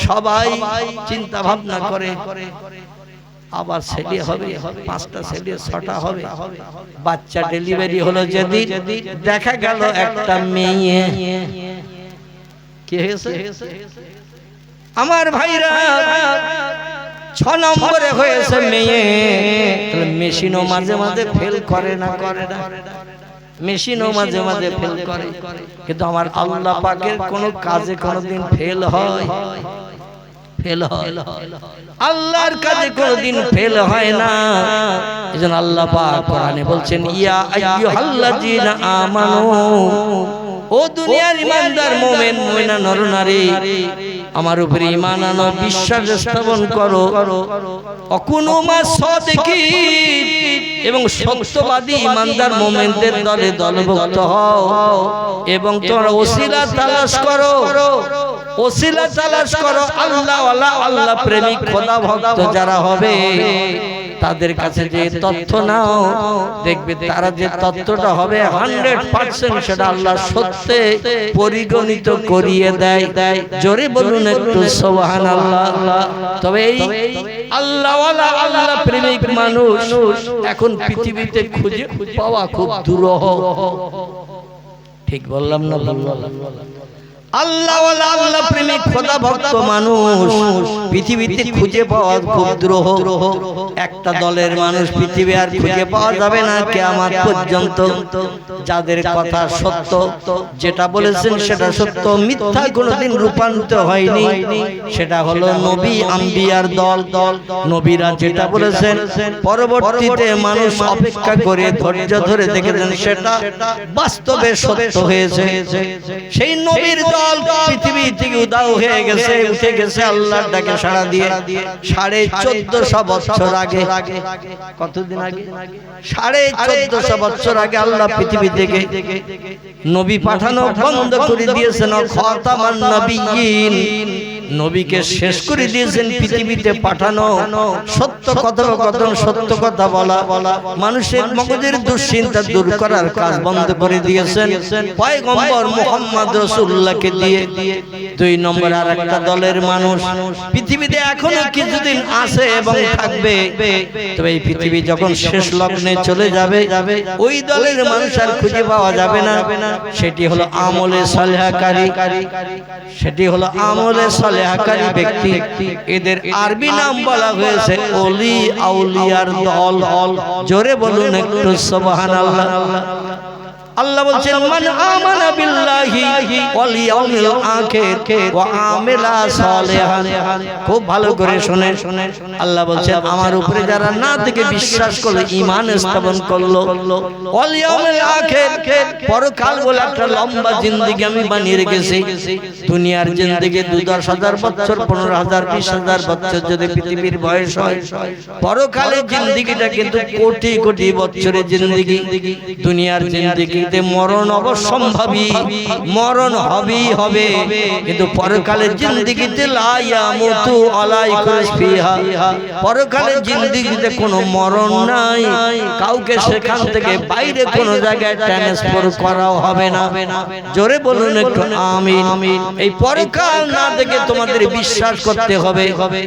সবাই চিন্তা ভাবনা করে আবার ছেলে হবে, 5টা ছেলে 6টা হবে। বাচ্চা ডেলিভারি হলো, যদি দেখা গেল একটা মেয়ে। কি হয়েছে আমার ভাইরা? 6 নম্বরে হয়েছে মেয়ে। মেশিনও মাঝে মাঝে ফেল করে না, করে না, মেশিনও মাঝে মাঝে ফেল করে। কিন্তু আমার আল্লাহ পাকের কোন কাজে কোনদিন ফেল হয়? ফেল হয়? আল্লাহর কাজে কোনদিন ফেল হয় না। এজন্য আল্লাহ পাক কোরআনে বলছেন, ইয়া আইয়ুহাল্লাযীনা আমানু, ও দুনিয়ার ঈমানদার মুমিন মুমিনা নরনারী, আমার উপরে ঈমান আনো, বিশ্বাস স্থাপন করো, অকুনু মা সাদিকিন, এবং সত্যবাদী ঈমানদার মুমিনদের দলে দলভুক্ত হও, এবং তোমরা ওসিলা তালাশ করো, ওসিলা তালাশ করো আল্লাহ ওয়ালা, আল্লাহ প্রেমিক খোদা ভক্ত যারা হবে তাদের কাছে যে তথ্য নাও, দেখবে তারা যে তথ্যটা হবে 100% সেটা আল্লাহ সত্যে পরিগণিত করিয়ে দেয়। জোরে বলুন একটু সুবহানাল্লাহ। তবে এই আল্লাহ ওয়ালা, আল্লাহ প্রেমিক মানুষ এখন পৃথিবীতে খুঁজে পাওয়া খুব দুরূহ। ঠিক বললাম না? আল্লাহ ওয়ালা, আল্লাহ প্রেমিক খোদা ভক্ত মানুষ পৃথিবীতে খুঁজে পাওয়া খুব দুরূহ। একটা দলের মানুষ পৃথিবী আর খুঁজে পাওয়া যাবে না কিয়ামত পর্যন্ত। যাদের কথা সত্য, যেটা বলেছেন সেটা সত্য, মিথ্যা কোনোদিন রূপান্তরিত হয়নি, সেটা হলো নবী আম্বিয়ার দল। নবীরা যেটা বলেছেন পরবর্তীতে মানুষ অপেক্ষা করে ধৈর্য ধরে দেখেছেন সেটা বাস্তবে সত্য হয়েছে। সেই নবীর দল পৃথিবী থেকে উধাও হয়ে গেছে, উঠে গেছে আল্লাহর ডাকে সাড়া দিয়ে 1450 বছর আগে। কতদিন আগে? 1450 বছর আগে আল্লাহ পৃথিবী থেকে নবী পাঠানো বন্ধ করে দিয়েছেন। খাতামান নবিয়্যিন, নবীকে শেষ করে দিয়েছেন পৃথিবীতে পাঠানো। সত্য কথোপকথন, সত্য কথা বলা, মানুষের মগজের দুশ্চিন্তা দূর করার কাজ বন্ধ করে দিয়েছেন পয়গম্বর মুহাম্মদ রাসূলুল্লাহকে দিয়ে। 2 নম্বর আর একটা দলের মানুষ পৃথিবীতে এখনো কিছুদিন আছে এবং থাকবে, তবে এই পৃথিবী যখন শেষ লগ্নে চলে যাবে ওই দলের মানুষ আর খুঁজে পাওয়া যাবে না। সেটি হলো আমলে সালেহাকারী, সেটি হলো আমলে সালেহাকারী ব্যক্তি। এদের আরবি নাম বলা হয়েছে ওলি আউলিয়ার দল। জোরে বলুন একটু সুবহানাল্লাহ। আল্লাহ বলছেন মান আমানা বিল্লাহি ওয়াল ইয়াউমিল আখির ওয়া আমিলা সালিহান। খুব ভালো করে শুনেন। আল্লাহ বলছেন আমার উপরে যারা না থেকে বিশ্বাস করলো, ঈমান স্থাপন করলো, ওয়াল ইয়াউমিল আখির, পরকাল বলে একটা লম্বা জিন্দেগি আমি বানিয়ে রেখেছি। দুনিয়ার জিন্দেগি 10,000 বছর, 15,000, 20,000 বছর যদি পৃথিবীর বয়স হয়, পরকালের জিন্দেগিটা কিন্তু কোটি কোটি বছরের জিন্দেগি। দুনিয়ার জিন্দেগি মরণ অবশ্যম্ভাবী, মরণ হবেই হবে, কিন্তু পরকালের জিন্দেগিতে লা ইয়ামুতু আলাইকুম ফিহা, পরকালের জিন্দেগিতে কোনো মরণ নাই, কাউকে সেখান থেকে বাইরে কোনো জায়গায় ট্রান্সফার করাও হবে না। জোরে বলুন একটু আমিন। এই পরকাল না দেখে তোমাদের বিশ্বাস করতে হবে,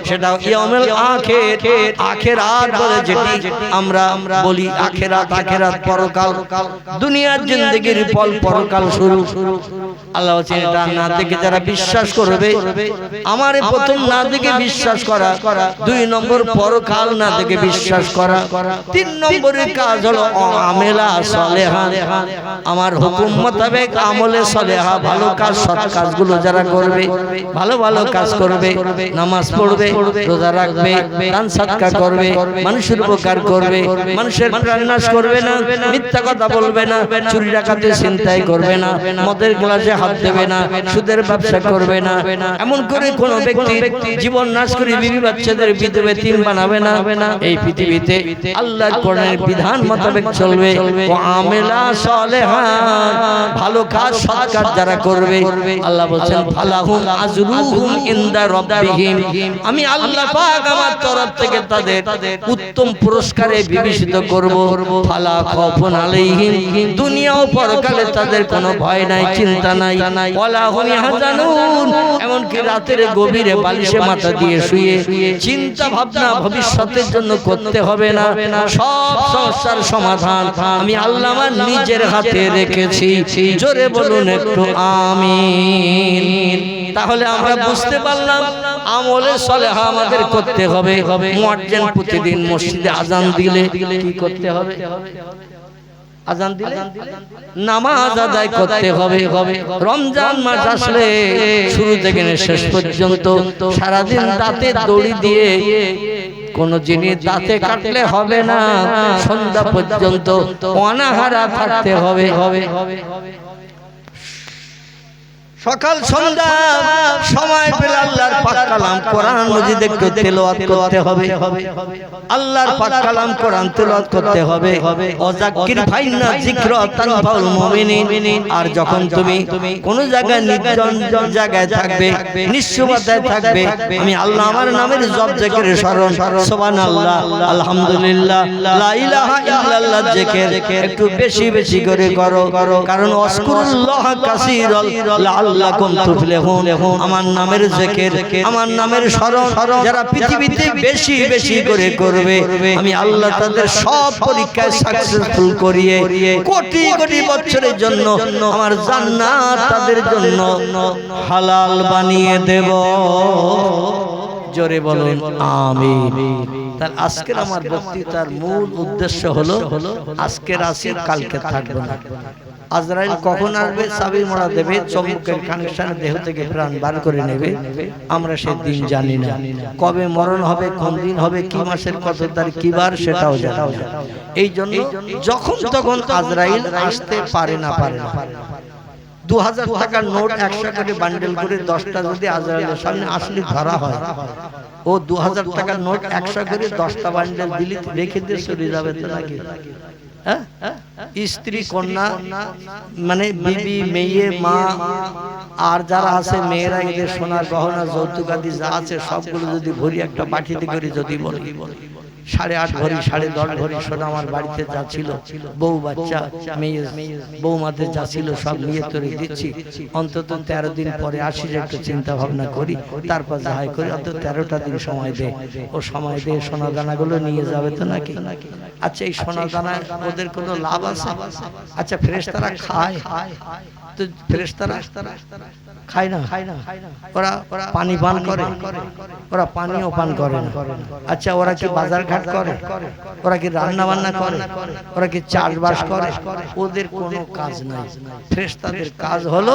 সেটা ইয়াউমুল আখির, আখিরাত বলে যেটি আমরা বলি, আখিরাত, আখিরাত পরকাল। দুনিয়ার জিন্দেগির ফল পরকাল শুরু। আল্লাহ বলেন এটা না দেখে যারা বিশ্বাস করবে, আমার প্রথম না দেখে বিশ্বাস করা, 2 নম্বর পরকাল না দেখে বিশ্বাস করা, 3 নম্বরের কাজ হলো আমেলা সালেহা, আমার হুকুম মোতাবেক আমলে সালেহা, ভালো কাজ, সৎ কাজগুলো যারা করবে, ভালো ভালো কাজ করবে, নামাজ পড়বে, রোজা রাখবে, দান সাদকা করবে, মানুষের উপকার করবে, মানুষের প্রাণনাশ করবে না, মিথ্যা কথা বলবে না, চুরি ডাকাতি চিন্তাই করবে না, মদের গ্লাসে হাত দেবে না, সুদের ব্যবসা করবে না, এমন করে কোন ব্যক্তি জীবন নাশ করে বিবি বাচ্চাদের বিধবা তিন বানাবে না। এই পৃথিবীতে আল্লাহর কোরআনের বিধান মোতাবেক চলবে। ও আমেলা সালেহান, ভালো কাজ সৎ কাজ যারা করবে আল্লাহ বলেন ফালাহুম আজরুহুম ইনদা রাব্বিহিম, আমি আল্লাহ পাক আমার তরফ থেকে তাদের উত্তম পুরস্কারে বিবেচিত করব। ফালা খাউফুন আলাইহিম, দুনিয়া ও পরকালে তাদের কোনো ভয় নাই, চিন্তা নাই। ওয়ালা হুম ইয়াহজানুন, এমন কি রাতের গভীরে বালিশে মাথা দিয়ে শুয়ে চিন্তা ভাবনা ভবিষ্যতের জন্য করতে হবে না। সব সমস্যার সমাধান আমি আল্লাহ আমার নিজের হাতে রেখেছি। জোরে বলুন একটু আমিন। তাহলে আমরা বুঝতে পারলাম আমলে সালেহ আমাদের করতে হবে। মুয়াজ্জিন প্রতিদিন মসজিদে আযান দিলে কি করতে হবে? আযান দিলে নামাজ আদায় করতে হবে। রমজান মাস আসলে শুরু থেকে শেষ পর্যন্ত সারাদিন দাঁতে দড়ি দিয়ে কোন জিনিস দাঁতে কাটলে হবে না, সন্ধ্যা পর্যন্ত অনাহারা থাকতে হবে। সকাল সন্ধ্যা সময় পেলে আল্লাহর পাক কালাম কোরআন মজিদ একটু তেলাওয়াত করতে হবে। আল্লাহর পাক কালাম কোরআন তেলাওয়াত করতে হবে। ওয়াজাক্কির ফাইন্না যিকরা তানফাউল মুমিনিন। আর যখন তুমি কোন জায়গায় নির্জন জায়গায় থাকবে, নিঃসুবাতায় থাকবে, আমি আল্লাহ আমার নামের জপ জিকিরের স্মরণ, সুবহানাল্লাহ, আলহামদুলিল্লাহ, লা ইলাহা ইল্লাল্লাহ জিকির একটু বেশি বেশি করে করো। কারণ ওয়াজকুরুল্লাহ কাসীরাল লাআল্লাকুম তুফলিহুন। আমার নামের জিকির, আমার নামের স্মরণ যারা পৃথিবীতে বেশি বেশি করে করবে, আমি আল্লাহ তাদের সব পরীক্ষায় সাকসেসফুল করিয়ে কোটি কোটি বছরের জন্য আমার জান্নাত তাদের জন্য হালাল বানিয়ে দেব। জোরে বলুন আমিন। তার আজকের আমার বক্তৃতার মূল উদ্দেশ্য হলো আজকের আসি কালকে থাকবে না। আজরাইল কখন আসবে, চাবি মোড়া দেবে, চমকের কানেকশনে দেহ থেকে প্রাণ বার করে নেবে, আমরা সে দিন জানি না। কবে মরণ হবে, কোন দিন হবে, কি মাসের কত তারিখ, কি বার, সেটাও জানি না। এই জন্য যখন তখন আজরাইল আসতে পারে না। 2000 টাকার নোট 100 করে বান্ডেল করে 10টা যদি আজরাইলের সামনে আসলে ধরা হয়, ও 2000 টাকার নোট 100 করে 10টা বান্ডেল দিলে রেখে দিয়ে চলে যাবে তো নাকি? স্ত্রী কন্যা মানে বিবি, মেয়ে, মা আর যারা আছে মেয়েরা, এদের সোনার গহনা যৌতুক আদি যা আছে সবগুলো যদি ভরি একটা বাটিতে করে যদি বলি 8.5 ভরি 10.5 ভরি সোনা আমার বাড়িতে যা ছিল, বউ বাচ্চা মেয়ে বৌমাদের যা ছিল সব নিয়ে তোরে দিচ্ছি, অন্তত 13 দিন পরে আসিস, একটু চিন্তা ভাবনা করি, তারপর যাহাই করি, অন্তত 13টা দিন সময় দে। ও সময় দিয়ে সোনা দানাগুলো নিয়ে যাবে তো নাকি? আচ্ছা, এই সোনা দানা ওদের কোনো লাভ আছে? আচ্ছা, ফেরেশতারা খায় তো ফেরেশতারা খায় না? ওরা পানি পান করে? ওরা পানিও পান করে না। আচ্ছা, ওরা কি বাজার ঘাট করে? ওরা কি রান্না বান্না করে? ওরা কি চাষবাস করে? ওদের কোনো কাজ নাই। ফেরেশতাদের কাজ হলো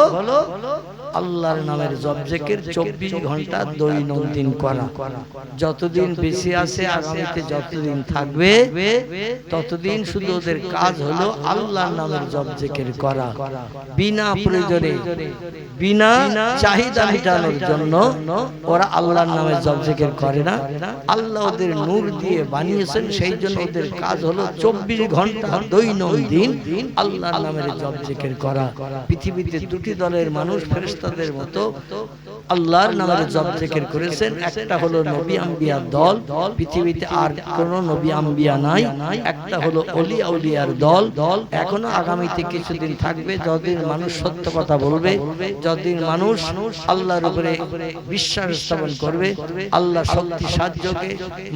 আল্লাহর নামের জপ জিকির 24 ঘন্টা দৈনন্দিন করা। যতদিন বেঁচে আছে, আগামীতে যতদিন থাকবে ততদিন শুধু ওদের কাজ হলো আল্লাহর নামের জপ জিকির করা। বিনা প্রয়োজনে, বিনা চাহিদা মেটানোর জন্য ওরা আল্লাহর নামের জপ জিকির করে না। আল্লাহ ওদের নূর দিয়ে বানিয়েছেন, সেই জন্য ওদের কাজ হলো 24 ঘন্টা দৈনন্দিন আল্লাহর নামের জপ জিকির করা। পৃথিবীতে দুটি দলের মানুষ ফেরেশতাদের মতো আল্লাহর নামের জপ জিকির করেছেন। একটা হলো নবী আম্বিয়ার দল, পৃথিবীতে আর কোনো নবী আম্বিয়া নাই। একটা হলো ওলি আউলিয়ার দল, এখনো আগামীতে কিছুদিন থাকবে। যতদিন মানুষ সত্য কথা বলবে, যতদিন মানুষ আল্লাহর উপরে বিশ্বাস স্থাপন করবে, আল্লাহ শক্তি সাহায্যকে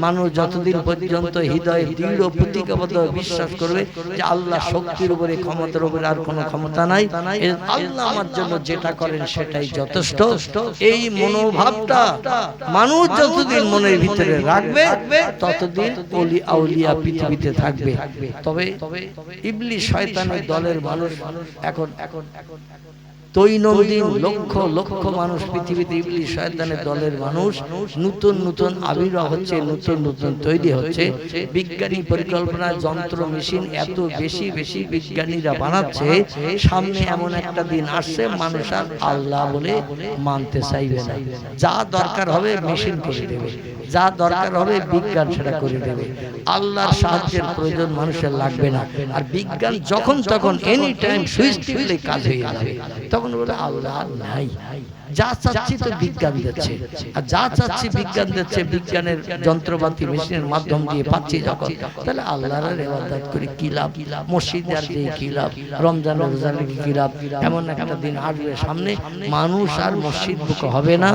মানুষ যতদিন পর্যন্ত হৃদয়ে দৃঢ় প্রতিজ্ঞাবদ্ধ বিশ্বাস করবে যে আল্লাহ শক্তির উপরে, ক্ষমতার উপরে আর কোনো ক্ষমতা নাই, আল্লাহ আমার জন্য যেটা করেন সেটাই যথেষ্ট, এই মনোভাবটা মানুষ যতদিন মনের ভিতরে রাখবে ততদিন ওলি আউলিয়া পৃথিবীতে থাকবে। তবে ইবলিস শয়তানের দলের মানুষ এখন দৈনন্দিন লক্ষ লক্ষ মানুষ পৃথিবীতে ইবলিস শয়তানের দলের মানুষ নতুন নতুন আবির্ভাব হচ্ছে, নতুন নতুন তৈরি হচ্ছে। বিজ্ঞানী পরিকল্পনা, যন্ত্র মেশিন এত বেশি বেশি বিজ্ঞানীরা বানাচ্ছে, সামনে এমন একটা দিন আসছে মানুষ আর আল্লাহ বলে মানতে চাইবে না। যা দরকার হবে মেশিন করে দেবে, যা দরকার হবে বিজ্ঞান সেটা করে দেবে। আল্লাহর সাহায্যের প্রয়োজন মানুষের লাগবে না। আর বিজ্ঞান যখন তখন এনি টাইম সুইচ টিপলে কাজ হয়ে যাবে। তখন বলে আল্লাহ নাই, যা চাচ্ছি তো বিজ্ঞান দিচ্ছে, আর যা চাচ্ছি বিজ্ঞান দিচ্ছে, বিজ্ঞানের যন্ত্রপাতি মেশিনের মাধ্যম দিয়ে পাচ্ছি যখন, তাহলে আল্লাহর ইবাদত করে কি লাভ? মসজিদে আর যে কি লাভ? রমজান রোজার কি লাভ? এমন একটা দিন আসবে সামনে মানুষ আর মসজিদ বুকে হবে না,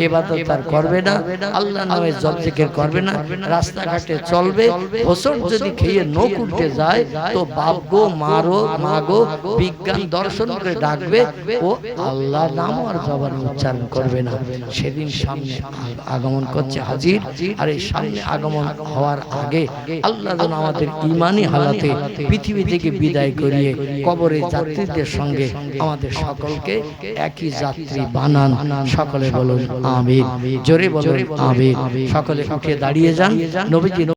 ইবাদত আর করবে না, আল্লাহর নামে জপ জিকির করবে না, রাস্তাঘাটে চলবে। হোসট যদি খেয়ে নখ উঠে যায় তো বাপ গো মারো মা গো বিজ্ঞান দর্শন করে ডাকবে, ও আল্লাহর নাম আর জবানে উচ্চারণ করবে না। সেদিন সামনে আগমন করছে হাজির। আর এই সামনে আগমন হওয়ার আগে আল্লাহ যেন আমাদের ঈমানি হালাতে পৃথিবী থেকে বিদায় করিয়ে কবরে যাত্রীদের সঙ্গে আমাদের সকলকে একই যাত্রী বানান। সকলে বলুন আমিন, জোরে বলুন আমিন। সকলে উঠে দাঁড়িয়ে যান। নবীজি